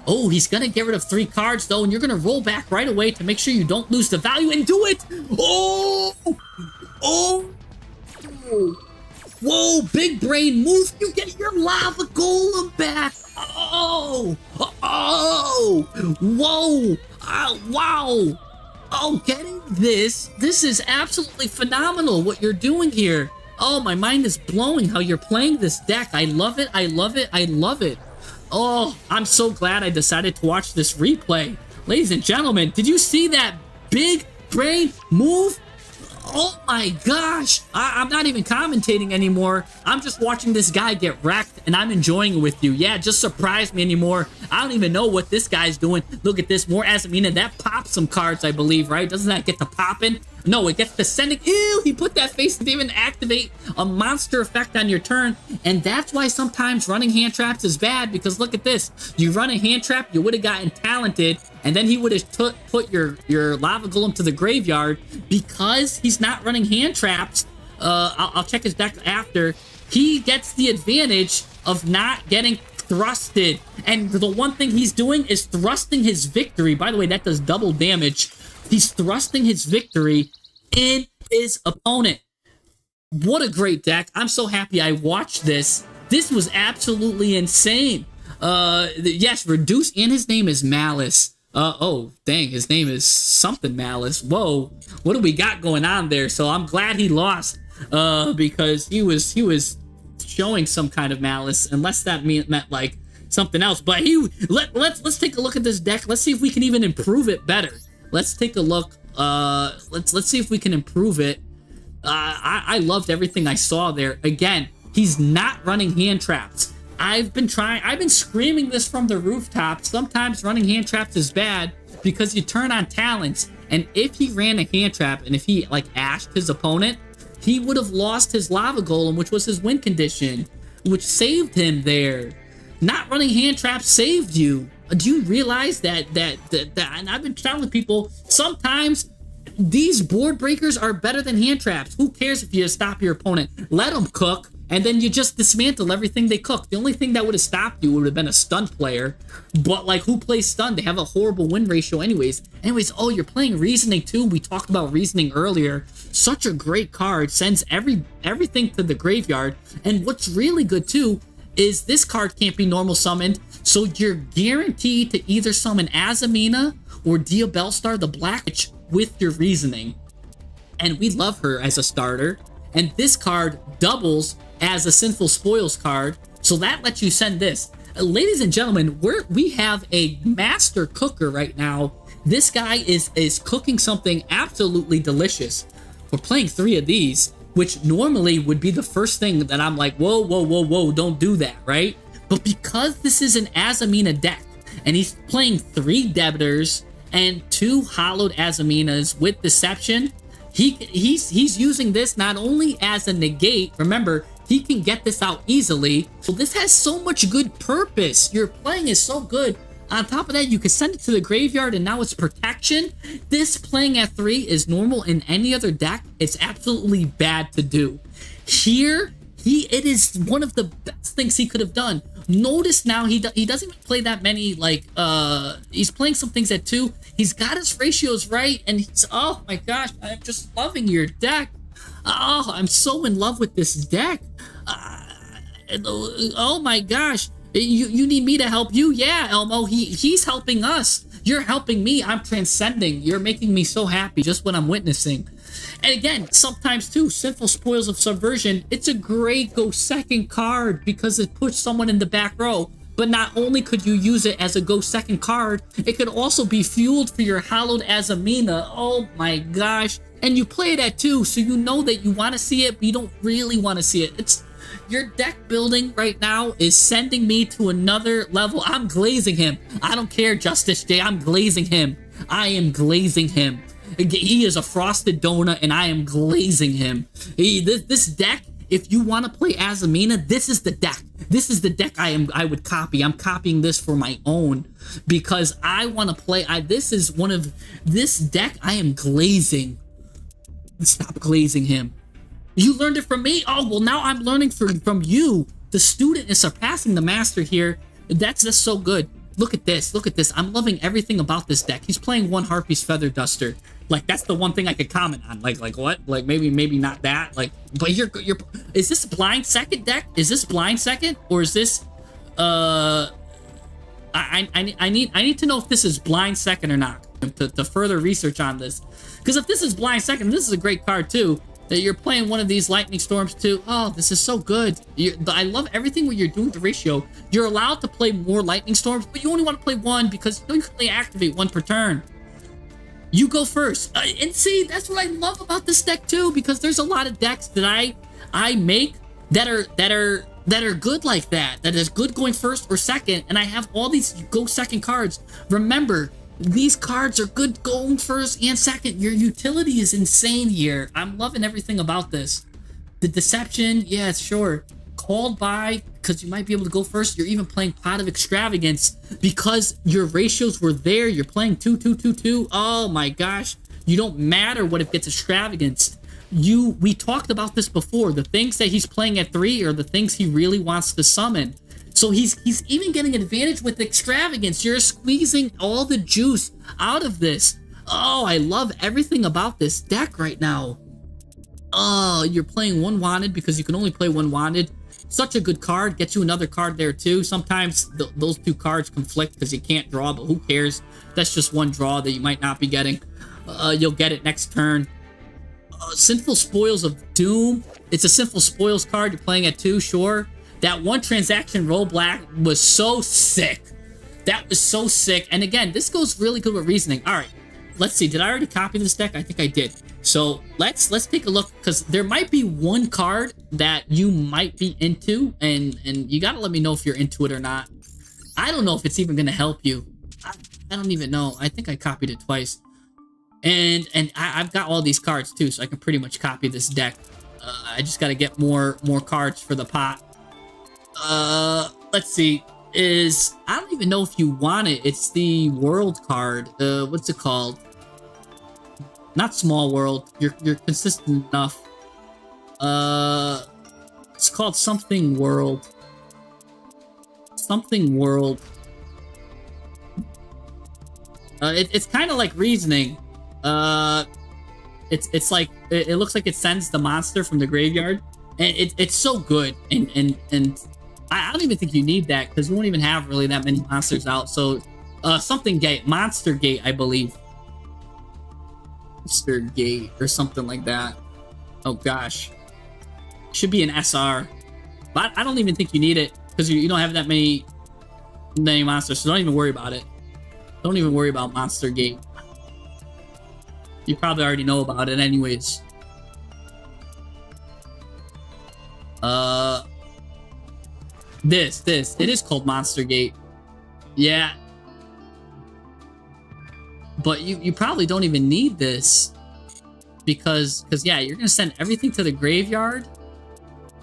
Oh, he's gonna get rid of 3 cards though, and you're gonna roll back right away to make sure you don't lose the value and do it. Oh, oh, whoa! Big brain move. You get your lava golem back. Oh, oh, whoa, wow. Oh, getting this is absolutely phenomenal. What you're doing here. Oh, my mind is blowing how you're playing this deck. I love it. I love it. I love it. Oh, I'm so glad I decided to watch this replay. Ladies and gentlemen, did you see that big brain move? Oh my gosh. I'm not even commentating anymore. I'm just watching this guy get wrecked and I'm enjoying it with you. Yeah, just surprise me anymore. I don't even know what this guy's doing. Look at this. More Azamina. That pops some cards, I believe, right? Doesn't that get to popping? No, it gets to sending. Ew, he put that face to even activate a monster effect on your turn. And that's why sometimes running hand traps is bad, because look at this. You run a hand trap, you would have gotten talented, and then he would have put your lava golem to the graveyard. Because he's not running hand traps, I'll check his deck after, he gets the advantage of not getting thrusted. And the one thing he's doing is thrusting his victory. By the way, that does double damage. He's thrusting his victory in his opponent. What a great deck. I'm so happy I watched this. This was absolutely insane. Yes, reduce, and his name is Malice. Oh, dang, his name is something Malice. Whoa, what do we got going on there? So I'm glad he lost, because he was showing some kind of malice, unless that meant like something else. But let's take a look at this deck. Let's see if we can even improve it better. Let's take a look. Let's see if we can improve it. I loved everything I saw there. Again, he's not running hand traps. I've been screaming this from the rooftop. Sometimes running hand traps is bad because you turn on talents. And if he ran a hand trap and if he like ashed his opponent, he would have lost his lava golem, which was his win condition, which saved him there. Not running hand traps saved you. Do you realize that and I've been telling people, sometimes these board breakers are better than hand traps. Who cares if you stop your opponent? Let them cook, and then you just dismantle everything they cook. The only thing that would have stopped you would have been a stun player. But like, who plays stun? They have a horrible win ratio anyways. Oh, you're playing Reasoning too. We talked about Reasoning earlier. Such a great card. Sends everything to the graveyard. And what's really good too is this card can't be normal summoned. So you're guaranteed to either summon Azamina or Ubell the Black Witch with your Reasoning. And we love her as a starter. And this card doubles as a Sinful Spoils card. So that lets you send this. Ladies and gentlemen, we have a master cooker right now. This guy is cooking something absolutely delicious. We're playing 3 of these, which normally would be the first thing that I'm like, whoa, don't do that, right? But because this is an Azamina deck, and he's playing 3 Debitors and 2 Hollowed Azaminas with Deception, he's using this not only as a negate, remember, he can get this out easily, so this has so much good purpose. Your playing is so good. On top of that, you can send it to the graveyard and now it's protection. This playing at 3 is normal in any other deck. It's absolutely bad to do. Here, It is one of the best things he could have done. Notice now he doesn't even play that many, like, he's playing some things at 2. He's got his ratios right, and he's, oh my gosh, I'm just loving your deck. Oh, I'm so in love with this deck. Oh my gosh, you need me to help you? Yeah, Elmo, he's helping us. You're helping me. I'm transcending. You're making me so happy just what I'm witnessing. And again, sometimes too, Sinful Spoils of Subversion, it's a great go second card because it puts someone in the back row. But not only could you use it as a go second card, it could also be fueled for your Hallowed Azamina. Oh my gosh. And you play it at 2, so you know that you want to see it, but you don't really want to see it. It's your deck building right now is sending me to another level. I'm glazing him. I don't care, Justice J. I'm glazing him. I am glazing him. He is a frosted donut, and I am glazing him. This deck, if you want to play Azamina, this is the deck. This is the deck I would copy. I'm copying this for my own because I want to play. This deck I am glazing. Stop glazing him. You learned it from me? Oh, well, now I'm learning from you. The student is surpassing the master here. That's so good. Look at this. Look at this. I'm loving everything about this deck. He's playing one Harpy's Feather Duster. Like, that's the one thing I could comment on. Like what? Like, maybe not that. Like, but you're is this blind second deck? Is this blind second? Or is this, I need to know if this is blind second or not to further research on this. Because if this is blind second, this is a great card too. That you're playing one of these Lightning Storms too. Oh, this is so good. I love everything what you're doing with the ratio. You're allowed to play more Lightning Storms, but you only want to play one because you know you can only activate one per turn. You go first. And see, that's what I love about this deck too, because there's a lot of decks that I make that are good like that. That is good going first or second, and I have all these go second cards. Remember, these cards are good going first and second. Your utility is insane here. I'm loving everything about this. The deception, yeah, sure. Called by, because you might be able to go first. You're even playing Pot of Extravagance because your ratios were there. You're playing 2-2-2-2. Oh my gosh. You don't matter what it gets extravagance. We talked about this before. The things that he's playing at 3 are the things he really wants to summon. So he's even getting advantage with extravagance. You're squeezing all the juice out of this. Oh, I love everything about this deck right now. Oh, you're playing one wanted because you can only play one wanted. Such a good card. Get you another card there too. Sometimes those two cards conflict because you can't draw, but who cares? That's just one draw that you might not be getting. You'll get it next turn. Sinful Spoils of Doom. It's a Sinful Spoils card. You're playing at 2, sure. That one transaction roll black was so sick. That was so sick. And again, this goes really good with reasoning. All right, let's see. Did I already copy this deck? I think I did. So let's take a look because there might be one card that you might be into, and you gotta let me know if you're into it or not. I don't know if it's even gonna help you. I don't even know. I think I copied it twice. And I've got all these cards too, so I can pretty much copy this deck. I just gotta get more cards for the pot. Let's see. I don't even know if you want it. It's the world card. What's it called? Not Small World. You're consistent enough. It's called something world. Something world. It's kind of like reasoning. It's like it looks like it sends the monster from the graveyard, and it's so good. And I don't even think you need that because you won't even have really that many monsters out. So, something gate, Monster Gate, I believe. Monster Gate or something like that. Oh gosh, should be an SR, but I don't even think you need it because you don't have that many monsters. So don't even worry about it. Don't even worry about Monster Gate. You probably already know about it anyways. It is called Monster Gate. Yeah. But you probably don't even need this. Because yeah, you're gonna send everything to the graveyard.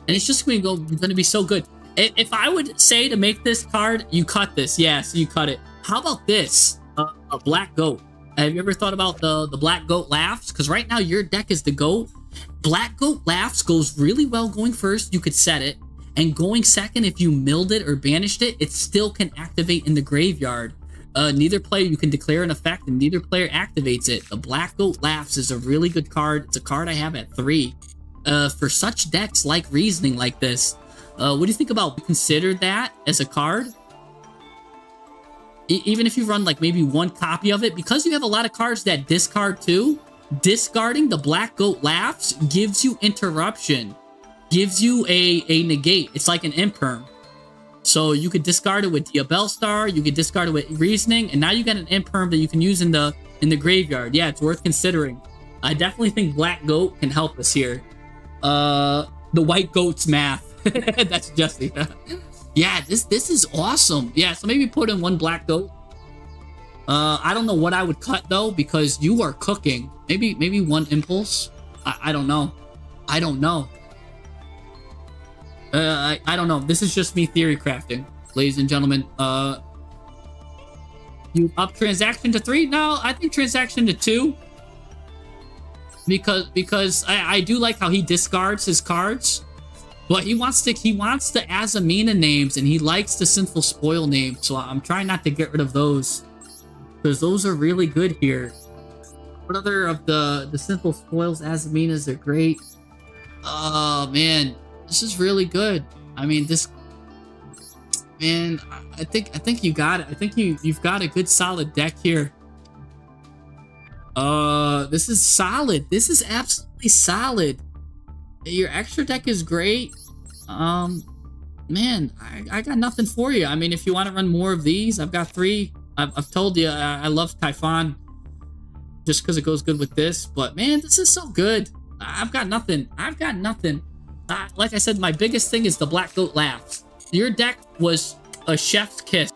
And it's just gonna be so good. If I would say to make this card, you cut this. Yeah, so you cut it. How about this? A black goat. Have you ever thought about the black goat laughs? Because right now your deck is the goat. Black Goat Laughs goes really well going first. You could set it. And going second, if you milled it or banished it, it still can activate in the graveyard. Neither player, you can declare an effect and neither player activates it. The Black Goat Laughs is a really good card. It's a card I have at 3. For such decks like Reasoning like this, what do you think about consider that as a card? Even if you run like maybe 1 copy of it, because you have a lot of cards that discard too, discarding the Black Goat Laughs gives you interruption, gives you a negate. It's like an imperm. So you could discard it with the Ubell Star, you could discard it with Reasoning, and now you got an imperm that you can use in the graveyard. Yeah, it's worth considering. I definitely think Black Goat can help us here. The White Goat's math. That's Jesse. Yeah, this is awesome. Yeah, so maybe put in 1 Black Goat. I don't know what I would cut though, because you are cooking. Maybe 1 Impulse. I don't know. I don't know. I don't know. This is just me theory crafting, ladies and gentlemen. You up Transaction to 3? No, I think Transaction to 2. Because I do like how he discards his cards. But he wants the Azamina names, and he likes the Sinful Spoil names, so I'm trying not to get rid of those. Because those are really good here. What other of the Sinful Spoils Azaminas are great? Oh man, this is really good. I mean, this man, I think you got it. I think you've got a good solid deck here. This is solid. This is absolutely solid. Your extra deck is great. Man, I got nothing for you. I mean, if you want to run more of these, I've got 3. I've told you I love Typhon just because it goes good with this. But man, this is so good. I've got nothing. I've got nothing. Like I said, my biggest thing is the Black Goat Laughs. Your deck was a chef's kiss.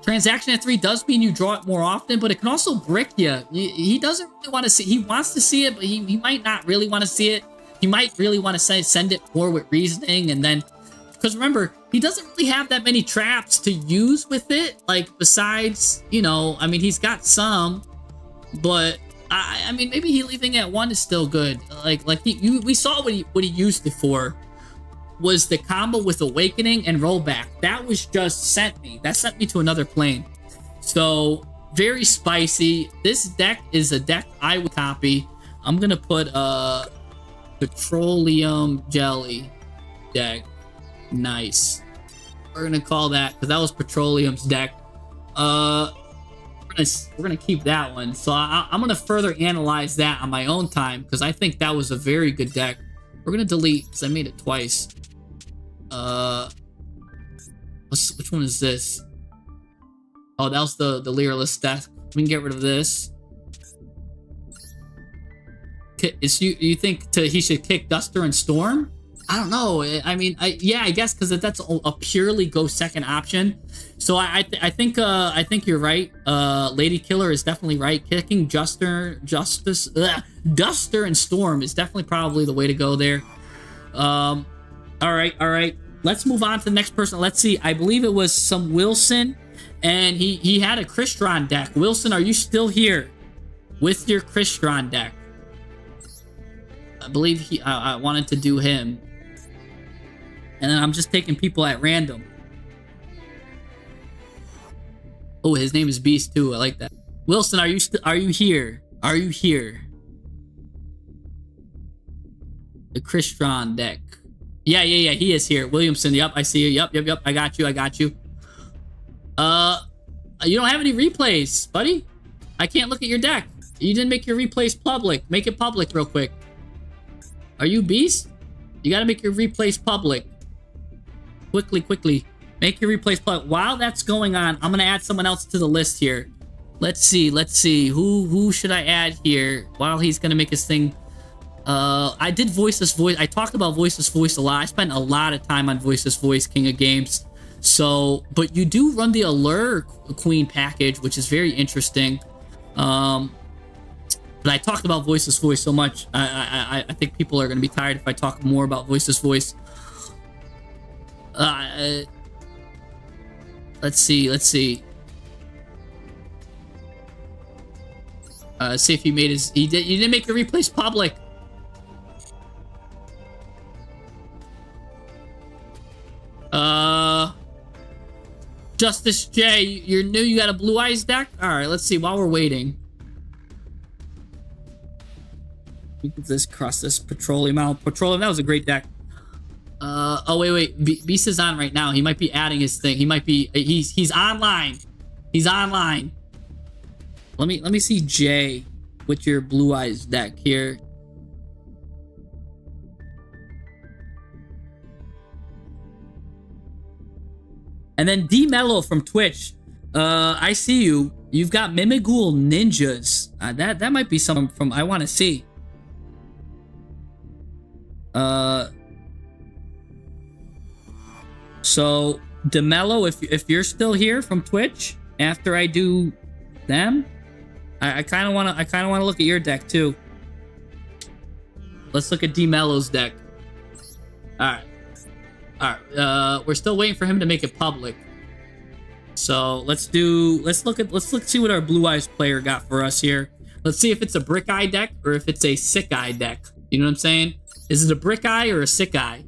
Transaction at 3 does mean you draw it more often, but it can also brick you. He doesn't really want to see. He wants to see it, but he might not really want to see it. He might really want to send it more with Reasoning, and then, because remember, he doesn't really have that many traps to use with it. Like besides, you know, I mean, he's got some, but I mean, maybe he leaving at 1 is still good. We saw what he used it for. Was the combo with Awakening and Rollback. That was just sent me to another plane. So very spicy. This deck is a deck I would copy. I'm gonna put Petroleum Jelly deck. Nice. We're gonna call that, because that was Petroleum's deck. We're gonna keep that one. So I'm gonna further analyze that on my own time, because I think that was a very good deck. We're gonna delete, because I made it twice. Which one is this? Oh, that was the Lurilisk deck. We can get rid of this. You think he should kick Duster and Storm? I don't know. I mean, yeah, I guess because that's a purely go second option. So I think you're right. Lady Killer is definitely right. Kicking Duster and Storm is definitely probably the way to go there. All right. Let's move on to the next person. Let's see. I believe it was some Wilson, and he had a Crystron deck. Wilson, are you still here with your Crystron deck? I believe I wanted to do him. And then I'm just taking people at random. Oh, his name is Beast too. I like that. Wilson, are you here? Are you here? The Crystron deck. Yeah, he is here. Williamson, yep, I see you. Yep, I got you. You don't have any replays, buddy. I can't look at your deck. You didn't make your replays public. Make it public real quick. Are you Beast? You gotta make your replays public. Quickly. Make your replays public. While that's going on, I'm gonna add someone else to the list here. Let's see. Who should I add here? While he's gonna make his thing. I did Voiceless Voice. I talked about Voiceless Voice a lot. I spent a lot of time on Voiceless Voice, King of Games. So, but you do run the Allure Queen package, which is very interesting. But I talked about Voiceless Voice so much, I think people are going to be tired if I talk more about Voiceless Voice. Let's see. See if he made his... You didn't make your replays public. Justice J, you're new. You got a Blue Eyes deck? All right, let's see. While we're waiting, we can just cross this Petroleum out. Petroleum, that was a great deck. Oh wait. Beast is on right now. He might be adding his thing. He might be. He's online. He's online. Let me see Jay with your Blue Eyes deck here. And then D Mello from Twitch. I see you. You've got Mimighoul Ninjas. That might be something from I want to see. So DeMello, if you're still here from Twitch after I do them, I kind of want to look at your deck too. Let's look at D-Mello's deck. All right. We're still waiting for him to make it public. So let's see what our Blue Eyes player got for us here. Let's see if it's a Brick Eye deck or if it's a Sick Eye deck. You know what I'm saying? Is it a Brick Eye or a Sick Eye?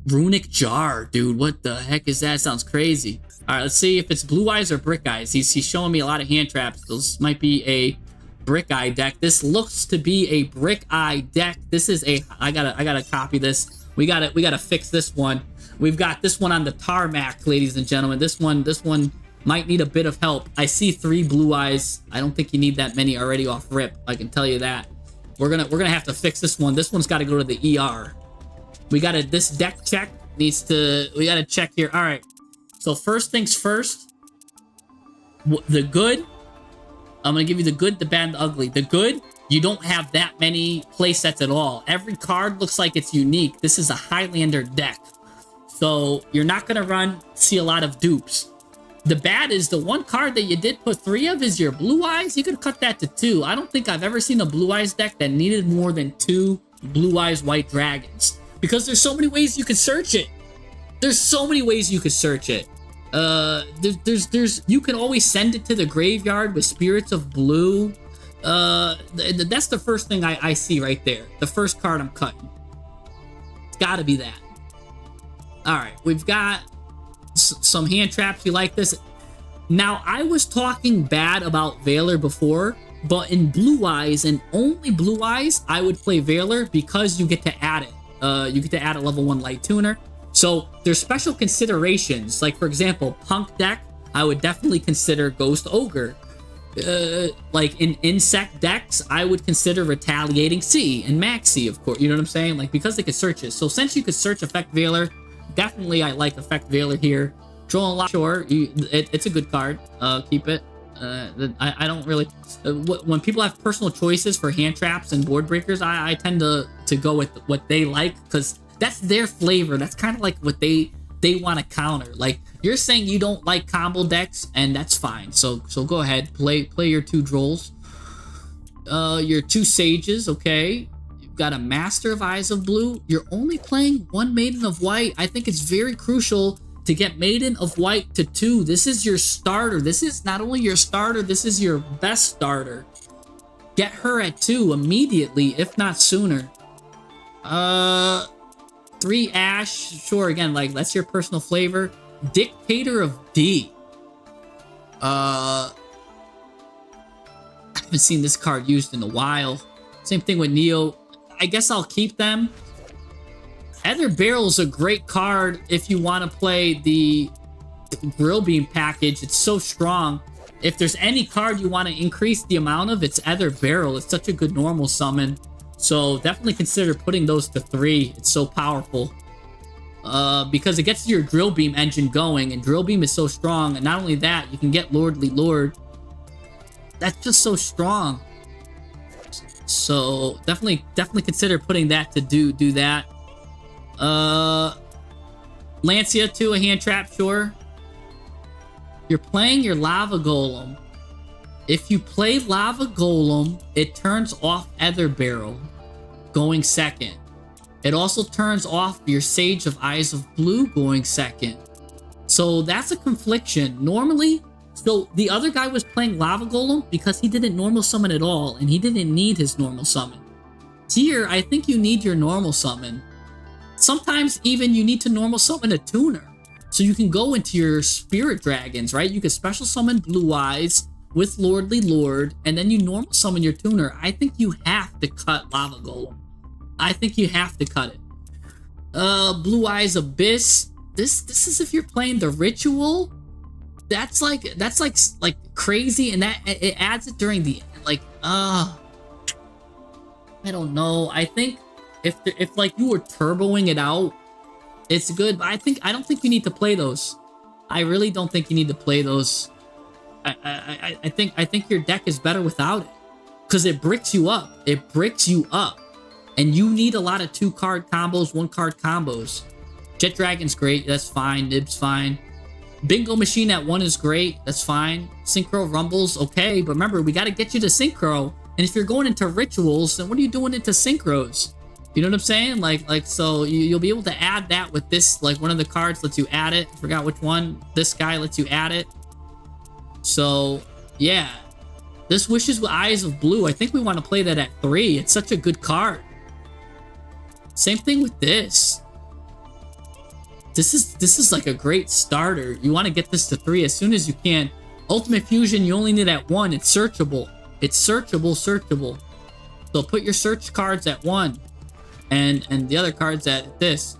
Runic Jar, dude. What the heck is that? Sounds crazy. All right, let's see if it's Blue Eyes or Brick Eyes. He's showing me a lot of hand traps. Those might be a Brick Eye deck. This looks to be a Brick Eye deck. This is a. I gotta copy this. We gotta fix this one. We've got this one on the tarmac, ladies and gentlemen. This one might need a bit of help. I see 3 Blue Eyes. I don't think you need that many already off rip. I can tell you that. We're gonna have to fix this one. This one's got to go to the ER. This deck check needs to. We gotta check here. All right. So first things first. The good. I'm gonna give you the good, the bad, and the ugly. The good. You don't have that many play sets at all. Every card looks like it's unique. This is a Highlander deck. So you're not going to see a lot of dupes. The bad is the one card that you did put 3 of is your Blue Eyes. You could cut that to 2. I don't think I've ever seen a Blue Eyes deck that needed more than 2 Blue Eyes White Dragons. Because there's so many ways you can search it. There's so many ways you could search it. You can always send it to the graveyard with Spirits of Blue. That's the first thing I see right there. The first card I'm cutting. It's gotta be that. Alright, we've got some hand traps. You like this? Now, I was talking bad about Veiler before, but in Blue Eyes, and only Blue Eyes, I would play Veiler because you get to add it. You get to add a level 1 Light Tuner. So, there's special considerations. Like, for example, Punk deck, I would definitely consider Ghost Ogre. Like in insect decks, I would consider Retaliating Sea and Maxi, of course. You know what I'm saying? Like, because they could search it. So since you could search Effect Veiler, definitely I like Effect Veiler here. Draw a lot. Sure, it's a good card. Keep it. I don't really. When people have personal choices for hand traps and board breakers, I tend to go with what they like because that's their flavor. That's kind of like what they want to counter. Like, you're saying you don't like combo decks, and that's fine. So go ahead, play your 2 Drolls. Your 2 Sages, okay. You've got a Master of Eyes of Blue. You're only playing 1 Maiden of White. I think it's very crucial to get Maiden of White to 2. This is your starter. This is not only your starter, this is your best starter. Get her at 2 immediately, if not sooner. 3 Ash, sure, again, like, that's your personal flavor. Dictator of D. I haven't seen this card used in a while. Same thing with Neo. I guess I'll keep them. Ether Barrel's a great card if you want to play the Grill Beam package. It's so strong. If there's any card you want to increase the amount of, it's Ether Barrel. It's such a good normal summon. So definitely consider putting those to 3. It's so powerful. Because it gets your Drill Beam engine going, and Drill Beam is so strong. And not only that, you can get Lordly Lord. That's just so strong. So definitely consider putting that to do that. Lancia too, a hand trap, sure. You're playing your Lava Golem. If you play Lava Golem, it turns off Ether Barrel, going second. It also turns off your Sage of Eyes of Blue, going second. So that's a confliction. Normally, so the other guy was playing Lava Golem because he didn't normal summon at all, and he didn't need his normal summon. Here, I think you need your normal summon. sometimes even you need to normal summon a tuner. So you can go into your spirit dragons, right? You can special summon Blue Eyes with Lordly Lord, and then you normal summon your tuner. I think you have to cut Lava Golem. I think you have to cut it. Blue Eyes Abyss. This is if you're playing the ritual. That's like crazy, and that it adds it during the like. I don't know. I think if like you were turboing it out, it's good. But I don't think you need to play those. I really don't think you need to play those. I think your deck is better without it, because it bricks you up. It bricks you up, and you need a lot of 2-card combos, 1-card combos. Jet Dragon's great. That's fine. Nib's fine. Bingo Machine at 1 is great. That's fine. Synchro Rumble's okay, but remember, we got to get you to Synchro. And if you're going into rituals, then what are you doing into Synchros? You know what I'm saying? Like so you'll be able to add that with this, like one of the cards lets you add it. I forgot which one. This guy lets you add it. So, yeah. This Wishes with Eyes of Blue, I think we want to play that at 3. It's such a good card. Same thing with this. This is like a great starter. You want to get this to 3 as soon as you can. Ultimate Fusion, you only need at 1. It's searchable. It's searchable. So put your search cards at 1. And the other cards at this.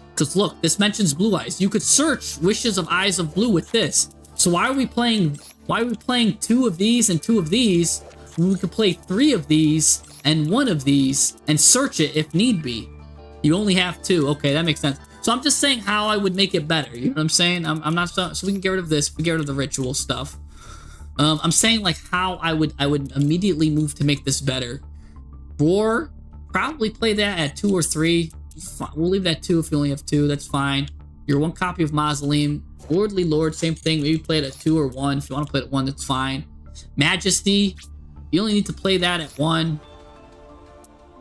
Because look, this mentions Blue Eyes. You could search Wishes of Eyes of Blue with this. So why are we playing 2 of these and 2 of these when we could play 3 of these and 1 of these and search it if need be? You only have 2. Okay, that makes sense. So I'm just saying how I would make it better. You know what I'm saying? I'm not so we can get rid of this. We get rid of the ritual stuff. I'm saying like how I would immediately move to make this better. Roar, probably play that at 2 or 3. We'll leave that 2 if you only have 2. That's fine. Your 1 copy of Mausoleum. Lordly Lord, same thing. Maybe play it at 2 or 1. If you want to play it at 1, that's fine. Majesty, you only need to play that at 1.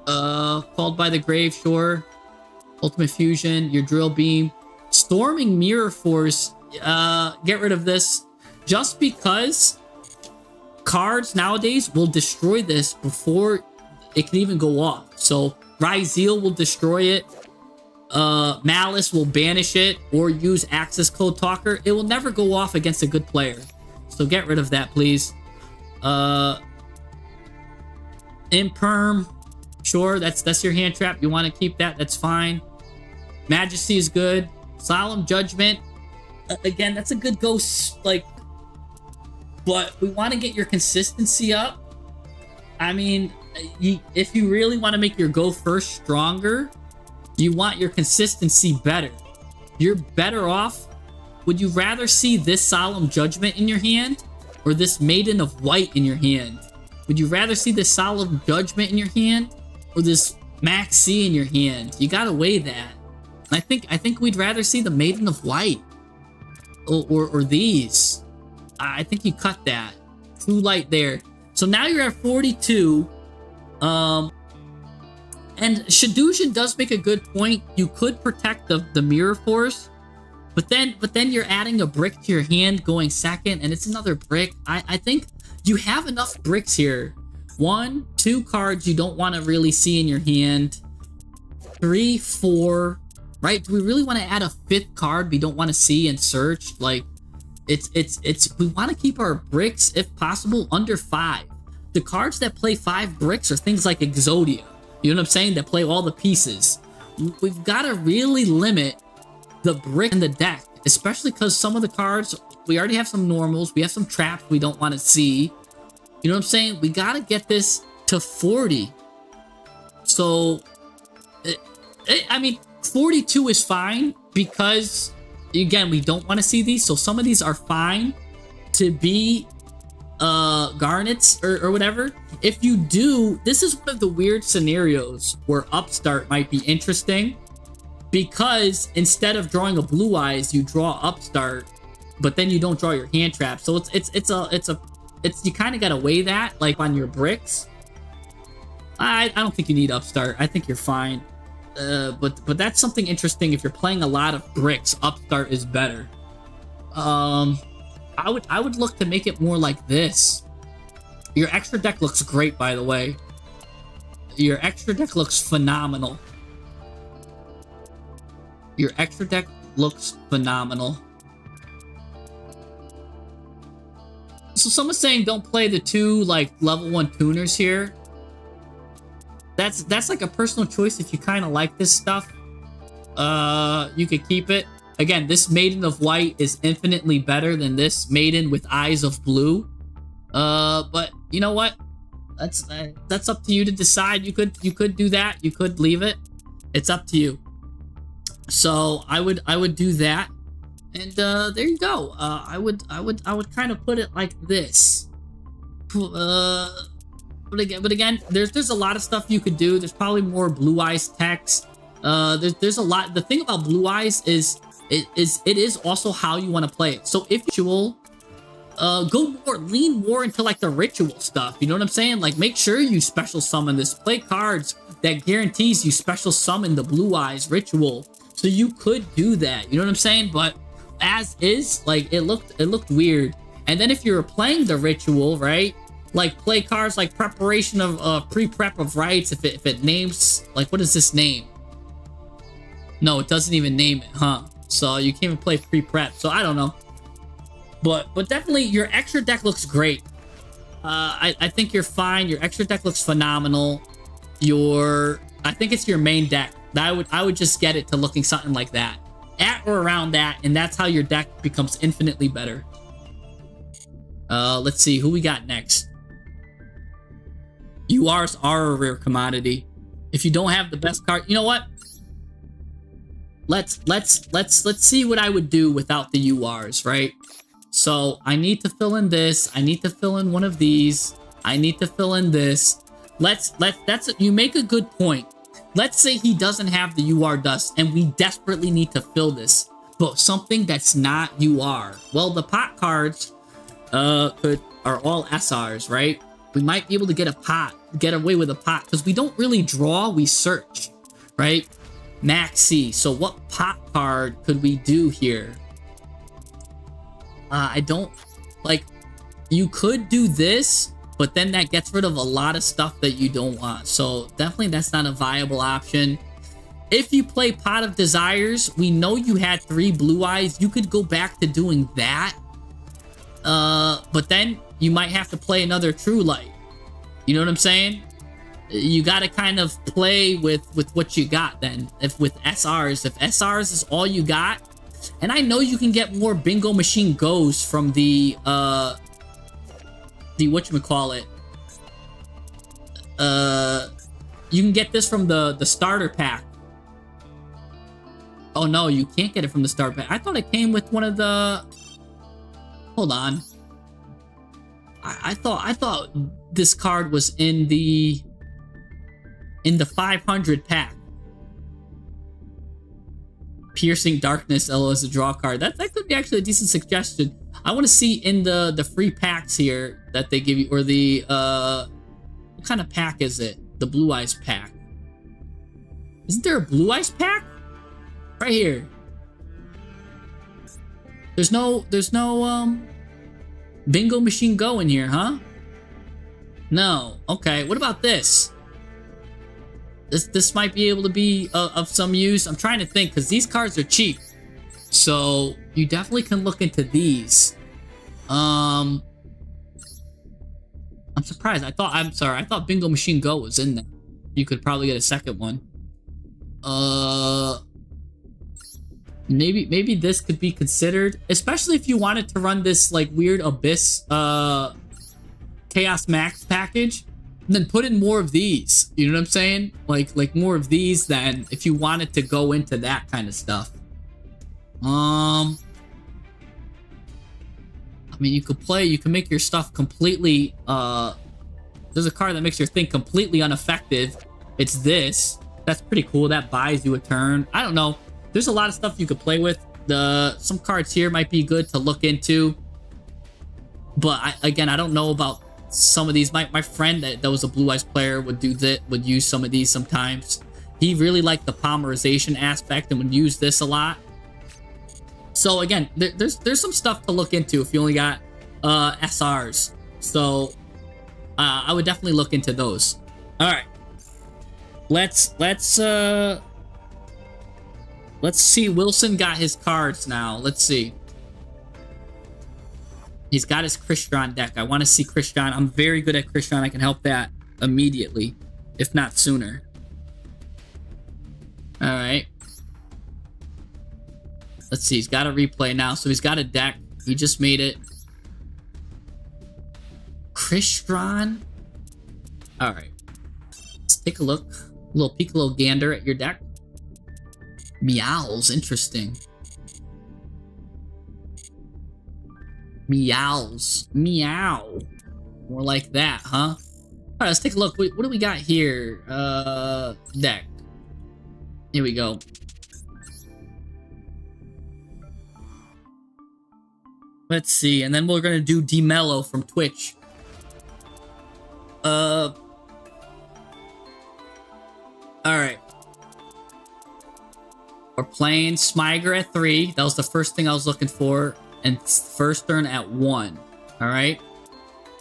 Called by the Grave, sure. Ultimate Fusion, your Drill Beam. Storming Mirror Force, get rid of this. Just because cards nowadays will destroy this before it can even go off. So Ryzeal will destroy it. Malice will banish it or use Access Code Talker. It will never go off against a good player. So get rid of that, please. Imperm, sure, that's your hand trap. You want to keep that, that's fine. Majesty is good. Solemn Judgment, again, that's a good ghost, like, but we want to get your consistency up. I mean, if you really want to make your go first stronger, you want your consistency better. You're better off. Would you rather see this Solemn Judgment in your hand or this Maiden of White in your hand? Would you rather see this Solemn Judgment in your hand or this Max C in your hand? You gotta weigh that. I think we'd rather see the Maiden of White or these. I think you cut that. True Light there. So now you're at 42. And Shadujan does make a good point. You could protect the Mirror Force, but then you're adding a brick to your hand going second, and it's another brick. I think you have enough bricks here. 1, 2 cards you don't want to really see in your hand. 3, 4, right? Do we really want to add a 5th card we don't want to see and search? Like, it's we want to keep our bricks, if possible, under 5. The cards that play 5 bricks are things like Exodia. You know what I'm saying? That play all the pieces. We've got to really limit the brick in the deck, especially because some of the cards, we already have some normals, we have some traps we don't want to see. You know what I'm saying? We got to get this to 40. So, I mean, 42 is fine because, again, we don't want to see these. So some of these are fine to be garnets or whatever. If you do, this is one of the weird scenarios where Upstart might be interesting, because instead of drawing a Blue Eyes, you draw Upstart, but then you don't draw your hand trap. So it's you kind of gotta weigh that, like on your bricks. I don't think you need Upstart. I think you're fine. But that's something interesting. If you're playing a lot of bricks, Upstart is better. I would look to make it more like this. Your extra deck looks great, by the way. Your extra deck looks phenomenal. Your extra deck looks phenomenal. So someone's saying don't play the 2 like level 1 tuners here. That's like a personal choice. If you kind of like this stuff, you could keep it. Again, this Maiden of White is infinitely better than this Maiden with Eyes of Blue. But you know what? That's up to you to decide. You could do that. You could leave it. It's up to you. So I would do that. And there you go. I would kind of put it like this. But again, there's a lot of stuff you could do. There's probably more Blue Eyes text. There's a lot. The thing about Blue Eyes is it is also how you want to play it. So if you will lean more into like the ritual stuff. You know what I'm saying? Like make sure you special summon this. Play cards that guarantees you special summon the Blue Eyes ritual. So you could do that. You know what I'm saying? But as is, like it looked weird. And then if you're playing the ritual, right? Like play cards like preparation of pre-prep of rites. If it names, like, what is this name? No, it doesn't even name it, huh? So you can't even play pre-prep. So I don't know. But definitely your extra deck looks great. I think you're fine. Your extra deck looks phenomenal. I think it's your main deck. I would just get it to looking something like that. At or around that, and that's how your deck becomes infinitely better. Let's see who we got next. URs are a rare commodity. If you don't have the best card, you know what? Let's see what I would do without the URs, right? So I need to fill in this. I need to fill in one of these. I need to fill in this. You make a good point. Let's say he doesn't have the UR dust and we desperately need to fill this, but something that's not UR. Well, the pot cards are all SRs, right? We might be able to get away with a pot because we don't really draw, we search, right? Maxi. So what pot card could we do here? I don't like, you could do this, but then that gets rid of a lot of stuff that you don't want. So definitely that's not a viable option. If you play Pot of Desires, we know you had 3 Blue Eyes. You could go back to doing that. But then you might have to play another True Light. You know what I'm saying? You got to kind of play with what you got then. If with SRs, if SRs is all you got, and I know you can get more Bingo Machine Goes from the whatchamacallit. You can get this from the starter pack. Oh no, you can't get it from the starter pack. I thought it came with one of the... Hold on. I thought this card was in the 500 pack. Piercing Darkness LO as a draw card. That could be actually a decent suggestion. I want to see in the free packs here that they give you, or the what kind of pack is it? The Blue Eyes pack. Isn't there a Blue Eyes pack? Right here. There's no Bingo Machine Go in here, huh? No. Okay, what about this? This might be able to be of some use. I'm trying to think, because these cards are cheap. So you definitely can look into these. I'm surprised. I thought Bingo Machine Go was in there. You could probably get a second one. Maybe this could be considered, especially if you wanted to run this like weird Abyss Chaos Max package. And then put in more of these. You know what I'm saying? Like more of these than if you wanted to go into that kind of stuff. I mean, you can make your stuff completely, there's a card that makes your thing completely ineffective. It's this. That's pretty cool. That buys you a turn. I don't know. There's a lot of stuff you could play with. Some cards here might be good to look into. But again, I don't know about some of these. My friend that was a Blue Eyes player would use some of these sometimes. He really liked the polymerization aspect and would use this a lot. So again, there's some stuff to look into if you only got SRs. So I would definitely look into those. All right, let's Let's see. Wilson got his cards now. Let's see. He's got his Crystron deck. I want to see Crystron. I'm very good at Crystron. I can help that immediately, if not sooner. All right. Let's see. He's got a replay now. So he's got a deck. He just made it. Crystron. All right. Let's take a look. A little peek, a little gander at your deck. Meows. Interesting. Meows. Meow. More like that, huh? All right, let's take a look. What do we got here? Deck. Here we go. Let's see, and then we're gonna do DeMello from Twitch. All right. We're playing Smiger at 3. That was the first thing I was looking for. And first turn at 1. All right.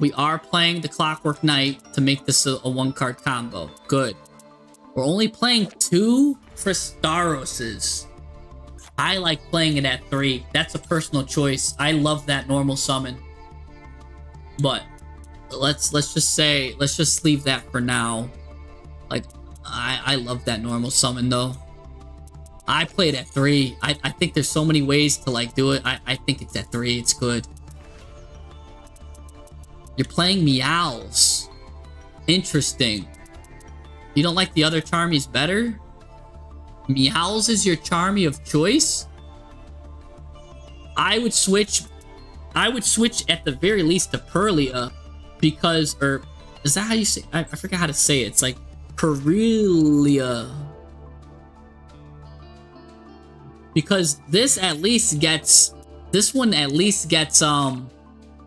We are playing the Clockwork Knight to make this a 1-card combo. Good. We're only playing 2 Fristaroses. I like playing it at 3. That's a personal choice. I love that normal summon. But let's just leave that for now. Like, I love that normal summon though. I play it at 3. I think there's so many ways to like do it. I think it's at 3. It's good. You're playing Meows. Interesting. You don't like the other Charmies better? Meows is your Charmy of choice? I would switch at the very least to Purlia because, or is that how you say? I forget how to say it. It's like Purlia. Because this one at least gets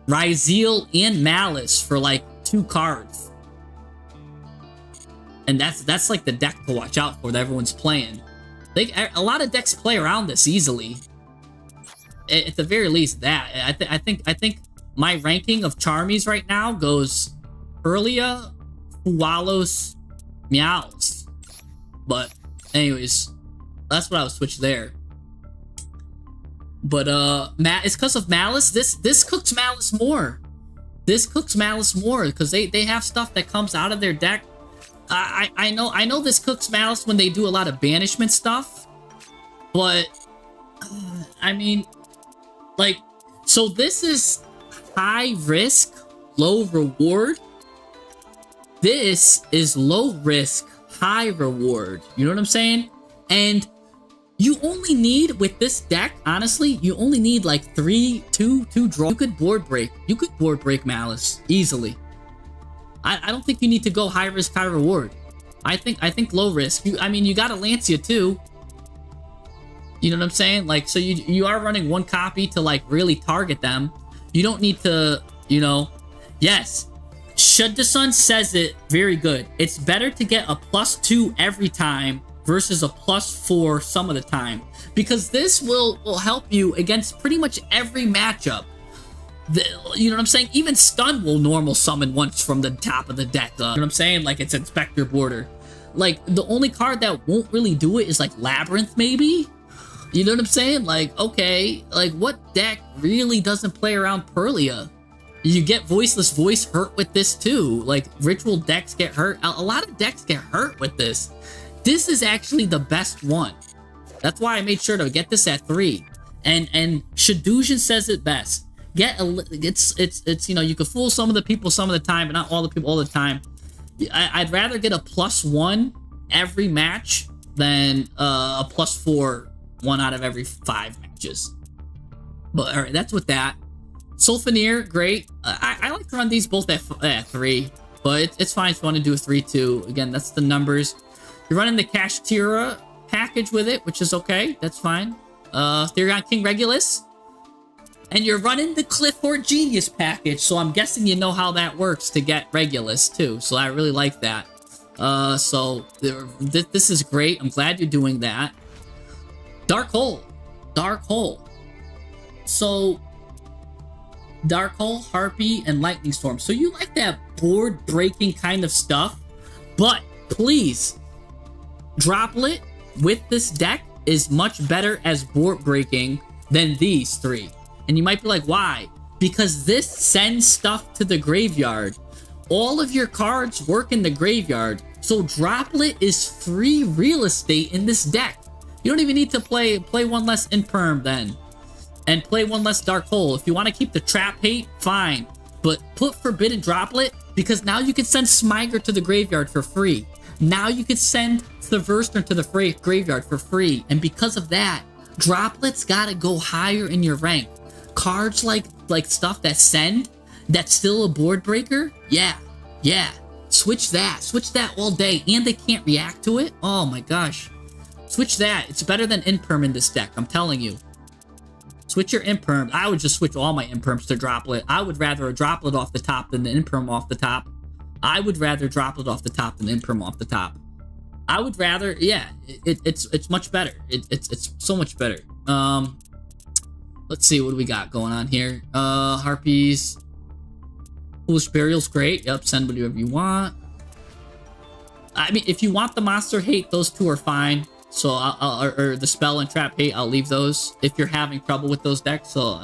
Ryzeal and Malice for like 2 cards. And that's like the deck to watch out for that everyone's playing. A lot of decks play around this easily. At the very least, that I think my ranking of Charmies right now goes Purlia, Fualos, Meows. But anyways, that's what I would switch there. But it's because of Malice. This cooks Malice more. This cooks Malice more because they have stuff that comes out of their deck. I know this cooks Malice when they do a lot of banishment stuff, but I mean, like, so this is high risk, low reward. This is low risk, high reward. You know what I'm saying? And you only need, with this deck, honestly, you only need like 2 draw. You could board break Malice easily. I don't think you need to go high risk, high reward. I think low risk. You got a Lancia too. You know what I'm saying? Like, so you are running 1 copy to like really target them. You don't need to, you know. Yes, Shuddasun says it very good. It's better to get a +2 every time versus a +4 some of the time, because this will help you against pretty much every matchup. You know what I'm saying? Even Stun will normal summon once from the top of the deck. You know what I'm saying? Like, it's Inspector Border. Like, the only card that won't really do it is like Labrynth, maybe? You know what I'm saying? Like, okay, like what deck really doesn't play around Purlia? You get Voiceless Voice hurt with this too. Like, ritual decks get hurt. A lot of decks get hurt with this. This is actually the best one. That's why I made sure to get this at 3. And Shadusian says it best. It's you know, you can fool some of the people some of the time, but not all the people all the time. I'd rather get a +1 every match than a +4 1 out of every 5 matches. But all right, that's with that. Sulfaneer, great. I like to run these both at 3, but it's fine if you want to do a 3-2. Again, that's the numbers. You're running the Kashtira package with it, which is okay. That's fine. Therion King Regulus. And you're running the Clifford Genius package, so I'm guessing you know how that works to get Regulus too. So I really like that. So this is great. I'm glad you're doing that. Dark Hole. So Dark Hole, Harpy, and Lightning Storm. So you like that board breaking kind of stuff, but please droplet with this deck is much better as board breaking than these three. And you might be like, why? Because this sends stuff to the graveyard. All of your cards work in the graveyard. So Droplet is free real estate in this deck. You don't even need to play one less Imperm then. And play one less Dark Hole. If you want to keep the Trap Hate, fine. But put Forbidden Droplet, because now you can send Smiger to the graveyard for free. Now you can send the Verster to the graveyard for free. And because of that, Droplets gotta go higher in your rank. Cards like stuff that send, that's still a board breaker, yeah. Switch that all day, and they can't react to it. Oh my gosh. Switch that. It's better than Imperm in this deck, I'm telling you. Switch your Imperm. I would just switch all my Imperms to Droplet. I would rather a Droplet off the top than the Imperm off the top. I would rather Droplet off the top than Imperm off the top. I would rather, yeah, it's much better. It's so much better. Let's see what do we got going on here. Harpies. Foolish Burial's great. Yep, send whatever you want. I mean, if you want the Monster Hate, those two are fine. So, or the Spell and Trap Hate, I'll leave those. If you're having trouble with those decks, so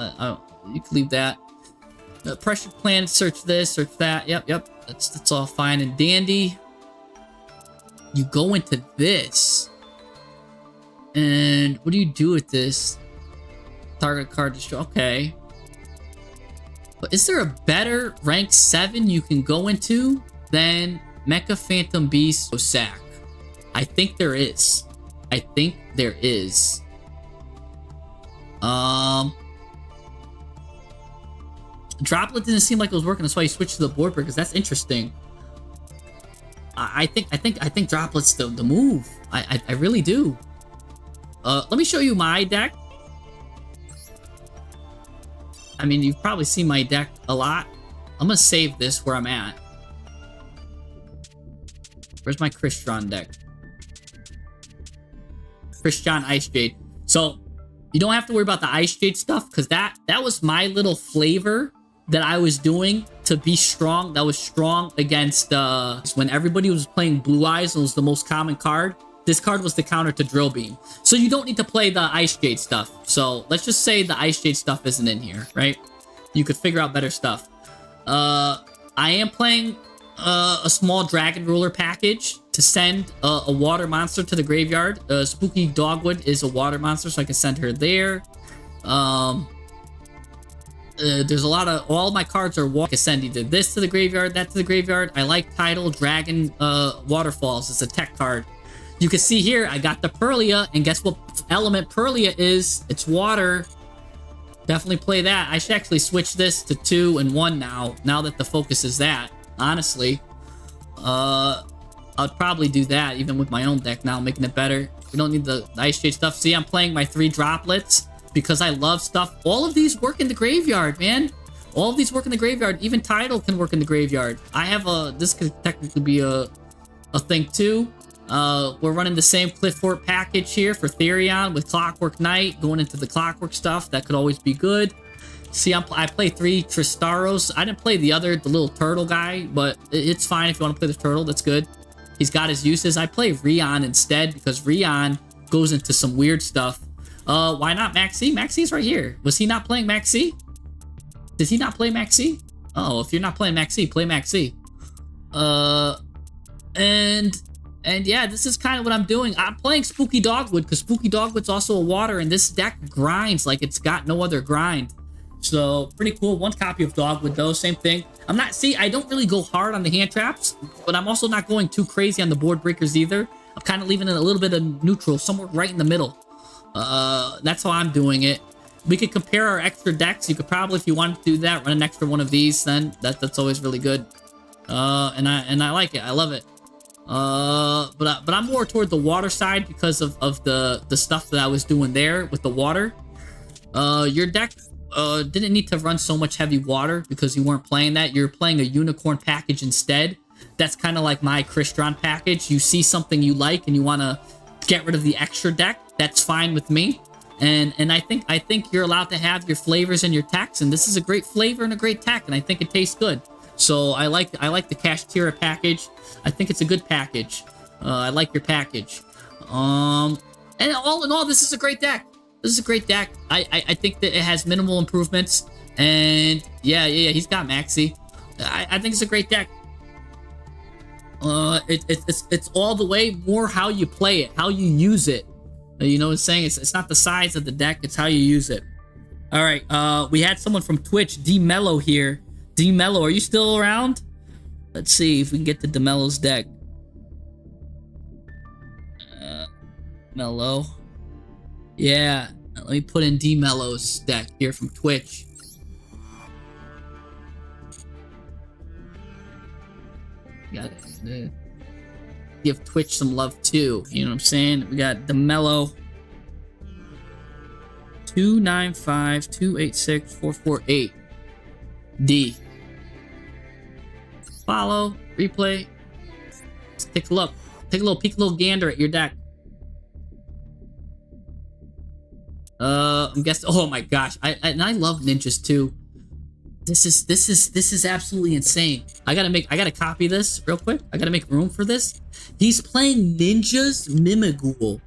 you can leave that. Pressure Plan, search this, search that. Yep. That's all fine and dandy. You go into this. And what do you do with this? Target card destroy. Okay. But is there a better rank 7 you can go into than Mecha Phantom Beast Sack? I think there is. Droplet didn't seem like it was working. That's why you switched to the board breakers. That's interesting. I think Droplet's the move. I really do. Let me show you my deck. I mean, you've probably seen my deck a lot. I'm gonna save this where I'm at. Where's my Crystron deck? Crystron Ice Jade. So you don't have to worry about the Ice Jade stuff, because that was my little flavor that I was doing to be strong. That was strong against when everybody was playing Blue Eyes and it was the most common card. This card was the counter to Drill Beam. So you don't need to play the Ice Jade stuff. So let's just say the Ice Jade stuff isn't in here, right? You could figure out better stuff. I am playing a small Dragon Ruler package to send a water monster to the graveyard. Spooky Dogwood is a water monster, so I can send her there. There's a lot of... All my cards are water. I can send either this to the graveyard, that to the graveyard. I like Tidal Dragon Waterfalls. It's a tech card. You can see here, I got the Purlia, and guess what element Purlia is? It's water. Definitely play that. I should actually switch this to 2 and 1 now that the focus is that, honestly. I'd probably do that, even with my own deck now, making it better. We don't need the Ice Shade stuff. See, I'm playing my 3 droplets because I love stuff. All of these work in the graveyard, man. All of these work in the graveyard. Even Tidal can work in the graveyard. I have a... This could technically be a thing, too. We're running the same Cliffort package here for Therion with Clockwork Knight, going into the Clockwork stuff. That could always be good. See, I play 3 Tristaros. I didn't play the little turtle guy, but it's fine if you want to play the turtle. That's good. He's got his uses. I play Rion instead because Rion goes into some weird stuff. Why not Maxi? Maxi's right here. Was he not playing Maxi? Did he not play Maxi? Oh, if you're not playing Maxi, play Maxi. And yeah, this is kind of what I'm doing. I'm playing Spooky Dogwood because Spooky Dogwood's also a water, and this deck grinds like it's got no other grind. So, pretty cool. 1 copy of Dogwood, though. Same thing. I don't really go hard on the hand traps, but I'm also not going too crazy on the board breakers either. I'm kind of leaving it a little bit of neutral, somewhere right in the middle. That's how I'm doing it. We could compare our extra decks. You could probably, if you wanted to do that, run an extra one of these, then that's always really good. And I like it. I love it. But I'm more toward the water side because of the stuff that I was doing there with the water. Your deck didn't need to run so much heavy water because you weren't playing that. You're playing a unicorn package instead. That's kind of like my Crystron package. You see something you like and you want to get rid of the extra deck. That's fine with me. And I think you're allowed to have your flavors and your techs, and this is a great flavor and a great tech, and I think it tastes good. So I like the Kashtira package. I think it's a good package. I like your package. And all in all, this is a great deck. This is a great deck. I think that it has minimal improvements. And yeah, he's got Maxi. I think it's a great deck. It's all the way more how you play it, how you use it. You know what I'm saying? It's not the size of the deck, it's how you use it. All right, we had someone from Twitch, D-Mello here. D-Mello, are you still around? Let's see if we can get to DeMello's deck. Mello. Yeah, let me put in D-Mello's deck here from Twitch. Got it. Give Twitch some love too. You know what I'm saying? We got DeMello. 295-286-448. D. Follow. Replay. Let's take a look. Take a little peek, a little gander at your deck. I'm guessing. Oh my gosh, I love ninjas too. This is absolutely insane. I gotta copy this real quick. I gotta make room for this. He's playing ninjas Mimighoul,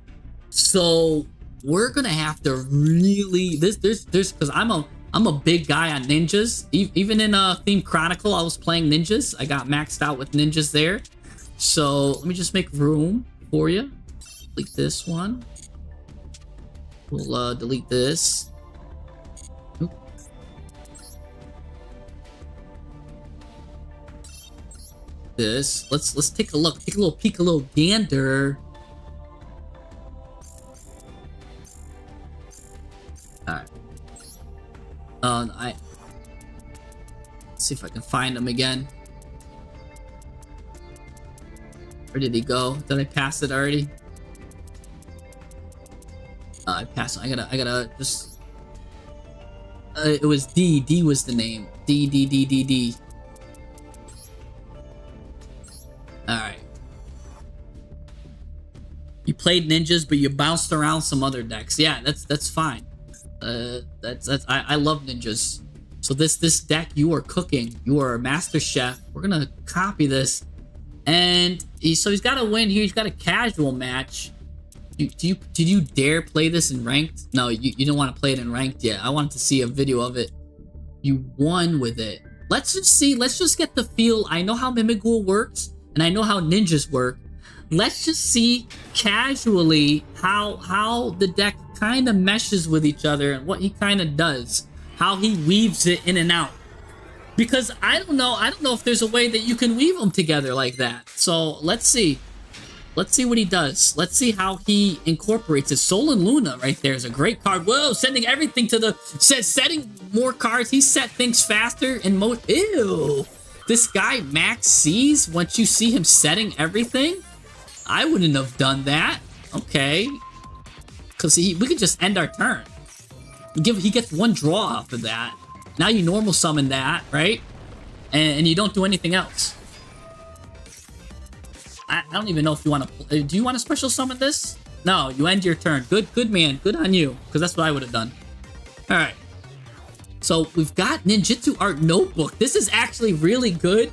so we're gonna have to really there's because I'm a big guy on ninjas. Even in Theme Chronicle, I was playing ninjas. I got maxed out with ninjas there. So let me just make room for you. Delete this one. We'll delete this. Oop. This. Let's take a look. Take a little peek, a little gander. Alright. Let's see if I can find him again. Where did he go? Did I pass it already? I passed. I gotta just. It was D. D was the name. D. All right. You played ninjas, but you bounced around some other decks. Yeah, that's fine. I love ninjas. So this deck, you are cooking. You are a master chef. We're gonna copy this, and so he's got to win here. He's got a casual match. Did you dare play this in ranked? No, you don't want to play it in ranked yet. I wanted to see a video of it. You won with it. Let's just see. Let's just get the feel. I know how Mimighoul works, and I know how ninjas work. Let's just see casually how the deck kind of meshes with each other and what he kind of does, how he weaves it in and out. Because I don't know if there's a way that you can weave them together like that. So let's see. Let's see what he does. Let's see how he incorporates it. Sol and Luna right there is a great card. Whoa, sending everything to the... Setting more cards. He set things faster and most... Ew. This guy Max sees once you see him setting everything? I wouldn't have done that. Okay. Because we could just end our turn. He gets one draw off of that. Now you normal summon that, right? And you don't do anything else. I don't even know if you want to... Do you want to special summon this? No, you end your turn. Good man. Good on you. Because that's what I would have done. Alright. So we've got Ninjutsu Art Notebook. This is actually really good.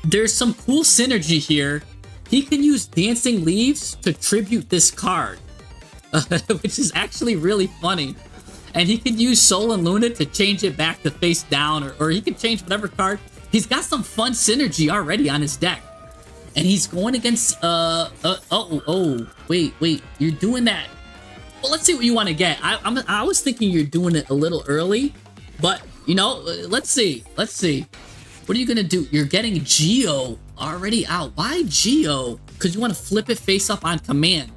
There's some cool synergy here. He can use Dancing Leaves to tribute this card. Which is actually really funny. And he can use Sol and Luna to change it back to face down. Or he can change whatever card. He's got some fun synergy already on his deck. And he's going against, wait, you're doing that. Well, let's see what you want to get. I was thinking you're doing it a little early, but, you know, let's see. What are you going to do? You're getting Geo already out. Why Geo? Because you want to flip it face up on command,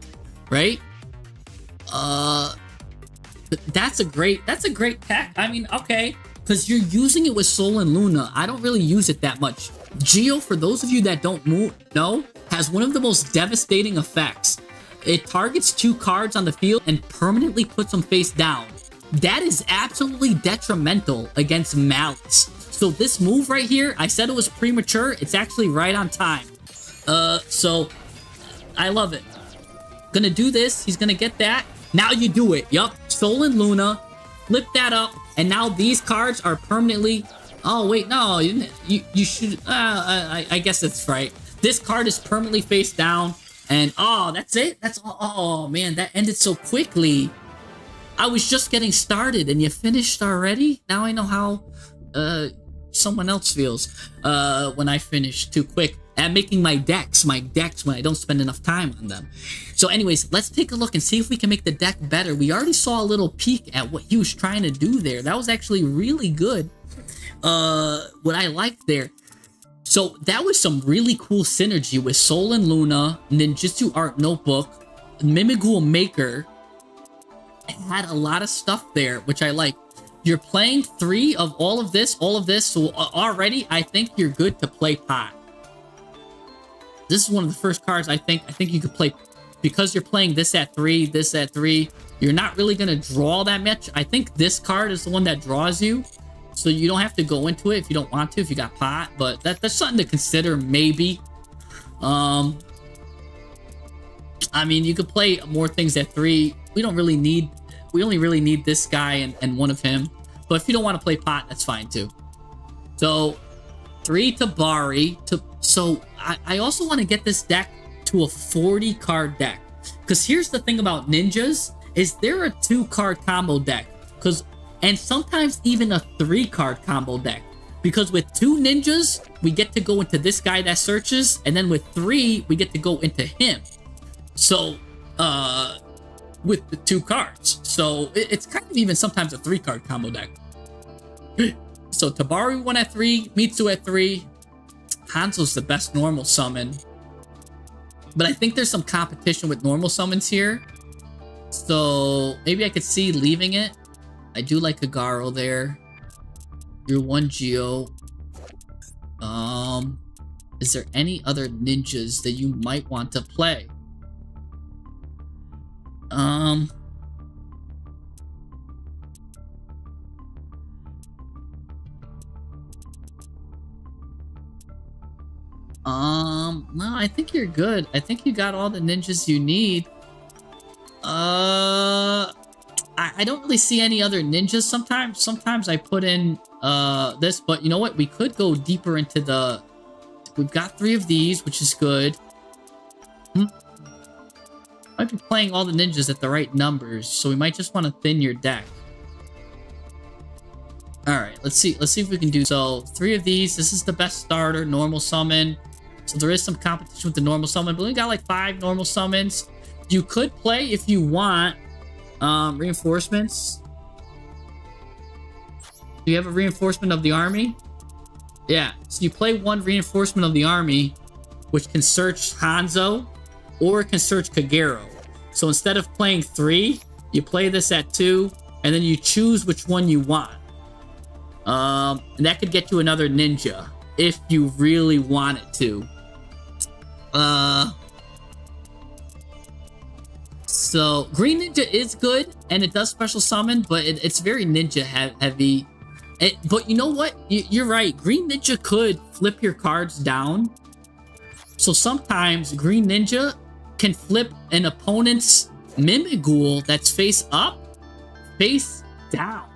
right? That's a great pack. I mean, okay, because you're using it with Sol and Luna. I don't really use it that much. Geo, for those of you that don't know, has one of the most devastating effects. It targets 2 cards on the field and permanently puts them face down. That is absolutely detrimental against Malice. So this move right here, I said it was premature. It's actually right on time. So I love it. Gonna do this. He's gonna get that. Now you do it. Yup. Sol and Luna. Flip that up. And now these cards are permanently... Oh, wait, no, you should... I guess that's right. This card is permanently face down. And oh, that's it? That's all. Oh man, that ended so quickly. I was just getting started and you finished already? Now I know how someone else feels when I finish too quick at making my decks when I don't spend enough time on them. So anyways, let's take a look and see if we can make the deck better. We already saw a little peek at what he was trying to do there. That was actually really good. What I liked there. So that was some really cool synergy with Sol and Luna, Ninjutsu Art Notebook, Mimighoul Maker. It had a lot of stuff there, which I like. You're playing 3 of all of this, so already I think you're good to play Pot. This is one of the first cards I think you could play, because you're playing this at 3, this at 3. You're not really gonna draw that much. I think this card is the one that draws you, so you don't have to go into it if you don't want to, if you got Pot, but that's something to consider, maybe. I mean, you could play more things at 3. We only really need this guy and one of him. But if you don't want to play Pot, that's fine too. So 3 Tabari. So I also want to get this deck to a 40 card deck. Because here's the thing about ninjas, is they're a 2-card combo deck. And sometimes even a 3-card combo deck. Because with 2 ninjas, we get to go into this guy that searches, and then with 3, we get to go into him. So, with the 2 cards. So, it's kind of even sometimes a 3-card combo deck. So, Tabari 1 at 3, Mitsu at 3. Hanzo's the best normal summon. But I think there's some competition with normal summons here. So, maybe I could see leaving it. I do like Kagaro there. You're 1 Geo. Is there any other ninjas that you might want to play? No, I think you're good. I think you got all the ninjas you need. I don't really see any other ninjas. Sometimes I put in this, but you know what? We could go deeper into the... We've got 3 of these, which is good. Might be playing all the ninjas at the right numbers, so we might just want to thin your deck. Alright, let's see if we can do... So, 3 of these. This is the best starter, normal summon. So there is some competition with the normal summon, but we got like 5 normal summons. You could play, if you want, reinforcements. Do you have a reinforcement of the army? Yeah, so you play 1 reinforcement of the army, which can search Hanzo, or it can search Kagero. So instead of playing 3, you play this at 2, and then you choose which one you want. And that could get you another ninja, if you really want it to. So, Green Ninja is good, and it does special summon, but it's very ninja heavy. But you know what? You're right. Green Ninja could flip your cards down. So sometimes Green Ninja can flip an opponent's Mimighoul that's face up, face down.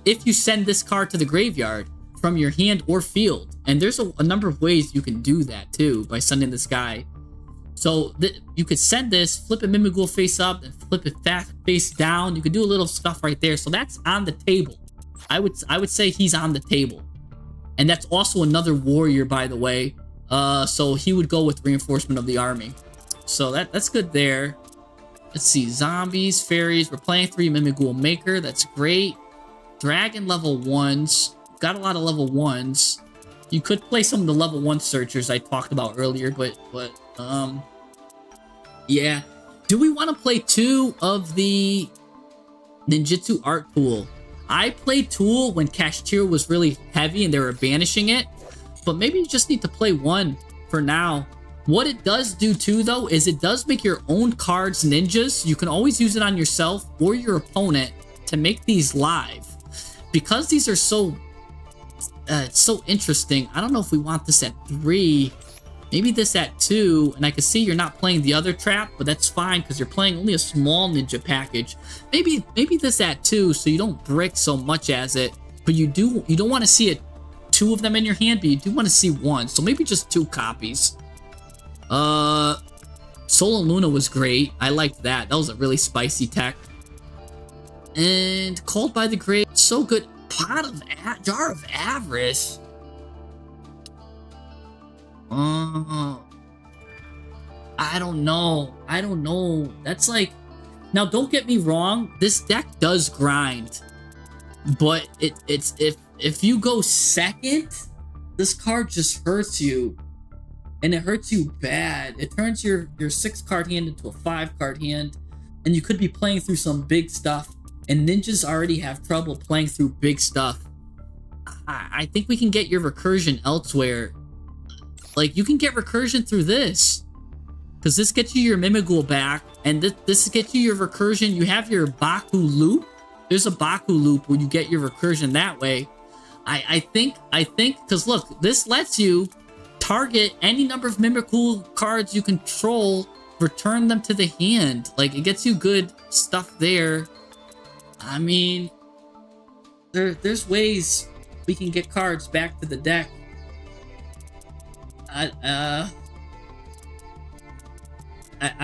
If you send this card to the graveyard from your hand or field. And there's a number of ways you can do that too by sending this guy. So you could send this, flip a Mimighoul face up, and flip it face down. You could do a little stuff right there. So that's on the table. I would say he's on the table. And that's also another warrior, by the way. So he would go with reinforcement of the army. So that's good there. Let's see, zombies, fairies. We're playing 3 Mimighoul Maker. That's great. Dragon level 1s. Got a lot of level 1s. You could play some of the level 1 searchers I talked about earlier, but yeah. Do we want to play 2 of the Ninjutsu Art Tool? I played Tool when Kashtira was really heavy and they were banishing it, but maybe you just need to play 1 for now. What it does do too, though, is it does make your own cards ninjas. You can always use it on yourself or your opponent to make these live. Because these are so interesting, I don't know if we want this at 3. Maybe this at 2, and I can see you're not playing the other trap, but that's fine because you're playing only a small ninja package. Maybe this at 2 so you don't brick so much as it, but you don't want to see it 2 of them in your hand, but you do want to see 1. So maybe just 2 copies. Solar Luna was great. I liked that. That was a really spicy tech. And Called by the Grave, so good. Jar of Avarice. I don't know. I don't know. That's like... Now, don't get me wrong. This deck does grind. But it's if you go second, this card just hurts you. And it hurts you bad. It turns your 6-card hand into a 5-card hand. And you could be playing through some big stuff. And ninjas already have trouble playing through big stuff. I think we can get your recursion elsewhere. Like, you can get recursion through this. Because this gets you your Mimighoul back. And this gets you your recursion. You have your Baku loop. There's a Baku loop where you get your recursion that way. I think, because look, this lets you target any number of Mimighoul cards you control, return them to the hand. Like, it gets you good stuff there. I mean, there's ways we can get cards back to the deck. I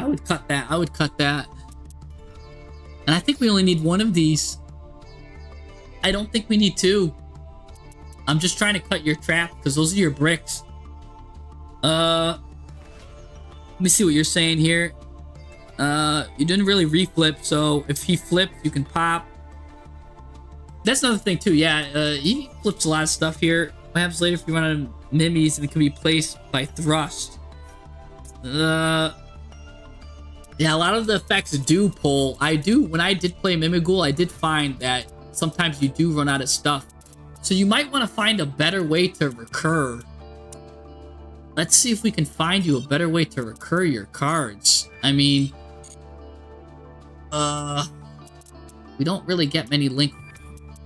would cut that. I would cut that. And I think we only need one of these. I don't think we need two. I'm just trying to cut your trap because those are your bricks. Let me see what you're saying here. You didn't really reflip, so if he flipped, you can pop. That's another thing too. Yeah, he flips a lot of stuff here. What happens later if you run out of Mimis and it can be placed by thrust? Yeah, a lot of the effects do pull. When I did play Mimighoul, I did find that sometimes you do run out of stuff. So you might want to find a better way to recur. Let's see if we can find you a better way to recur your cards. I mean, we don't really get many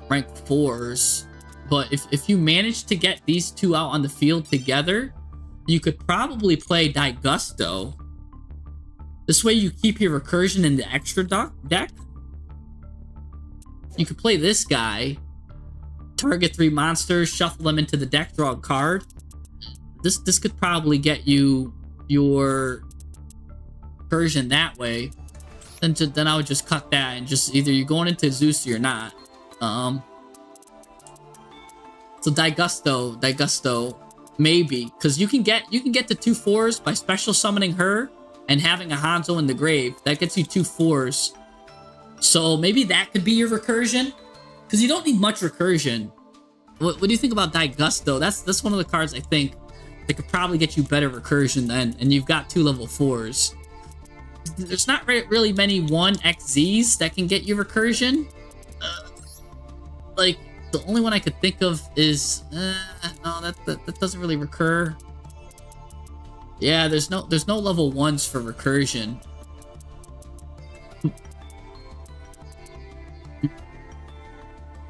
rank 4s. But if you manage to get these two out on the field together, you could probably play Digusto. This way you keep your recursion in the extra deck. You could play this guy. Target 3 monsters, shuffle them into the deck, draw a card. This could probably get you your recursion that way. Then I would just cut that and just either you're going into Zeus or you're not. So Digusto, maybe, because you can get the 2 4s by special summoning her and having a Hanzo in the grave. That gets you 2 4s. So maybe that could be your recursion, because you don't need much recursion. What do you think about Digusto? That's one of the cards I think that could probably get you better recursion then, and you've got 2 level 4s. There's not really many 1XZs that can get you recursion. Like, the only one I could think of is no, that doesn't really recur. Yeah, there's no level 1s for recursion.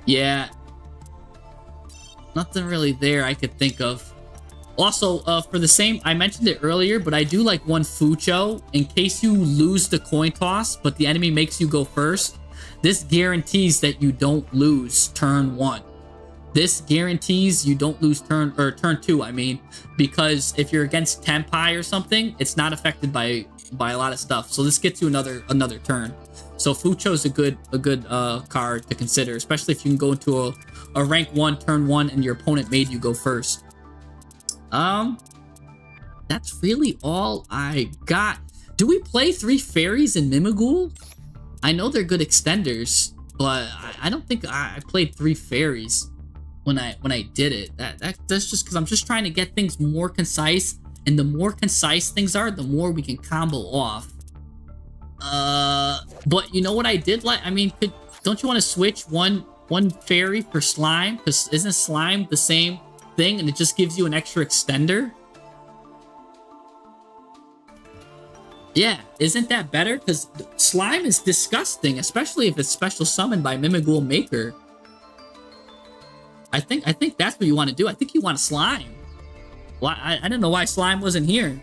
Yeah, nothing really there I could think of. Also, for the same, I mentioned it earlier, but I do like one Fucho in case you lose the coin toss, but the enemy makes you go first. This guarantees that you don't lose turn 1. This guarantees you don't lose turn 2, I mean, because if you're against Tenpai or something, it's not affected by a lot of stuff. So this gets you another turn. So Fucho is a good card to consider, especially if you can go into a rank 1 turn 1 and your opponent made you go first. That's really all I got. Do we play 3 fairies in Mimighoul? I know they're good extenders, but I don't think I played 3 fairies when I did it. That's just because I'm just trying to get things more concise, and the more concise things are, the more we can combo off. But you know what I did like? I mean, don't you want to switch one fairy for slime? Because isn't slime the same thing, and it just gives you an extra extender? Yeah, isn't that better? Because slime is disgusting, especially if it's special summoned by Mimighoul Maker. I think that's what you want to do. I think you want slime. Why? I don't know why slime wasn't here.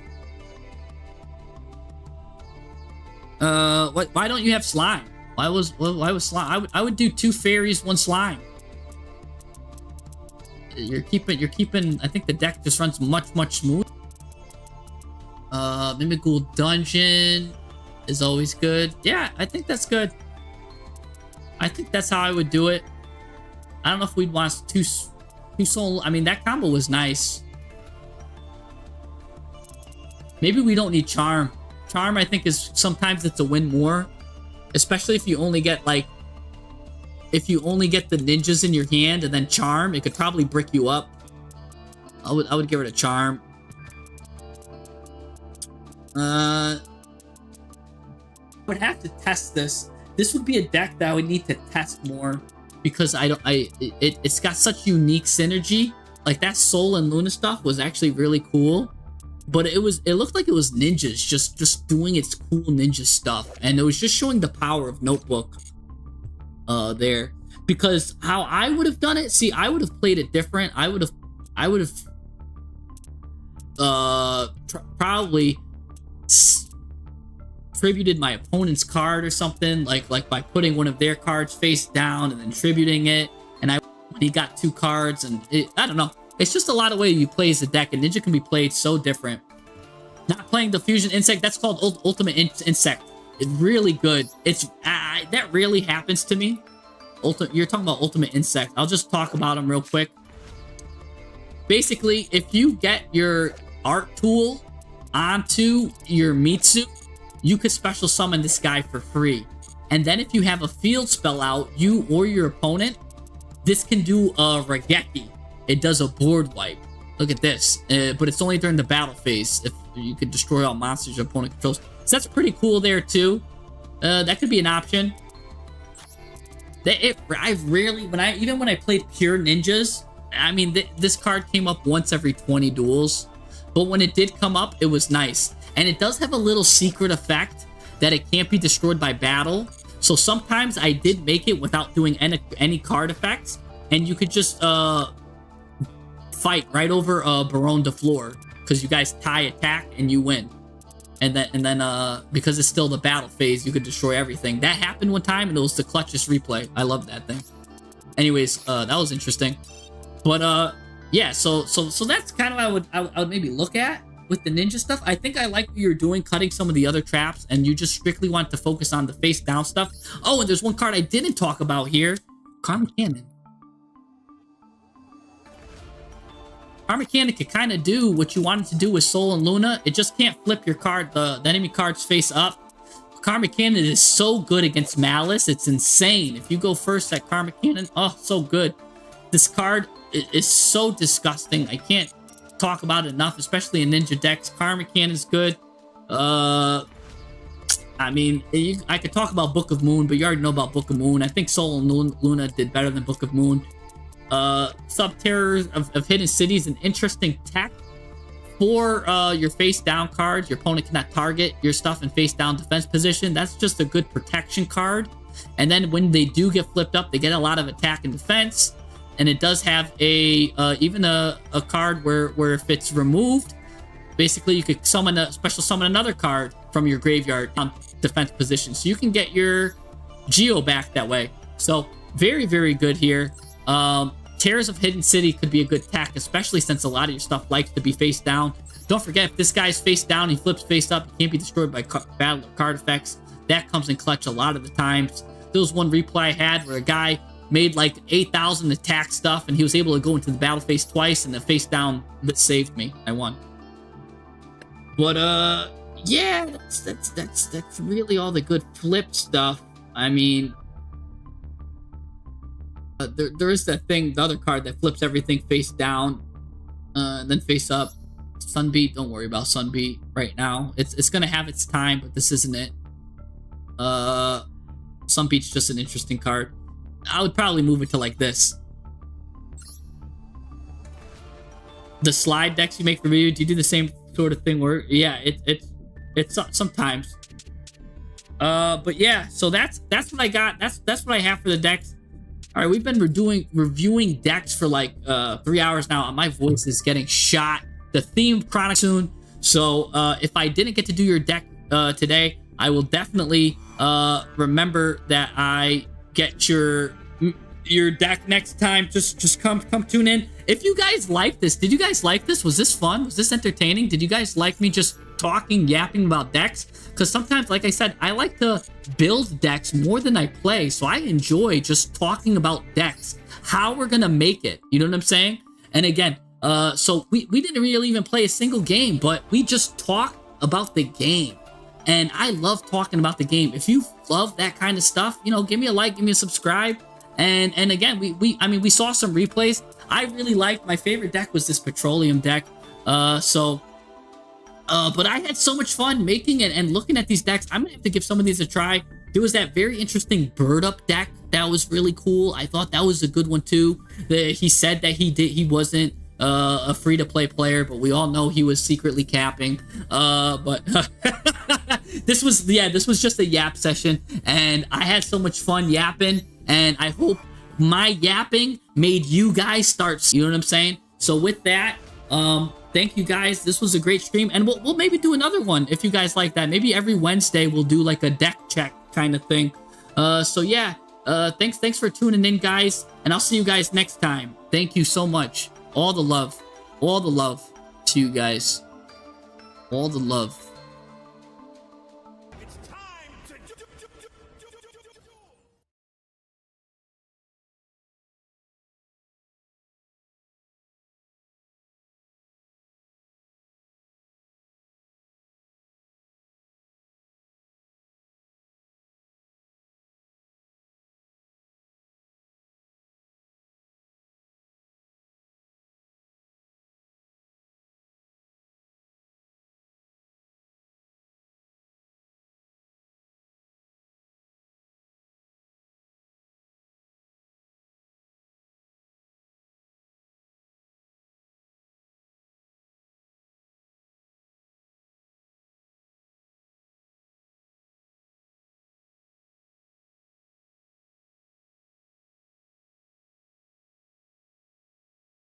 Why don't you have slime? Why was slime? I would do 2 fairies, 1 slime. You're keeping. I think the deck just runs much smooth. Mimighoul Dungeon is always good. Yeah, I think that's good. I think that's how I would do it. I don't know if we'd want two soul. I mean, that combo was nice. Maybe we don't need Charm. Charm, I think, is sometimes it's a win more. Especially if you only get, like... If you only get the ninjas in your hand and then Charm, it could probably brick you up. I would give it a Charm. I would have to test this. This would be a deck that I would need to test more because it's got such unique synergy. Like that Soul and Luna stuff was actually really cool, but it looked like it was ninjas just doing its cool ninja stuff, and it was just showing the power of Notebook there. Because how I would have done it, see, I would have played it different. I would have probably tributed my opponent's card or something, like by putting one of their cards face down and then tributing it, and he got 2 cards, and I don't know. It's just a lot of ways you play as a deck, and Ninja can be played so different. Not playing the Fusion Insect, that's called Ultimate Insect. It's really good. It's that really happens to me. You're talking about Ultimate Insect. I'll just talk about them real quick. Basically, if you get your art tool onto your Mitsu, you could special summon this guy for free. And then if you have a field spell out, you or your opponent, this can do a Raigeki. It does a board wipe. Look at this. But it's only during the battle phase. If you could destroy all monsters your opponent controls. So that's pretty cool there too. That could be an option. Even when I played pure ninjas, I mean, this card came up once every 20 duels. But when it did come up, it was nice. And it does have a little secret effect that it can't be destroyed by battle. So sometimes I did make it without doing any card effects. And you could just fight right over Baron de Fleur. Because you guys tie attack and you win. And then because it's still the battle phase, you could destroy everything. That happened one time and it was the clutchest replay. I love that thing. Anyways, that was interesting. But yeah, so that's kind of what I would maybe look at with the ninja stuff. I think I like what you're doing, cutting some of the other traps, and you just strictly want to focus on the face down stuff. Oh, and there's one card I didn't talk about here. Karma Cannon. Karma Cannon can kind of do what you wanted to do with Soul and Luna. It just can't flip your card, the enemy card's face up. Karma Cannon is so good against Malice. It's insane. If you go first at Karma Cannon, oh, so good. This card is so disgusting. I can't talk about it enough, especially in ninja decks. Karma Cannon's good. I mean, I could talk about Book of Moon, but you already know about Book of Moon. I think Soul and Luna did better than Book of Moon. Sub-Terrors of Hidden Cities, an interesting tech for your face down cards. Your opponent cannot target your stuff in face down defense position. That's just a good protection card. And then when they do get flipped up, they get a lot of attack and defense. And it does have even a card where if it's removed, basically you could special summon another card from your graveyard on defense position. So you can get your Geo back that way. So very, very good here. Terrors of Hidden City could be a good attack, especially since a lot of your stuff likes to be face down. Don't forget, if this guy's face down, he flips face up, he can't be destroyed by battle or card effects. That comes in clutch a lot of the times. There was one replay I had where a guy made like 8,000 attack stuff, and he was able to go into the battle phase twice, and the face down that saved me. I won. But yeah, that's really all the good flip stuff. I mean, there is that thing, the other card that flips everything face down, and then face up. Sunbeat, don't worry about Sunbeat right now. It's gonna have its time, but this isn't it. Sunbeat's just an interesting card. I would probably move it to like this. The slide decks you make for review, do you do the same sort of thing where, yeah, it's sometimes. But yeah, so that's what I got. That's what I have for the decks. All right, we've been reviewing decks for like 3 hours now, and my voice is getting shot. The theme chronic soon. So if I didn't get to do your deck today, I will definitely remember that I get your deck next time. Just come tune in. If you guys like this, did you guys like this? Was this fun? Was this entertaining? Did you guys like me just talking, yapping about decks, because sometimes, like I said, I like to build decks more than I play, so I enjoy just talking about decks, how we're gonna make it, you know what I'm saying? And again, so we didn't really even play a single game, but we just talked about the game. And I love talking about the game. If you love that kind of stuff, you know, give me a like, give me a subscribe. And again, I mean, we saw some replays. I really liked, my favorite deck was this Petroleum deck. But I had so much fun making it and looking at these decks. I'm gonna have to give some of these a try. There was that very interesting Bird Up deck that was really cool. I thought that was a good one too. He said that he wasn't a free-to-play player, but we all know he was secretly capping. But this was just a yap session, and I had so much fun yapping, and I hope my yapping made you guys start, you know what I'm saying? So with that, thank you guys. This was a great stream, and we'll maybe do another one if you guys like that. Maybe every Wednesday we'll do like a deck check kind of thing. So yeah, thanks for tuning in, guys, and I'll see you guys next time. Thank you so much. All the love to you guys. All the love.